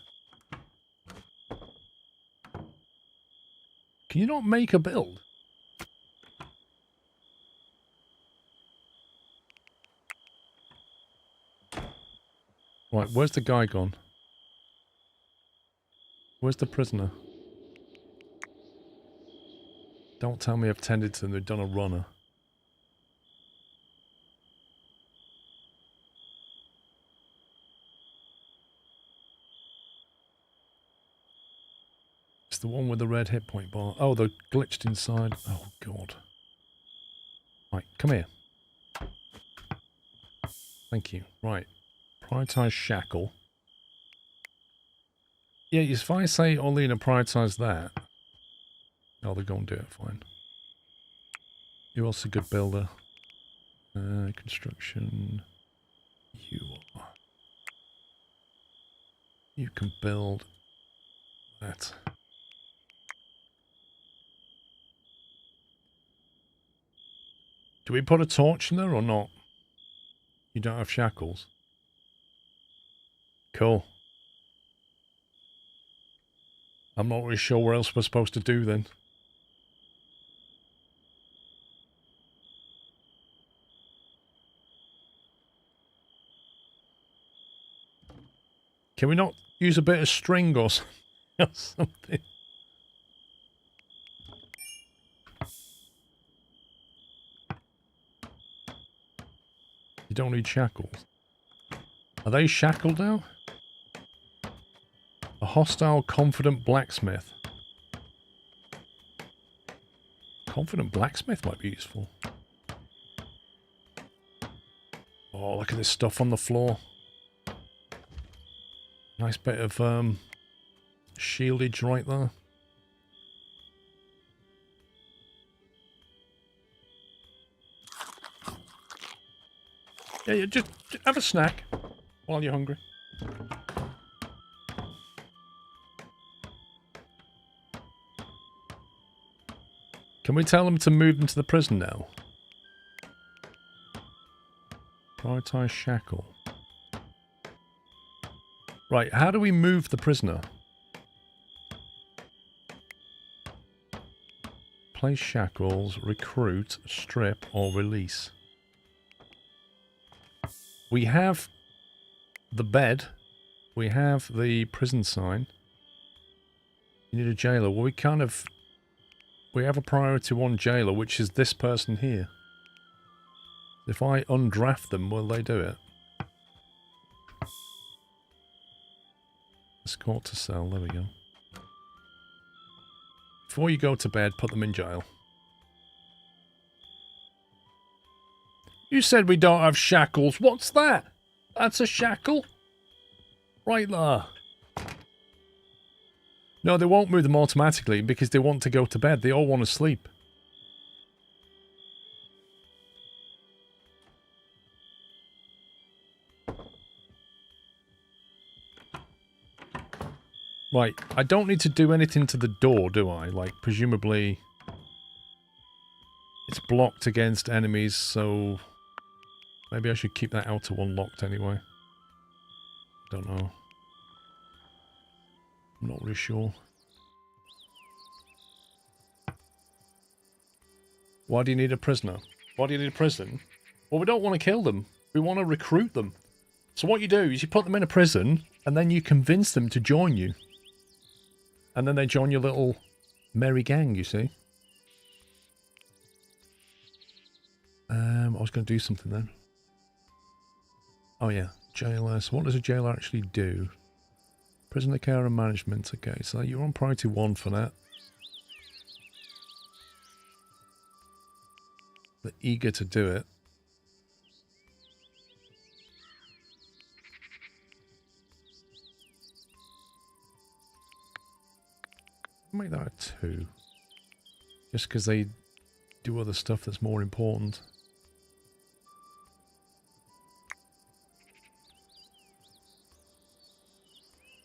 Can you not make a build? Right, where's the guy gone? Where's the prisoner? Don't tell me I've tended to them, they've done a runner. It's the one with the red hit point bar. Oh, they're glitched inside. Oh, God. Right, come here. Thank you. Right. Prioritize shackle. Yeah, if I say Olina prioritize that. Oh, they're going to do it, fine. You're also a good builder. Construction. You are. You can build that. Do we put a torch in there or not? You don't have shackles. Cool. I'm not really sure what else we're supposed to do then. Can we not use a bit of string or something? You don't need shackles. Are they shackled now? A hostile, confident blacksmith. Confident blacksmith might be useful. Oh, look at this stuff on the floor. Nice bit of shieldage right there. Yeah, just have a snack while you're hungry. Can we tell them to move them to the prison now? Prioritize shackle. Right, how do we move the prisoner? Place shackles, recruit, strip, or release. We have the bed. We have the prison sign. You need a jailer. Well, we have a priority one jailer, which is this person here. If I undraft them, will they do it? Escort to cell, there we go. Before you go to bed, put them in jail. You said we don't have shackles. What's that? That's a shackle? Right there. No, they won't move them automatically because they want to go to bed. They all want to sleep. Right, I don't need to do anything to the door, do I? Like, presumably it's blocked against enemies, so maybe I should keep that outer one locked anyway. Don't know. I'm not really sure. Why do you need a prisoner? Why do you need a prison? Well, we don't want to kill them. We want to recruit them. So what you do is you put them in a prison, and then you convince them to join you. And then they join your little merry gang, you see. I was going to do something then. Oh yeah, jailer. So what does a jailer actually do? Prisoner care and management. Okay, so you're on priority 1 for that. They're eager to do it. Make that a 2. Just because they do other stuff that's more important.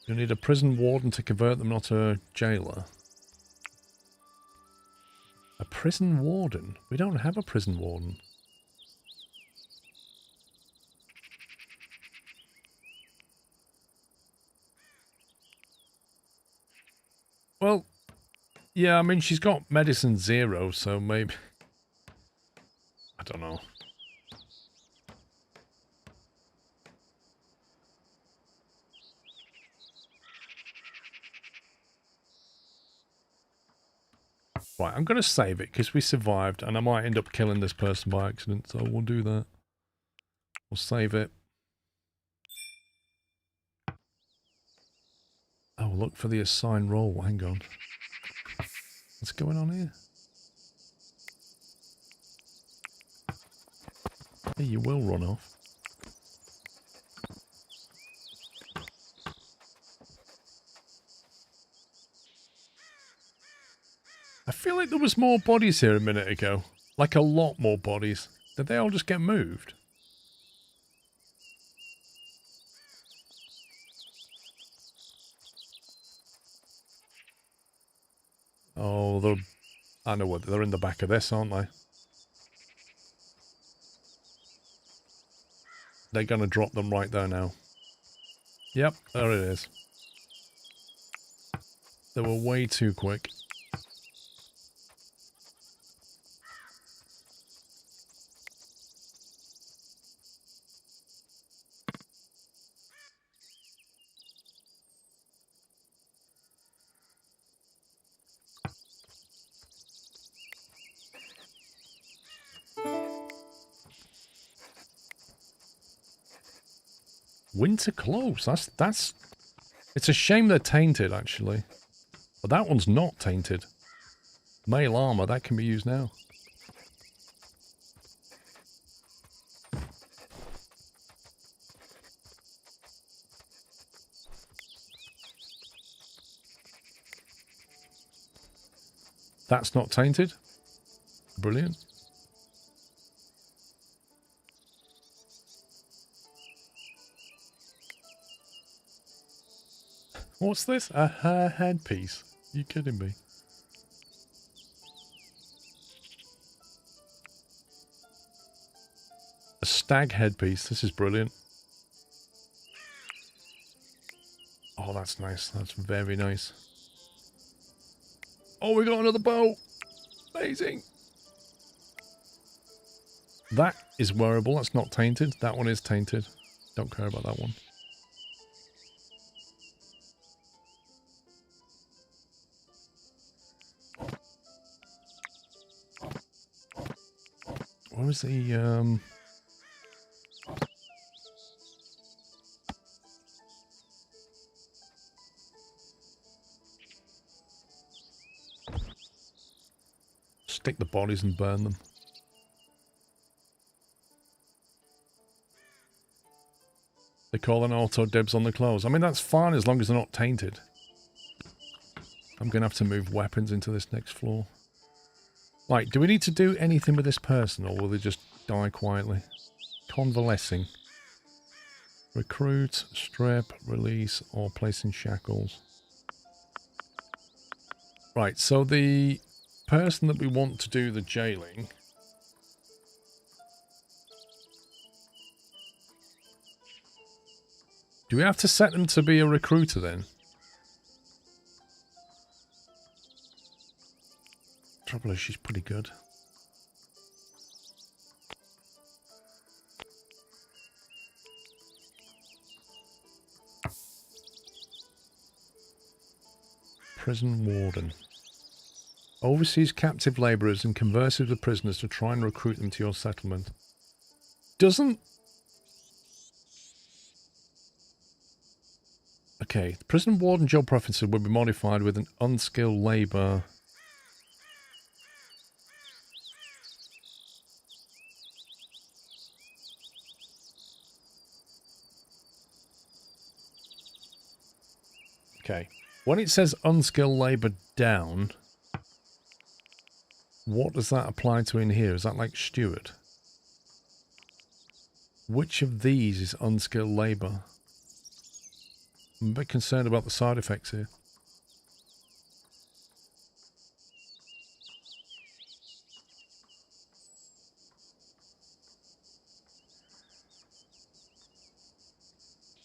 You need a prison warden to convert them, not a jailer. A prison warden? We don't have a prison warden. Well, yeah, I mean, she's got medicine 0, so maybe... I don't know. Right, I'm going to save it because we survived and I might end up killing this person by accident, so we'll do that. We'll save it. Oh, look for the assigned role. Hang on. What's going on here? Hey, you will run off. I feel like there was more bodies here a minute ago. Like a lot more bodies. Did they all just get moved? Oh, they're... I know what, they're in the back of this, aren't they? They're going to drop them right there now. Yep, there it is. They were way too quick. Winter clothes. That's. It's a shame they're tainted, actually. But that one's not tainted. Male armor, that can be used now. That's not tainted. Brilliant. What's this? A hair headpiece? You kidding me? A stag headpiece. This is brilliant. Oh, that's nice. That's very nice. Oh, we got another bow. Amazing. That is wearable. That's not tainted. That one is tainted. Don't care about that one. Where was the, stick the bodies and burn them. They call an auto dibs on the clothes. I mean, that's fine as long as they're not tainted. I'm going to have to move weapons into this next floor. Right, do we need to do anything with this person, or will they just die quietly? Convalescing. Recruit, strip, release, or place in shackles. Right, so the person that we want to do the jailing... Do we have to set them to be a recruiter then? Trouble is, she's pretty good. Prison warden. Oversees captive labourers and converses with prisoners to try and recruit them to your settlement. Doesn't... Okay, the prison warden job preferences will be modified with an unskilled labour... Okay, when it says unskilled labour down, what does that apply to in here? Is that like steward? Which of these is unskilled labour? I'm a bit concerned about the side effects here.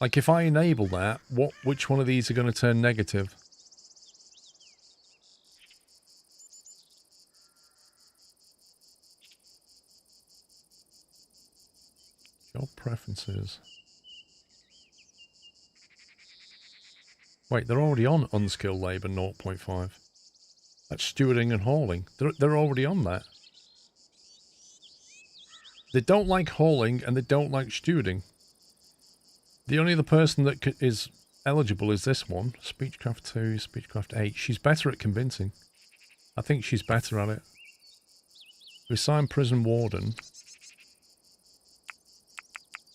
Like, if I enable that, which one of these are going to turn negative? Job preferences. Wait, they're already on unskilled labour 0.5. That's stewarding and hauling. They're already on that. They don't like hauling and they don't like stewarding. The only other person that is eligible is this one. Speechcraft 2, Speechcraft 8. She's better at convincing. I think she's better at it. We assign prison warden.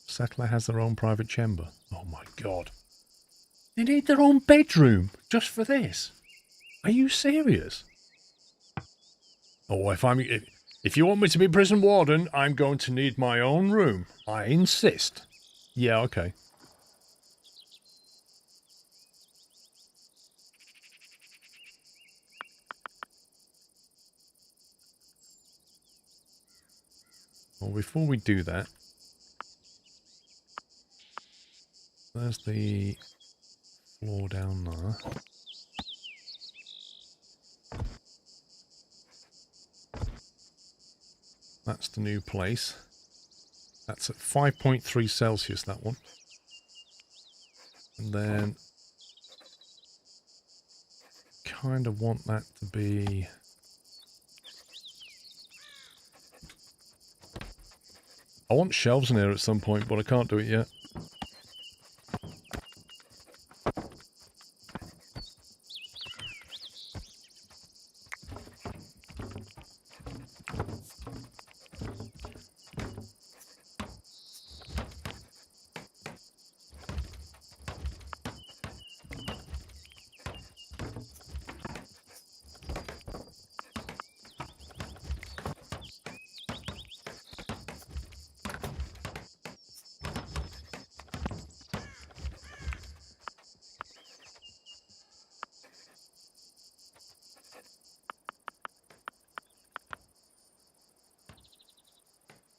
Settler has their own private chamber. Oh my god. They need their own bedroom just for this. Are you serious? Oh, if you want me to be prison warden, I'm going to need my own room. I insist. Yeah, okay. Well, before we do that, there's the floor down there. That's the new place. That's at 5.3 Celsius, that one. And then kind of want that to be... I want shelves in here at some point, but I can't do it yet.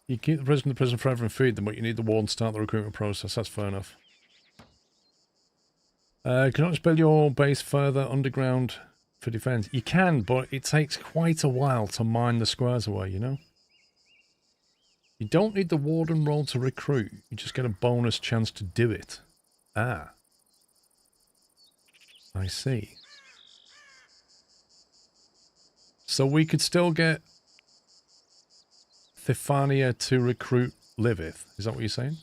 You keep the prisoner in the prison forever and feed them, but you need the warden to start the recruitment process. That's fair enough. Can you not just build your base further underground for defense? You can, but it takes quite a while to mine the squares away, you know? You don't need the warden role to recruit. You just get a bonus chance to do it. Ah. I see. So we could still get Thefania to recruit Livith. Is that what you're saying?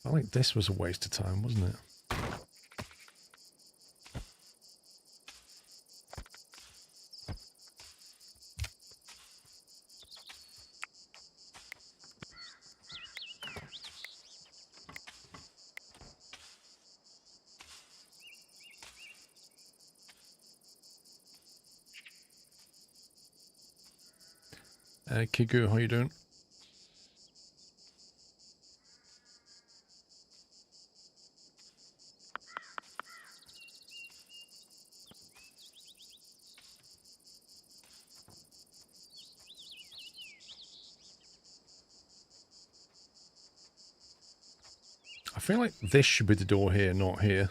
I think this was a waste of time, wasn't it? Kigu, how you doing? I feel like this should be the door here, not here.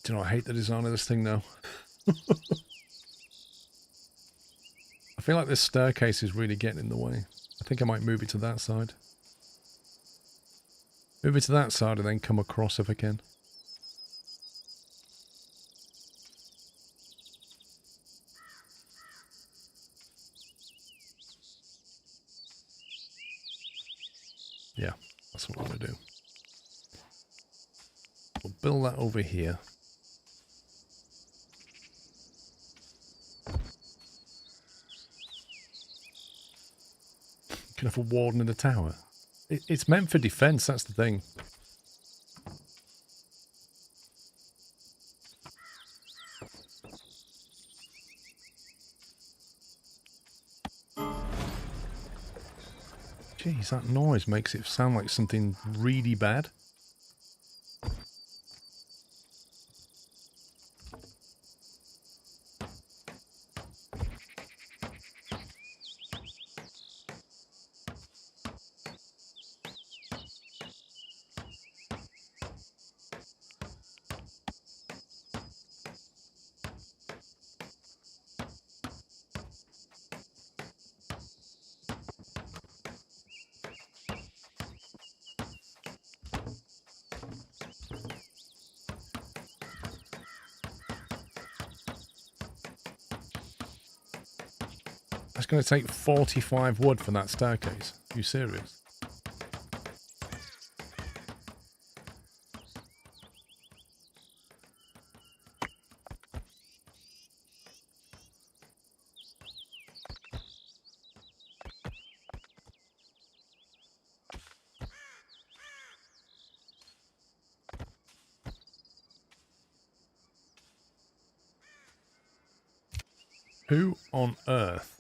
Do you know, I hate the design of this thing now. I feel like this staircase is really getting in the way. I think I might move it to that side. Move it to that side and then come across if I can. Yeah, that's what I want to do. We'll build that over here. Can have a warden in the tower. It's meant for defense, that's the thing. Jeez, that noise makes it sound like something really bad. It's going to take 45 wood for that staircase. Are you serious? Who on earth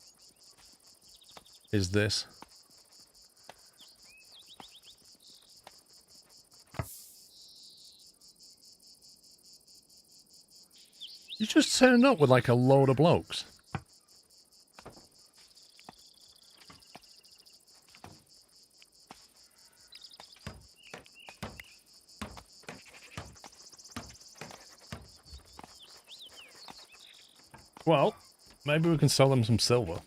is this? You just turned up with like a load of blokes. Well, maybe we can sell them some silver.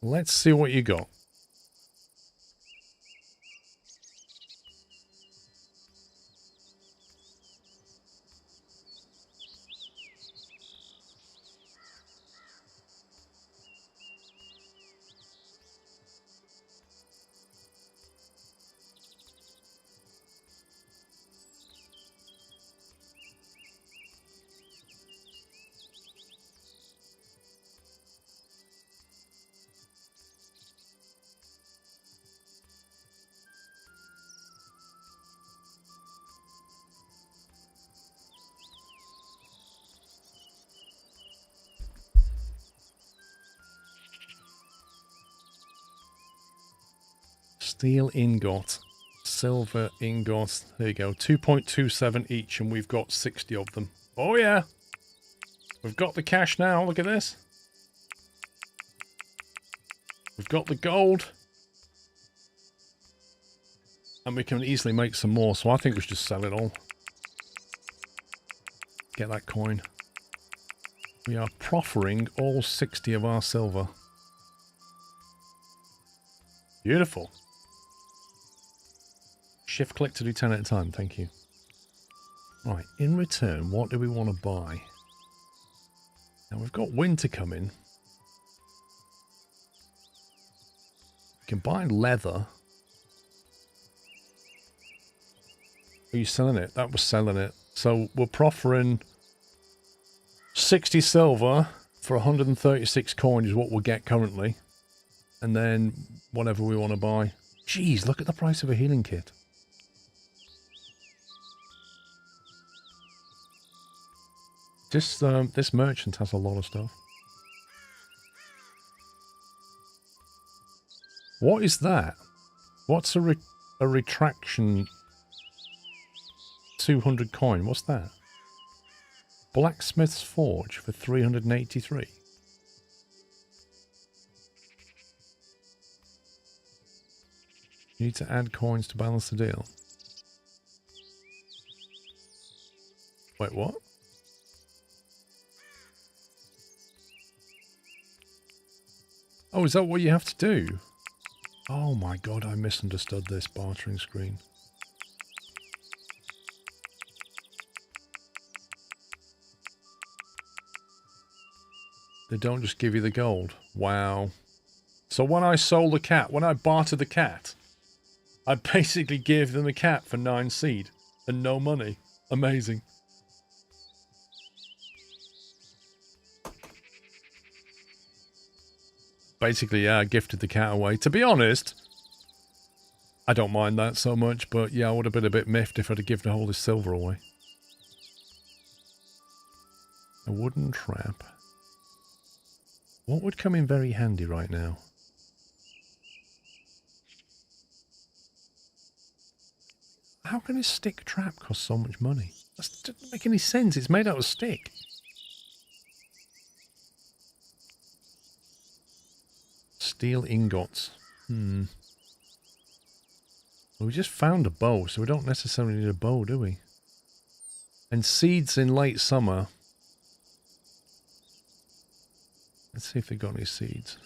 Let's see what you got. Steel ingot. Silver ingot. There you go. 2.27 each, and we've got 60 of them. Oh, yeah. We've got the cash now. Look at this. We've got the gold. And we can easily make some more, so I think we should just sell it all. Get that coin. We are proffering all 60 of our silver. Beautiful. Shift click to do 10 at a time, thank you. Right, in return, what do we want to buy? Now we've got winter coming. We can buy leather. Are you selling it? That was selling it. So we're proffering 60 silver for 136 coin is what we'll get currently. And then whatever we want to buy. Jeez, look at the price of a healing kit. This merchant has a lot of stuff. What is that? What's a retraction 200 coin? What's that? Blacksmith's Forge for 383. You need to add coins to balance the deal. Wait, what? Oh, is that what you have to do? Oh my god, I misunderstood this bartering screen. They don't just give you the gold. Wow. So when I sold the cat, when I bartered the cat, I basically gave them the cat for 9 seed and no money. Amazing. Basically, yeah, I gifted the cat away. To be honest, I don't mind that so much, but yeah, I would have been a bit miffed if I'd have given all this silver away. A wooden trap. What would come in very handy right now? How can a stick trap cost so much money? That doesn't make any sense. It's made out of stick. Steel ingots. Well, we just found a bow, so we don't necessarily need a bow, do we? And seeds in late summer. Let's see if they got any seeds.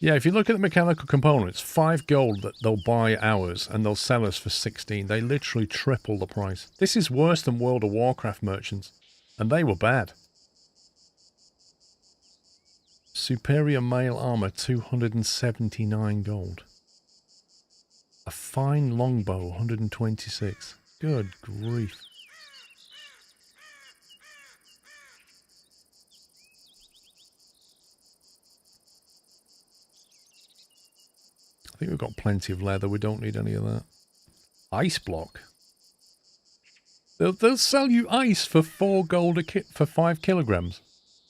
Yeah, if you look at the mechanical components, 5 gold that they'll buy ours and they'll sell us for 16. They literally triple the price. This is worse than World of Warcraft merchants, and they were bad. Superior mail armor, 279 gold. A fine longbow, 126. Good grief. I think we've got plenty of leather. We don't need any of that. Ice block. They'll sell you ice for 4 gold a kit for 5 kilograms.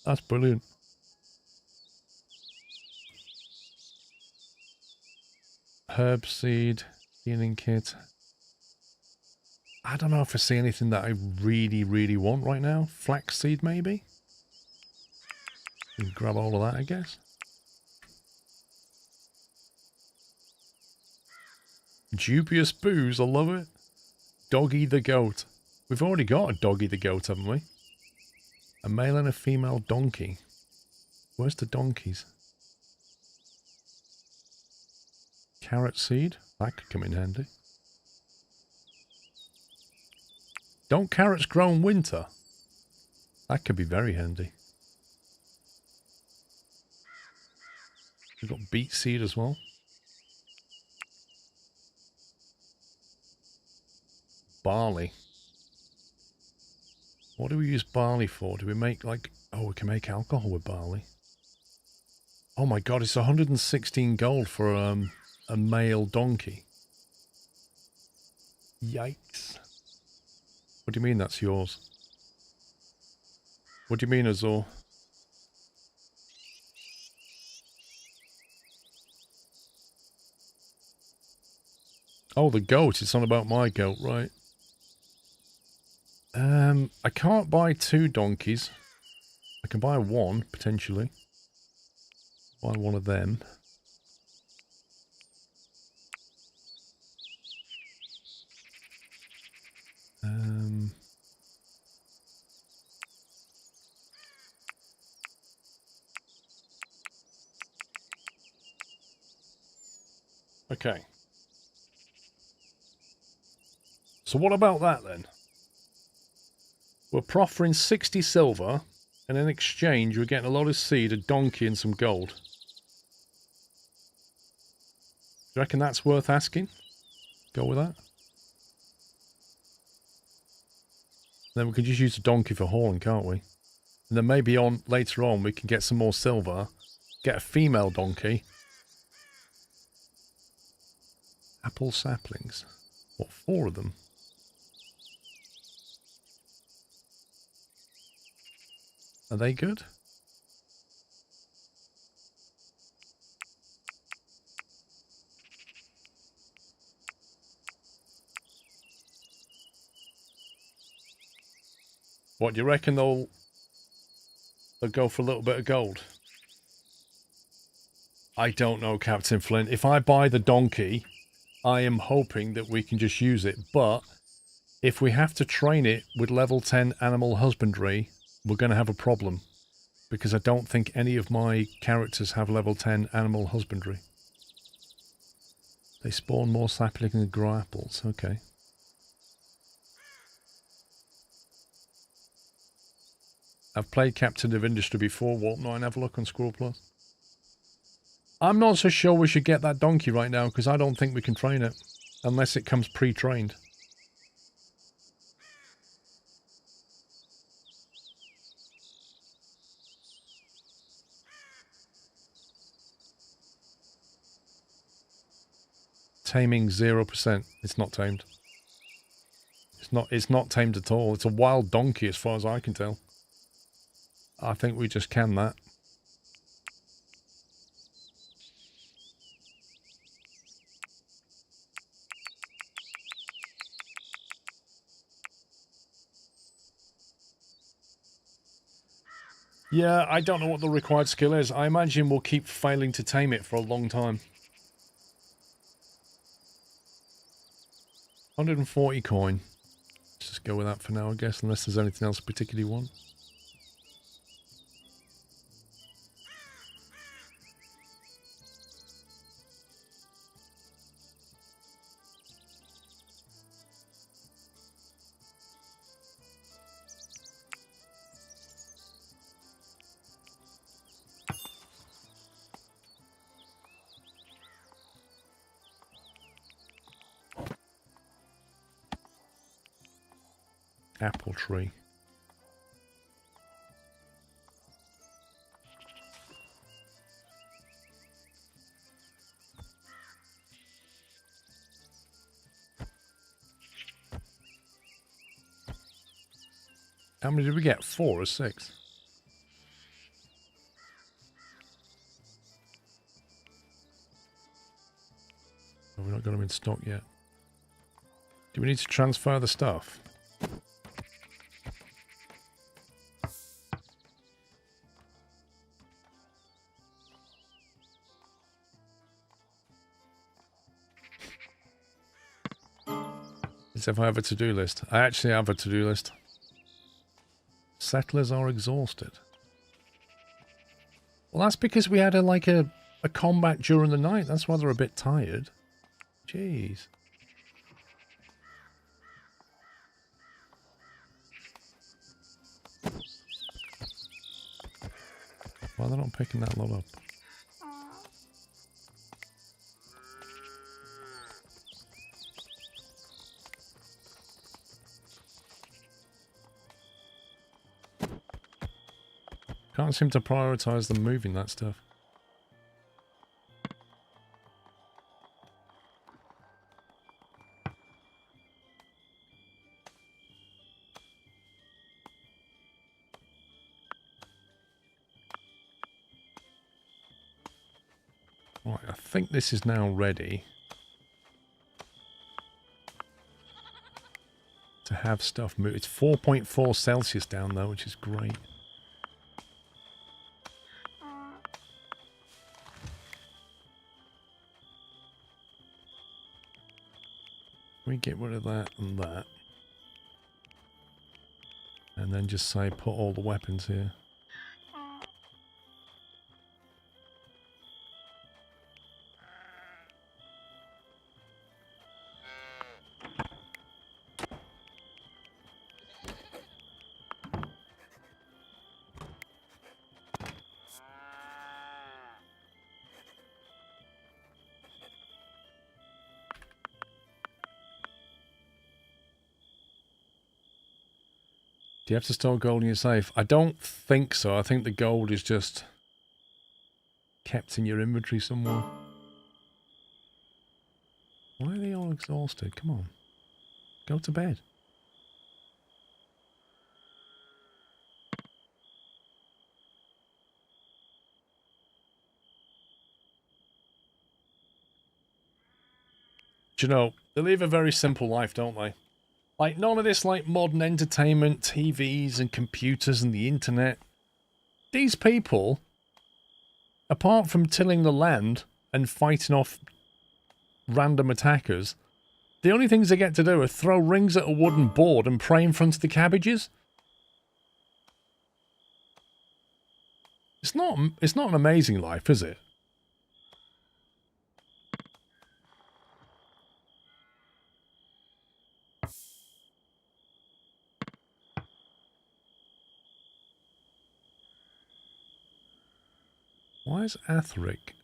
That's brilliant. Herb seed, healing kit. I don't know if I see anything that I really, really want right now. Flax seed, maybe? We can grab all of that, I guess. Dubious booze, I love it. Doggy the goat. We've already got a Doggy the goat, haven't we? A male and a female donkey. Where's the donkeys? Carrot seed. That could come in handy. Don't carrots grow in winter? That could be very handy. We've got beet seed as well. Barley. What do we use barley for? Do we make like... Oh, we can make alcohol with barley. Oh my god, it's 116 gold for a male donkey. Yikes. What do you mean that's yours? What do you mean, Azor? Oh, the goat. It's not about my goat, right? I can't buy 2 donkeys. I can buy 1, potentially. Buy 1 of them. Okay. So what about that then? We're proffering 60 silver, and in exchange we're getting a lot of seed, a donkey, and some gold. Do you reckon that's worth asking? Go with that? Then we can just use the donkey for hauling, can't we? And then maybe later on we can get some more silver, get a female donkey. Apple saplings. What, 4 of them? Are they good? What, do you reckon they'll go for a little bit of gold? I don't know, Captain Flint. If I buy the donkey, I am hoping that we can just use it. But if we have to train it with level 10 animal husbandry, we're going to have a problem. Because I don't think any of my characters have level 10 animal husbandry. They spawn more saplings and grow apples. Okay. I've played Captain of Industry before. Walt 9, have a look on Squirrel Plus. I'm not so sure we should get that donkey right now, because I don't think we can train it. Unless it comes pre-trained. Taming 0%. It's not tamed. It's not tamed at all. It's a wild donkey as far as I can tell. I think we just can that. Yeah, I don't know what the required skill is. I imagine we'll keep failing to tame it for a long time. 140 coin. Let's just go with that for now, I guess, unless there's anything else I particularly want. Apple tree. How many did we get? 4 or 6? Oh, we've not got them in stock yet. Do we need to transfer the stuff? If I have a to-do list. I actually have a to-do list. Settlers are exhausted. Well, that's because we had a combat during the night. That's why they're a bit tired. Jeez. Why are they not picking that lot up? Can't seem to prioritize them moving that stuff. Right, I think this is now ready to have stuff move. It's 4.4 Celsius down though, which is great. We get rid of that and that. And then just say put all the weapons here. Do you have to store gold in your safe? I don't think so. I think the gold is just kept in your inventory somewhere. Why are they all exhausted? Come on. Go to bed. Do you know, they live a very simple life, don't they? Like, none of this, like, modern entertainment, TVs and computers and the internet. These people, apart from tilling the land and fighting off random attackers, the only things they get to do are throw rings at a wooden board and pray in front of the cabbages. It's not an amazing life, is it? Why is Atheric?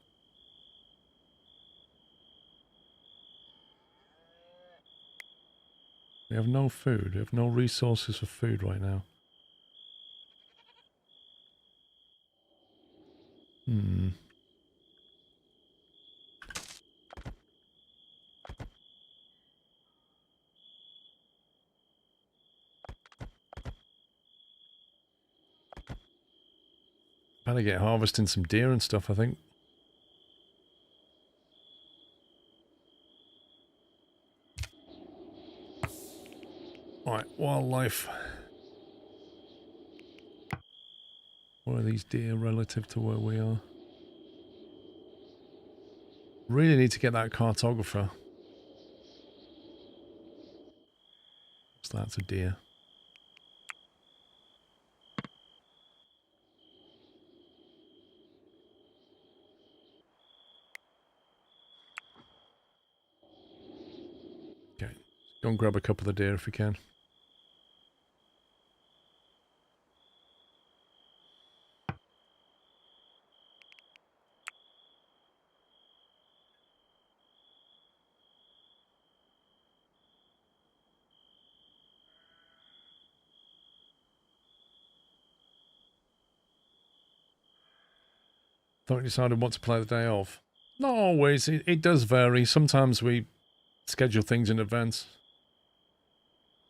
We have no food. We have no resources for food right now. Better get harvesting some deer and stuff, I think. Right, wildlife. Where are these deer relative to where we are? Really need to get that cartographer. So that's a deer. Okay, go and grab a couple of the deer if we can. Thought you decided what to play the day off. Not always. It does vary. Sometimes we schedule things in advance.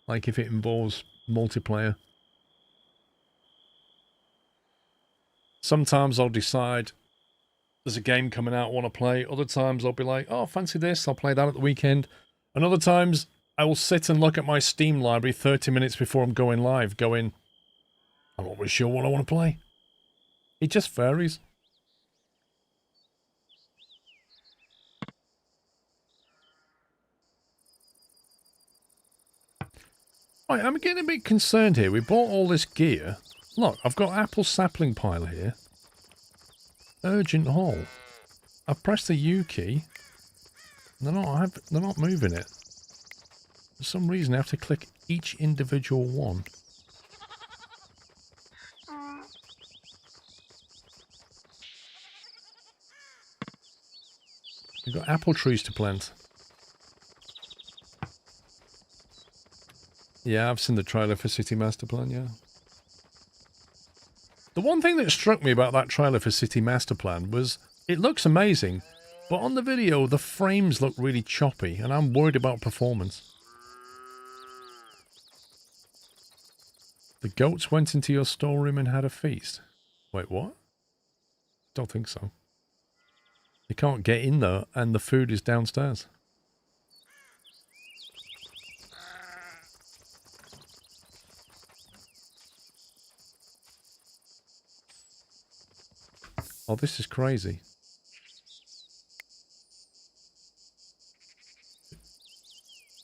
Like if it involves multiplayer. Sometimes I'll decide there's a game coming out I want to play. Other times I'll be like, oh, fancy this. I'll play that at the weekend. And other times I will sit and look at my Steam library 30 minutes before I'm going live, going, I'm not really sure what I want to play. It just varies. Right, I'm getting a bit concerned here. We bought all this gear. Look, I've got apple sapling pile here. Urgent haul. I've pressed the U key. They're not moving it. For some reason I have to click each individual one. We've got apple trees to plant. Yeah, I've seen the trailer for City Master Plan, yeah. The one thing that struck me about that trailer for City Master Plan was it looks amazing, but on the video the frames look really choppy and I'm worried about performance. The goats went into your storeroom and had a feast. Wait, what? Don't think so. They can't get in there, and the food is downstairs. Oh, this is crazy.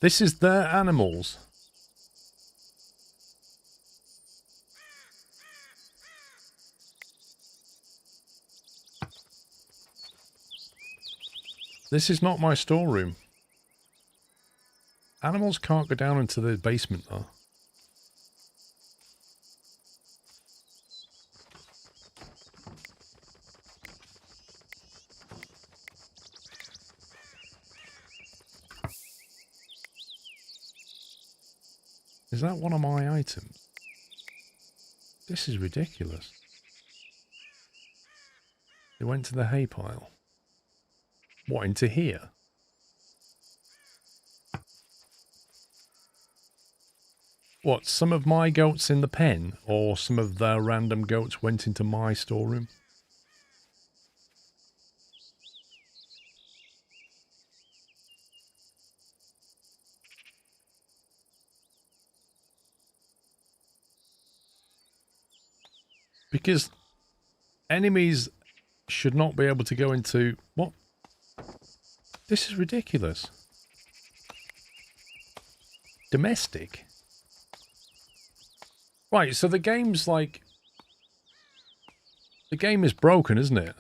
This is their animals. This is not my storeroom. Animals can't go down into the basement, though. Is that one of my items? This is ridiculous. They went to the hay pile. What, into here? What, some of my goats in the pen? Or some of their random goats went into my storeroom? Because enemies should not be able to go into... What? This is ridiculous. Domestic? Right, so the game's like... The game is broken, isn't it?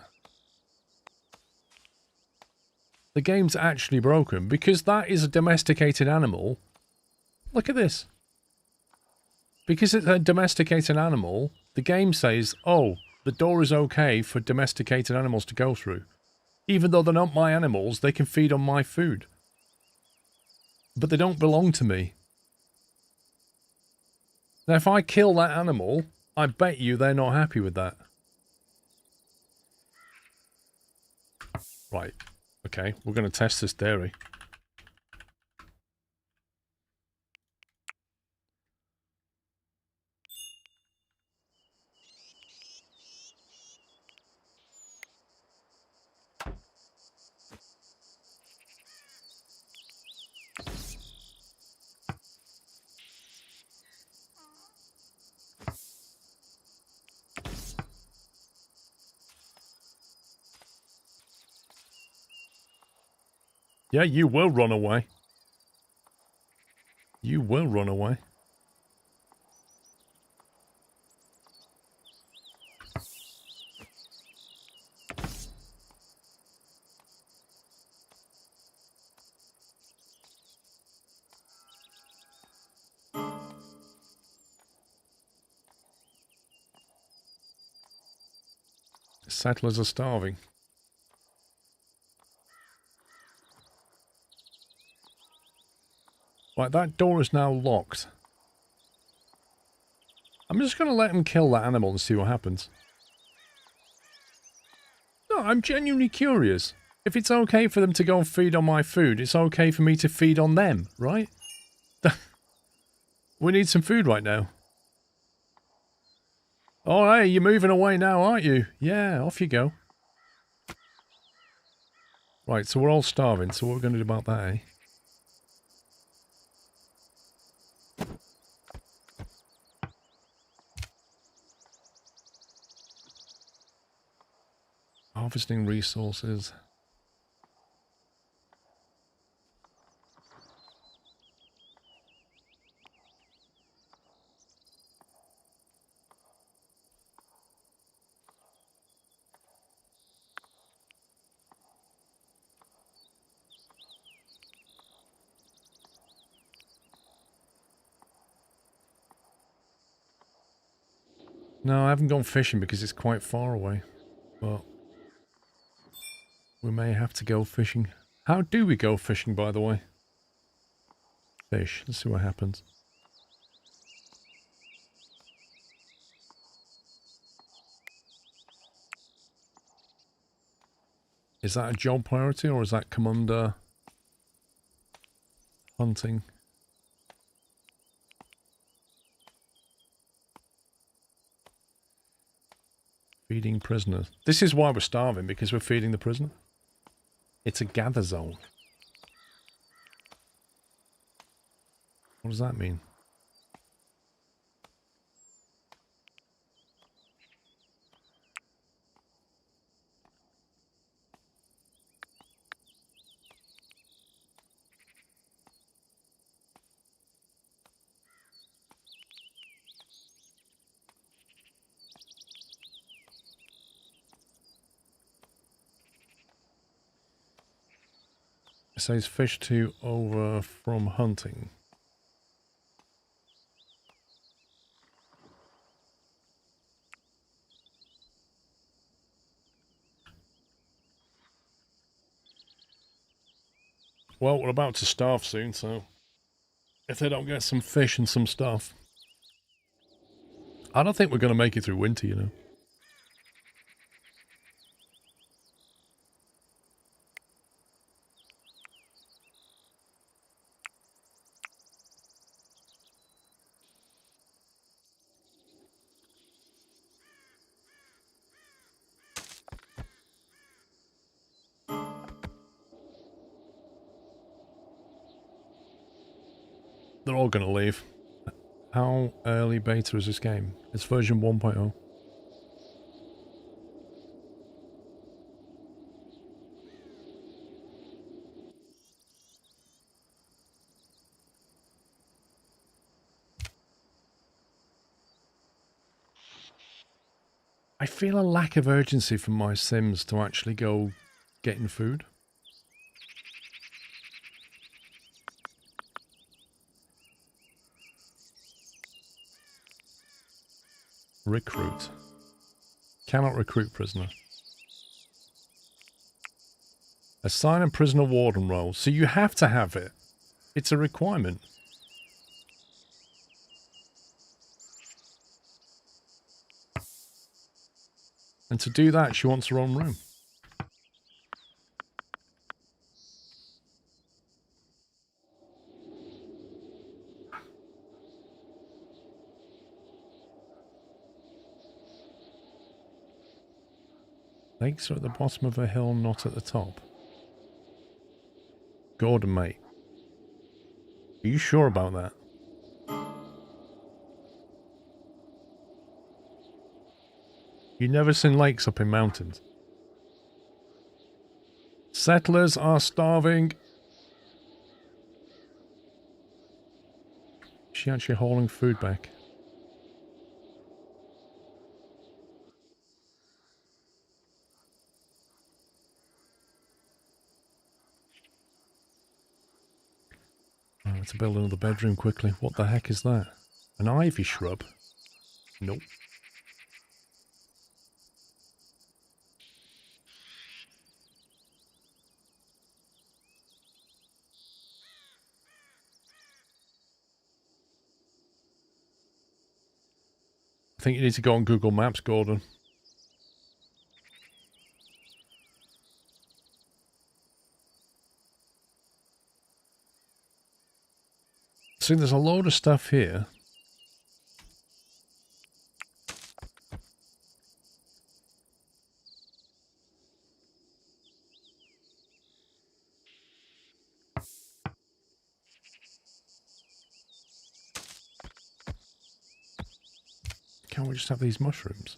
The game's actually broken because that is a domesticated animal. Look at this. Because it's a domesticated animal, the game says, oh, the door is okay for domesticated animals to go through. Even though they're not my animals, they can feed on my food. But they don't belong to me. Now, if I kill that animal, I bet you they're not happy with that. Right. Okay, we're going to test this dairy. Yeah, you will run away. You will run away. Settlers are starving. Right, that door is now locked. I'm just going to let him kill that animal and see what happens. No, I'm genuinely curious. If it's okay for them to go and feed on my food, it's okay for me to feed on them, right? We need some food right now. Oh, hey, you're moving away now, aren't you? Yeah, off you go. Right, so we're all starving, so what are we going to do about that, eh? Harvesting resources. No, I haven't gone fishing because it's quite far away, but we may have to go fishing. How do we go fishing, by the way? Fish. Let's see what happens. Is that a job priority or is that come under hunting? Feeding prisoners. This is why we're starving, because we're feeding the prisoner. It's a gather zone. What does that mean? It says fish to over from hunting. Well, we're about to starve soon, so if they don't get some fish and some stuff, I don't think we're going to make it through winter, you know. They're all going to leave. How early beta is this game? It's version 1.0. I feel a lack of urgency from my Sims to actually go getting food. Recruit. Cannot recruit prisoner. Assign a prisoner warden role. So you have to have it. It's a requirement. And to do that, she wants her own room. Lakes are at the bottom of a hill, not at the top. Gordon, mate. Are you sure about that? You never seen lakes up in mountains. Settlers are starving. Is she actually hauling food back? Oh, to build another bedroom quickly. What the heck is that? An ivy shrub? Nope. I think you need to go on Google Maps, Gordon. See, there's a load of stuff here. Can't we just have these mushrooms?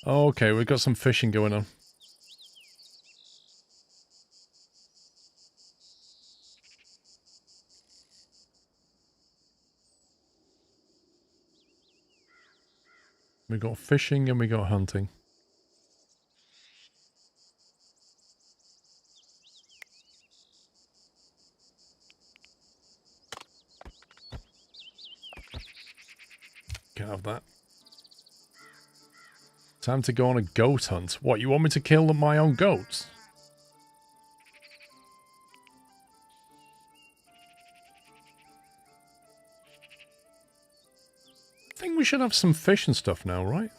Okay, we've got some fishing going on. We got fishing and we got hunting. Can't have that. Time to go on a goat hunt. What, you want me to kill my own goats? I think we should have some fish and stuff now, right?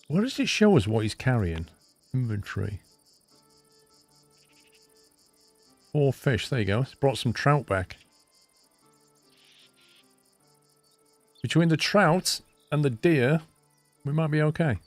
Where does it show us what he's carrying? Inventory. 4 fish, there you go. It's brought some trout back. Between the trout and the deer, we might be okay.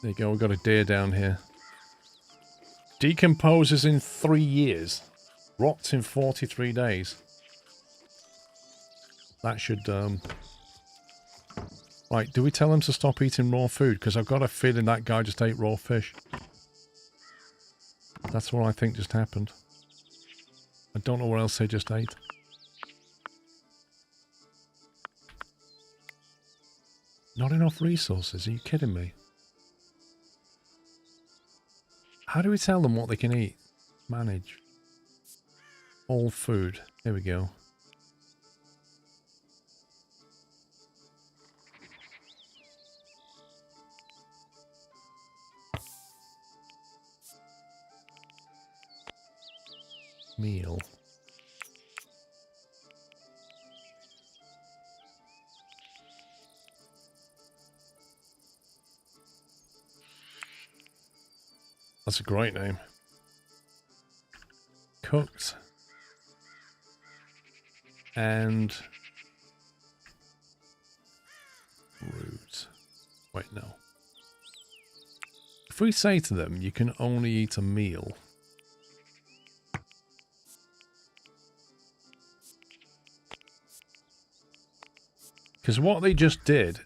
There you go, we've got a deer down here. Decomposes in 3 years. Rots in 43 days. That should, Right, do we tell him to stop eating raw food? Because I've got a feeling that guy just ate raw fish. That's what I think just happened. I don't know what else they just ate. Not enough resources, are you kidding me? How do we tell them what they can eat? Manage. All food. Here we go. Meal. That's a great name. Cooked. And root. Wait, no. If we say to them, you can only eat a meal. Because what they just did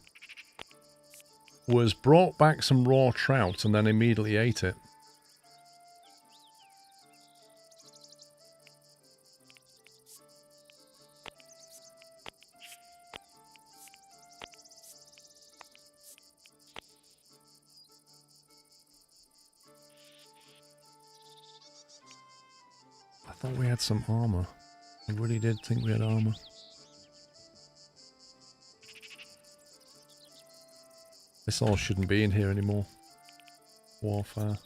was brought back some raw trout and then immediately ate it. I thought we had some armor. I really did think we had armor. This all shouldn't be in here anymore. Warfare.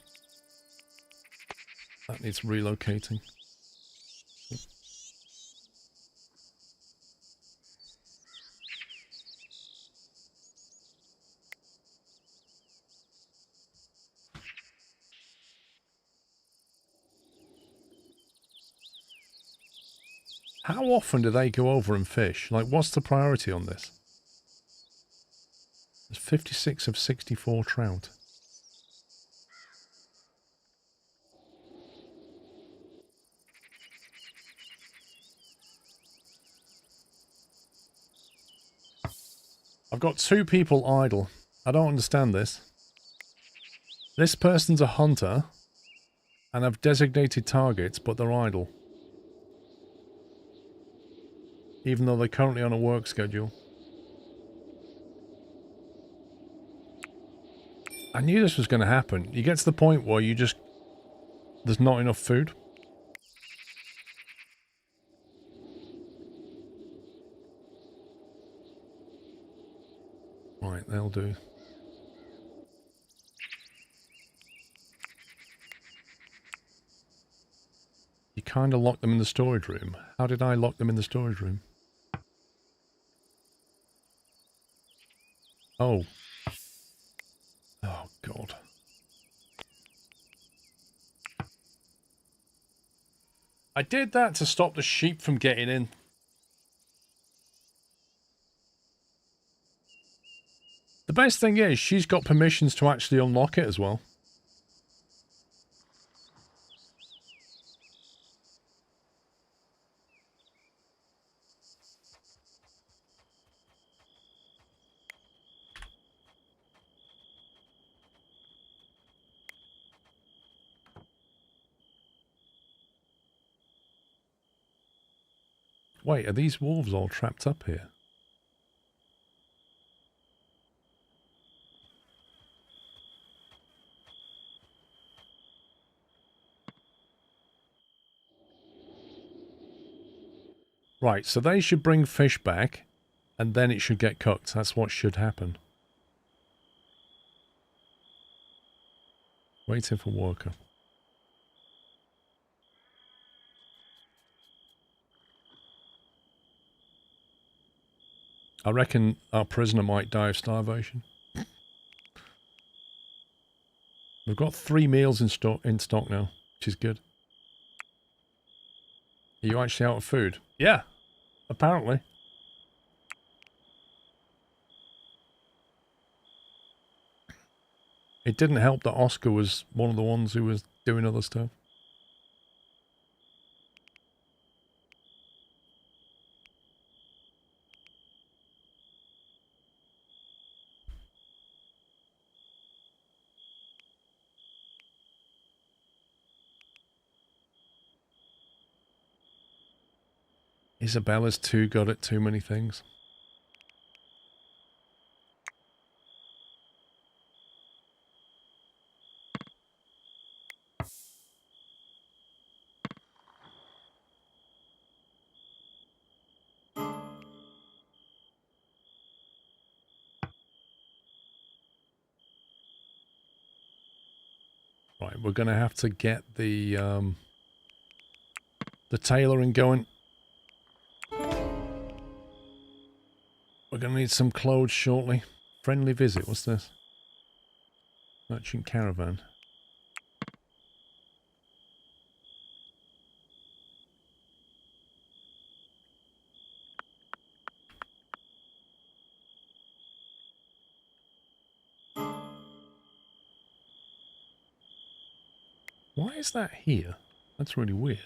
That needs relocating. How often do they go over and fish? Like, what's the priority on this? There's 56 of 64 trout. I've got 2 people idle. I don't understand this. This person's a hunter, and I've designated targets, but they're idle. Even though they're currently on a work schedule. I knew this was going to happen. You get to the point where you just... there's not enough food. Right, they'll do. You kind of locked them in the storage room. How did I lock them in the storage room? Oh. Oh, God. I did that to stop the sheep from getting in. The best thing is, she's got permissions to actually unlock it as well. Wait, are these wolves all trapped up here? Right, so they should bring fish back, and then it should get cooked. That's what should happen. Waiting for worker. I reckon our prisoner might die of starvation. We've got 3 meals in stock now, which is good. Are you actually out of food? Yeah, apparently. It didn't help that Oscar was one of the ones who was doing other stuff. Isabella's too good at too many things. Right, we're going to have to get the tailoring going. We're going to need some clothes shortly. Friendly visit, what's this? Merchant caravan. Why is that here? That's really weird.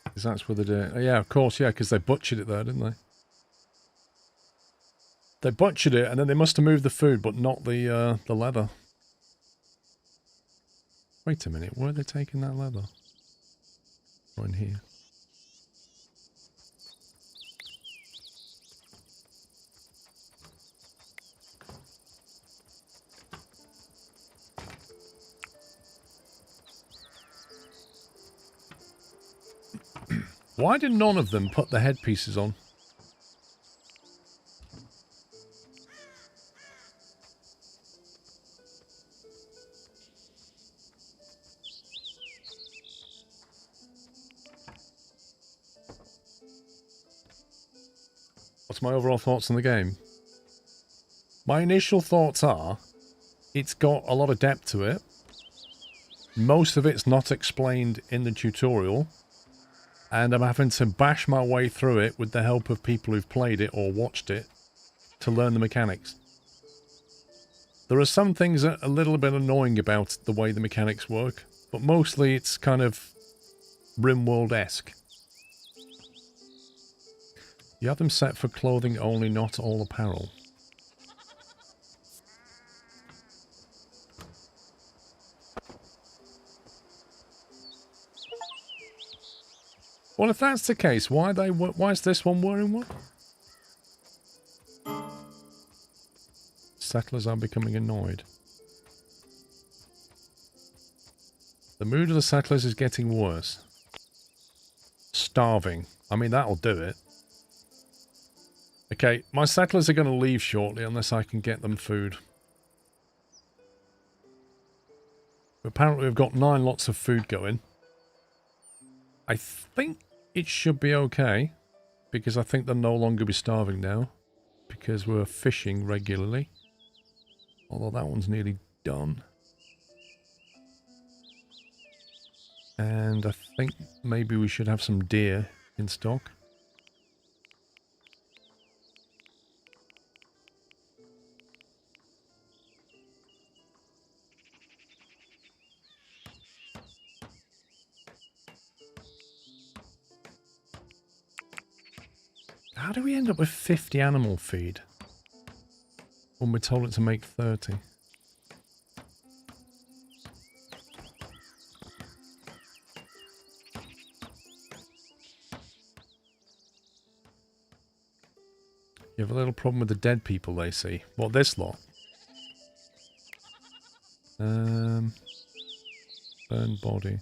Because that's where they do it. Oh, yeah, of course, yeah, because they butchered it there, didn't they? They butchered it, and then they must have moved the food, but not the leather. Wait a minute, where are they taking that leather? Oh, in here. Why did none of them put the headpieces on? What's my overall thoughts on the game? My initial thoughts are, it's got a lot of depth to it. Most of it's not explained in the tutorial. And I'm having to bash my way through it with the help of people who've played it or watched it to learn the mechanics. There are some things that are a little bit annoying about the way the mechanics work, but mostly it's kind of RimWorld-esque. You have them set for clothing only, not all apparel. Well, if that's the case, why is this one wearing one? Settlers are becoming annoyed. The mood of the settlers is getting worse. Starving. I mean, that'll do it. Okay, my settlers are going to leave shortly unless I can get them food. Apparently we've got 9 lots of food going. I think it should be okay, because I think they'll no longer be starving now, because we're fishing regularly. Although that one's nearly done. And I think maybe we should have some deer in stock. How do we end up with 50 animal feed when we're told it to make 30? You have a little problem with the dead people they see. What, this lot? Burn body.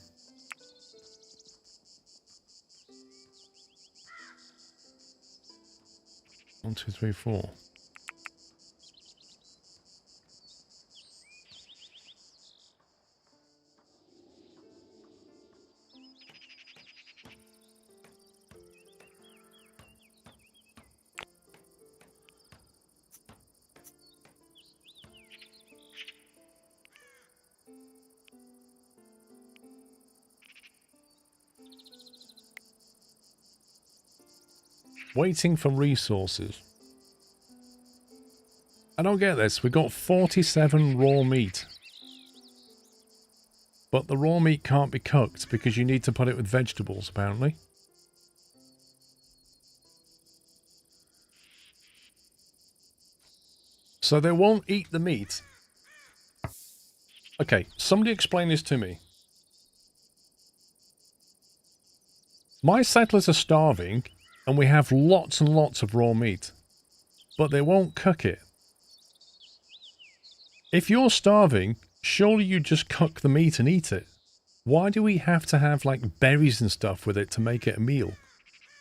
1, 2, 3, 4. Waiting for resources. I don't get this. We got 47 raw meat. But the raw meat can't be cooked because you need to put it with vegetables, apparently. So they won't eat the meat. Okay, somebody explain this to me. My settlers are starving, and we have lots and lots of raw meat. But they won't cook it. If you're starving, surely you just cook the meat and eat it. Why do we have to have, like, berries and stuff with it to make it a meal?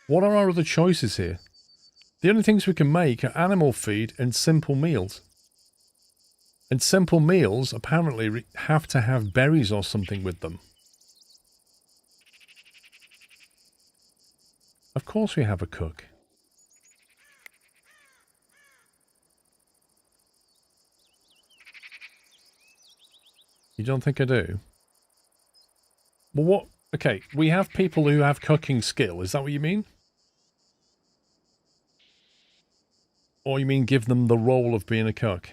What are our other choices here? The only things we can make are animal feed and simple meals. And simple meals apparently have to have berries or something with them. Of course we have a cook. You don't think I do? Well, what? Okay, we have people who have cooking skill. Is that what you mean? Or you mean give them the role of being a cook?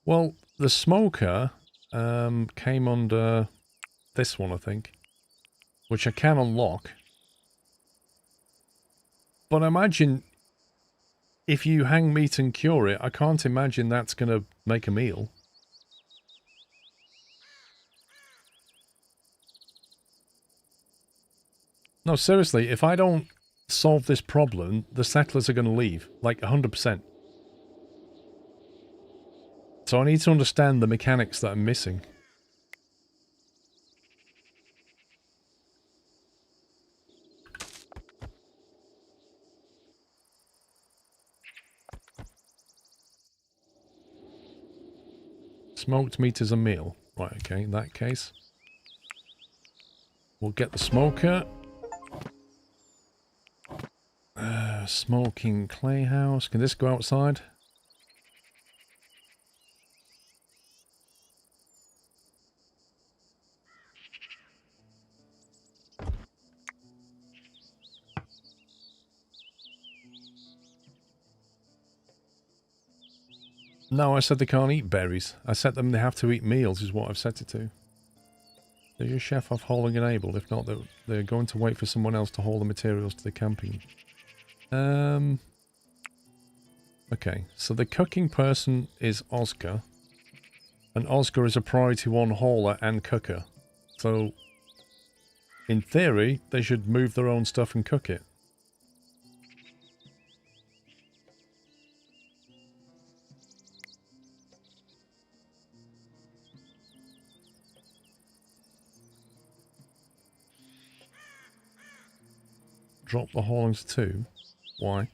Well, the smoker came under this one, I think, which I can unlock. But imagine if you hang meat and cure it, I can't imagine that's going to make a meal. No, seriously, if I don't solve this problem, the settlers are going to leave, like 100%. So I need to understand the mechanics that I'm missing. Smoked meat is a meal. Right, okay, in that case. We'll get the smoker. Smoking clay house. Can this go outside? No, I said they can't eat berries. I said them they have to eat meals is what I've set it to. Does your chef have hauling enabled? If not, they're going to wait for someone else to haul the materials to the camping. Okay, so the cooking person is Oscar. And Oscar is a priority 1 hauler and cooker. So, in theory, they should move their own stuff and cook it. Drop the haulings to 2. Why?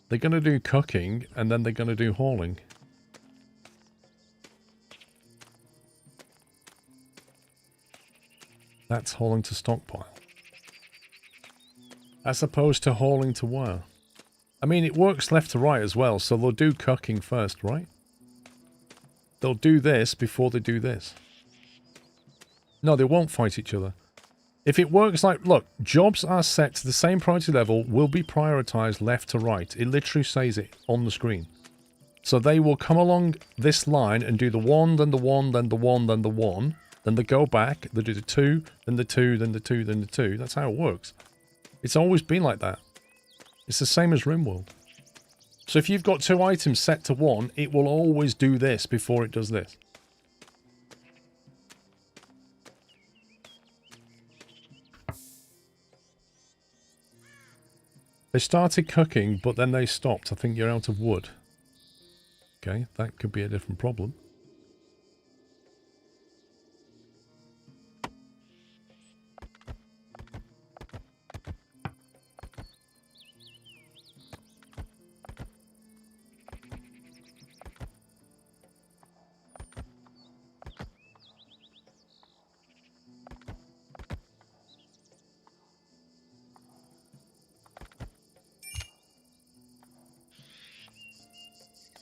They're going to do cooking, and then they're going to do hauling. That's hauling to stockpile. As opposed to hauling to where? I mean, it works left to right as well, so they'll do cooking first, right? They'll do this before they do this. No, they won't fight each other. If it works like, look, jobs are set to the same priority level will be prioritized left to right. It literally says it on the screen. So they will come along this line and do the 1, then the 1, then the 1, then the 1. Then they go back, they do the 2, then the 2, then the 2, then the 2. That's how it works. It's always been like that. It's the same as RimWorld. So if you've got 2 items set to 1, it will always do this before it does this. They started cooking, but then they stopped. I think you're out of wood. Okay, that could be a different problem.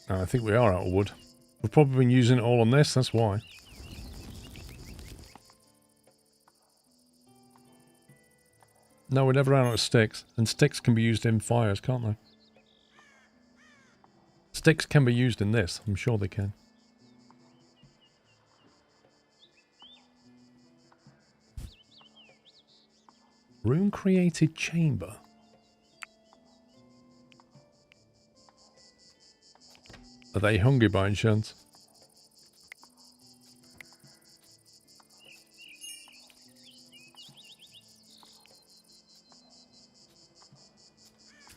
I think we are out of wood. We've probably been using it all on this, that's why. No, we're never out of sticks. And sticks can be used in fires, can't they? Sticks can be used in this. I'm sure they can. Room created chamber. Are they hungry by any chance?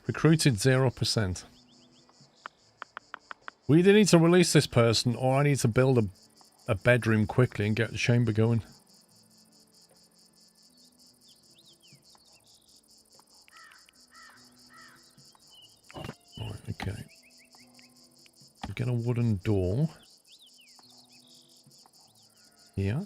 Recruited 0%. We either need to release this person or I need to build a bedroom quickly and get the chamber going. Right, okay. Get a wooden door. Here.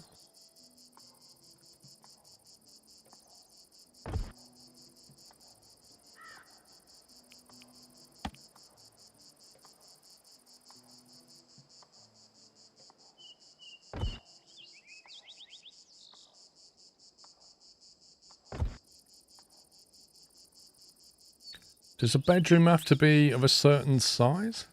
Does a bedroom have to be of a certain size?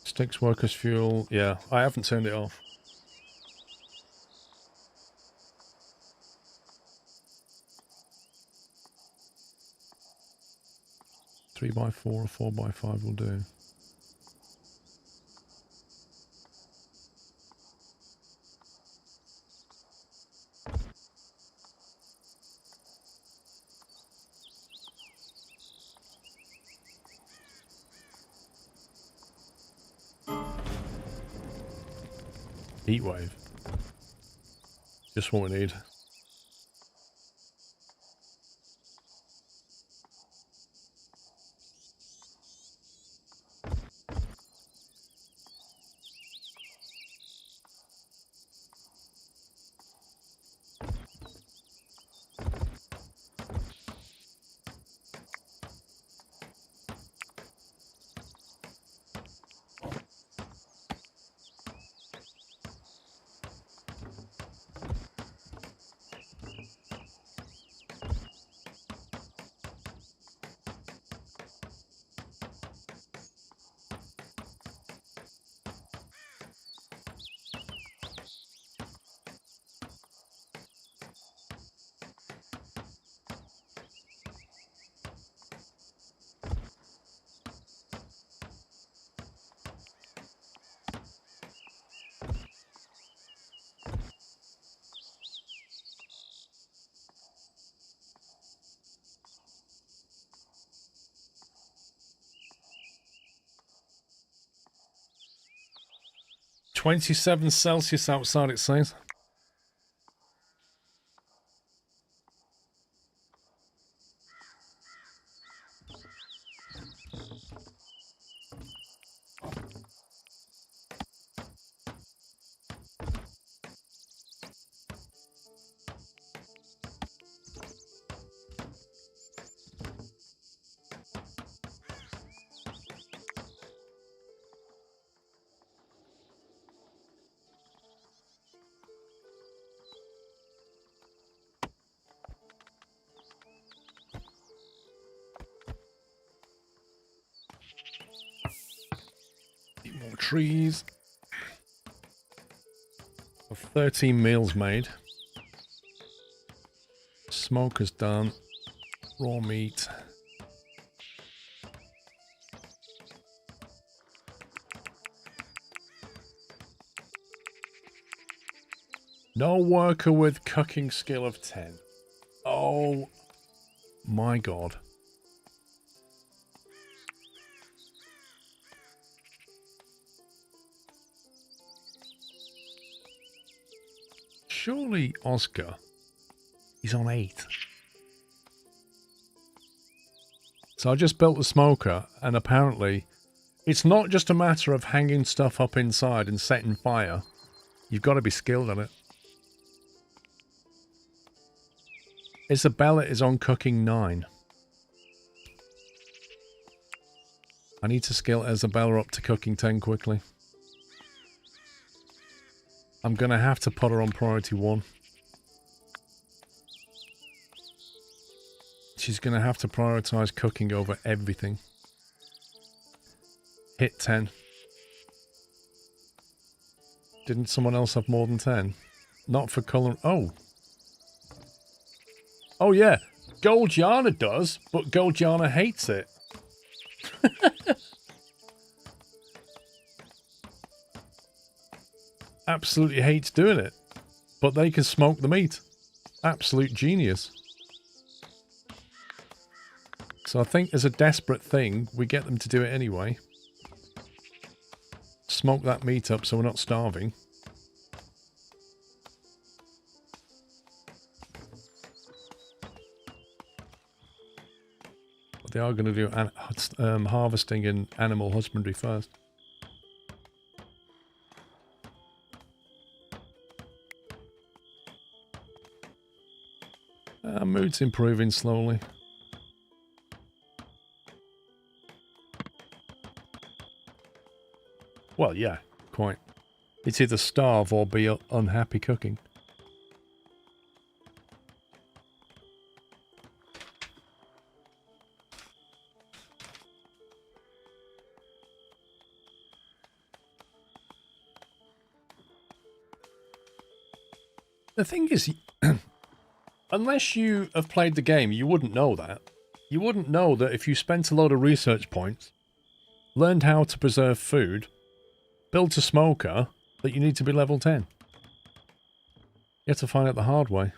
Sticks, workers' fuel. Yeah, I haven't turned it off. Three by 4 or 4 by 5 will do. Heat wave. Just what we need. -27 Celsius outside, it says. More trees. 13 meals made. Smoker's done. Raw meat. No worker with cooking skill of 10. Oh my god. Surely Oscar is on 8. So I just built the smoker, and apparently it's not just a matter of hanging stuff up inside and setting fire. You've got to be skilled at it. Isabella is on cooking 9. I need to skill Isabella up to cooking 10 quickly. I'm going to have to put her on priority 1. She's going to have to prioritize cooking over everything. Hit 10. Didn't someone else have more than 10? Not for colour. Oh. Oh yeah. Golgiana does, but Golgiana hates it. Absolutely hates doing it. But they can smoke the meat. Absolute genius. So I think as a desperate thing, we get them to do it anyway. Smoke that meat up so we're not starving. But they are going to do harvesting and animal husbandry first. Mood's improving slowly. Well, yeah, quite. It's either starve or be unhappy cooking. The thing is, unless you have played the game, you wouldn't know that. You wouldn't know that if you spent a load of research points, learned how to preserve food, built a smoker, that you need to be level 10. You have to find out the hard way.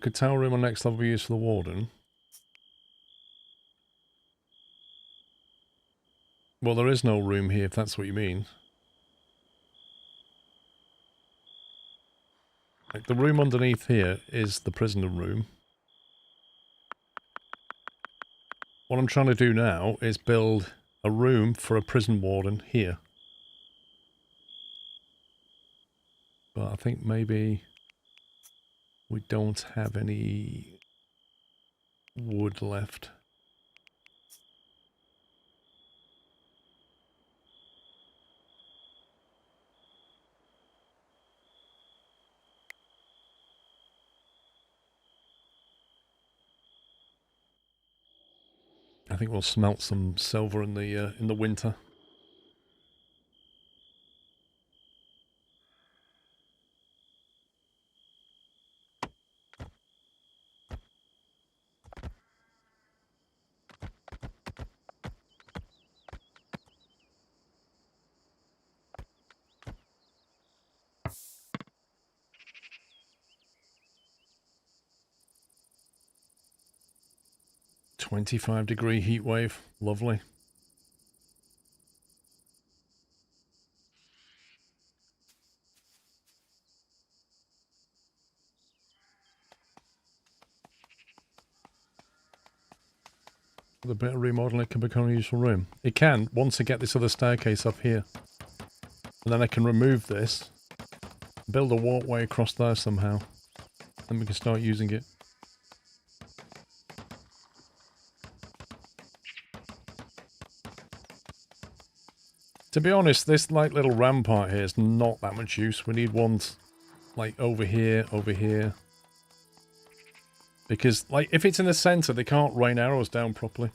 Could tower room on next level be used for the warden? Well, there is no room here, if that's what you mean. Like, the room underneath here is the prisoner room. What I'm trying to do now is build a room for a prison warden here. But I think maybe we don't have any wood left. I think we'll smelt some silver in the winter. -25-degree heat wave. Lovely. With a bit of remodeling, it can become a useful room. It can, once I get this other staircase up here. And then I can remove this, build a walkway across there somehow. Then we can start using it. To be honest, this like little rampart here is not that much use. We need ones like over here, over here. Because like if it's in the center, they can't rain arrows down properly.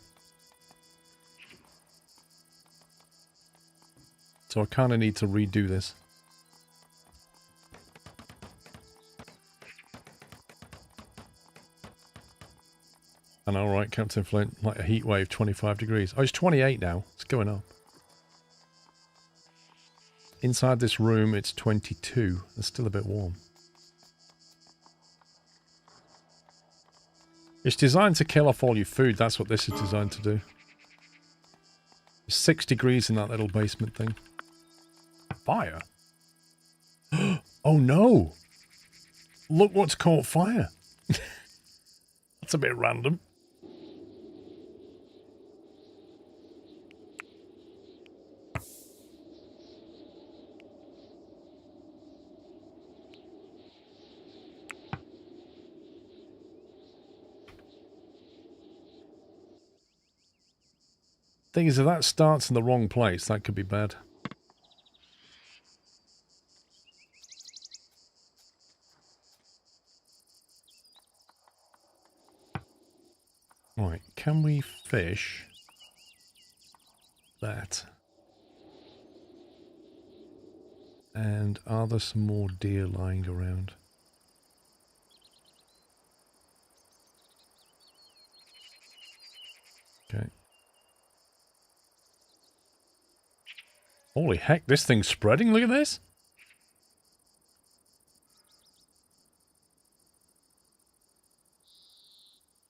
So I kind of need to redo this. I know, right, Captain Flint? Like a heat wave, 25 degrees. Oh, it's 28 now. It's going up. Inside this room, it's 22. It's still a bit warm. It's designed to kill off all your food. That's what this is designed to do. 6 degrees in that little basement thing. Fire? Oh no! Look what's caught fire. That's a bit random. Thing is, if that starts in the wrong place, that could be bad. Right, can we fish that? And are there some more deer lying around? Okay. Holy heck, this thing's spreading. Look at this.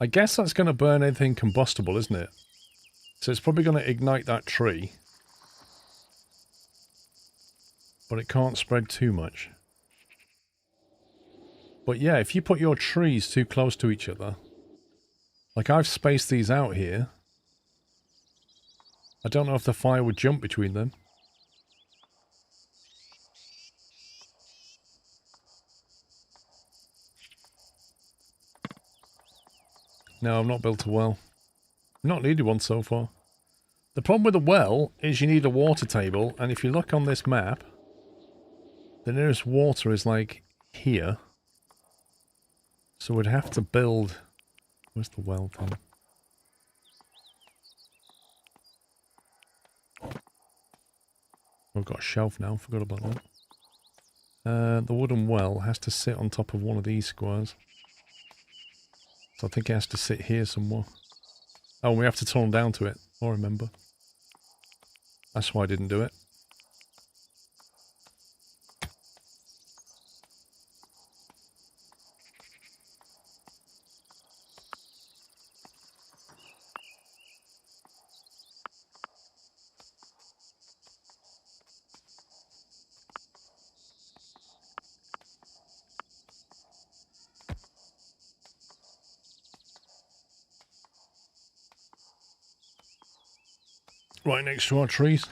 I guess that's going to burn anything combustible, isn't it? So it's probably going to ignite that tree. But it can't spread too much. But yeah, if you put your trees too close to each other, like I've spaced these out here, I don't know if the fire would jump between them. No, I've not built a well. I've not needed one so far. The problem with a well is you need a water table, and if you look on this map, the nearest water is like here. So we'd have to build... Where's the well thing? I've got a shelf now, forgot about that. The wooden well has to sit on top of one of these squares. So I think it has to sit here somewhere. Oh, and we have to tunnel down to it. I remember. That's why I didn't do it. Right next to our trees.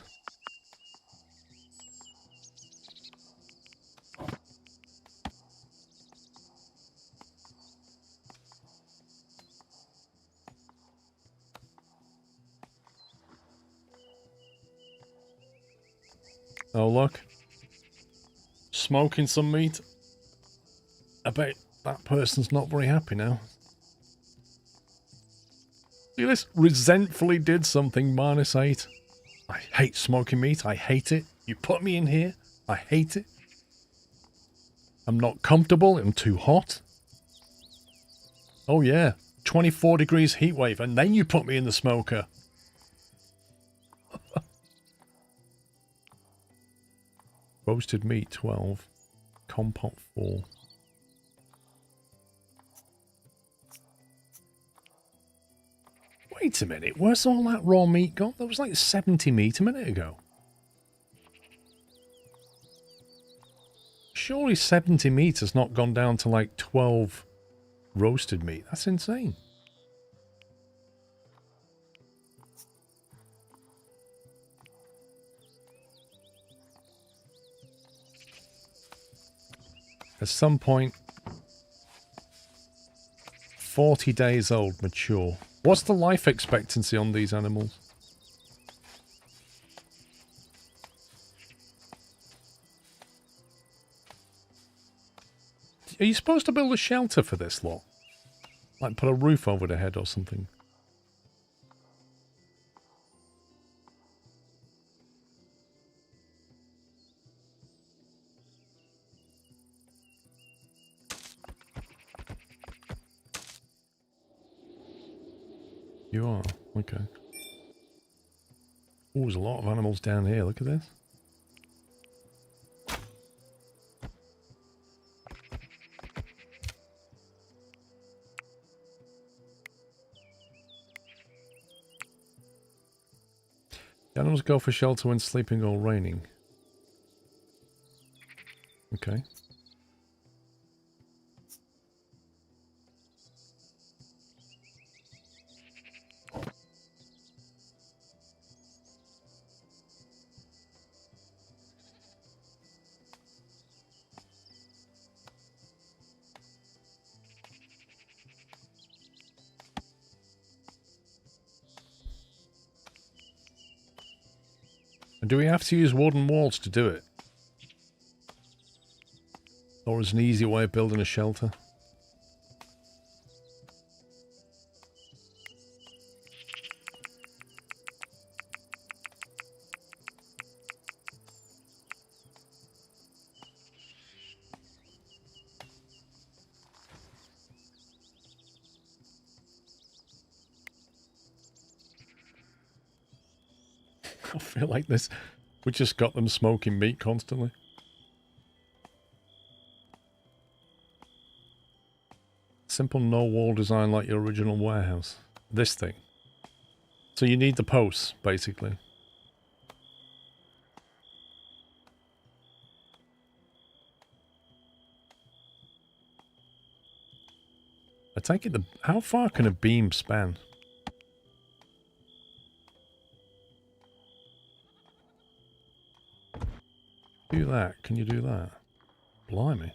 Oh look. Smoking some meat. I bet that person's not very happy now. Look at this. Resentfully did something, -8. I hate smoking meat. I hate it. You put me in here. I hate it. I'm not comfortable. I'm too hot. Oh yeah. 24 degrees heat wave. And then you put me in the smoker. Roasted meat 12. Compote 4. Wait a minute, where's all that raw meat gone? There was like 70 meat a minute ago. Surely 70 meat has not gone down to like 12 roasted meat. That's insane. At some point, 40 days old, mature. What's the life expectancy on these animals? Are you supposed to build a shelter for this lot? Like put a roof over their head or something? You are? Okay. Oh, there's a lot of animals down here. Look at this. The animals go for shelter when sleeping or raining. Okay. And do we have to use wooden walls to do it? Or is an easy way of building a shelter? I feel like this. We just got them smoking meat constantly. Simple no wall design like your original warehouse. This thing. So you need the posts, basically. I take it how far can a beam span? Do that. Can you do that? Blimey.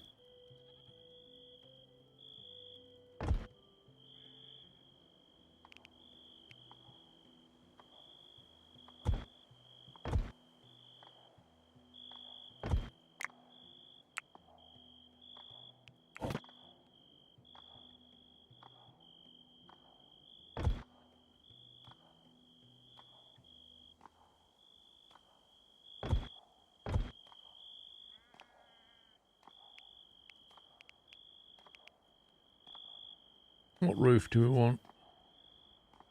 What roof do we want?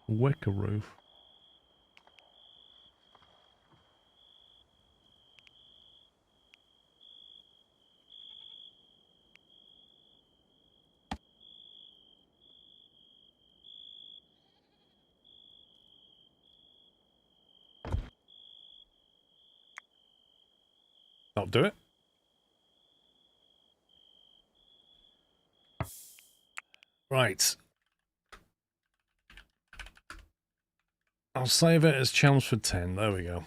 Wicker roof. I'll do it. Right. I'll save it as Chelmsford 10. There we go.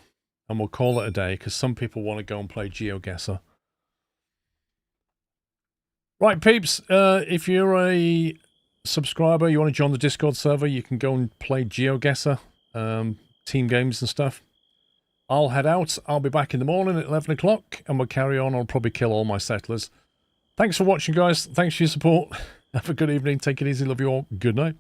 And we'll call it a day, because some people want to go and play GeoGuessr. Right, peeps. If you're a subscriber, you want to join the Discord server, you can go and play GeoGuessr, team games and stuff. I'll head out. I'll be back in the morning at 11 o'clock, and we'll carry on. I'll probably kill all my settlers. Thanks for watching, guys. Thanks for your support. Have a good evening. Take it easy. Love you all. Good night.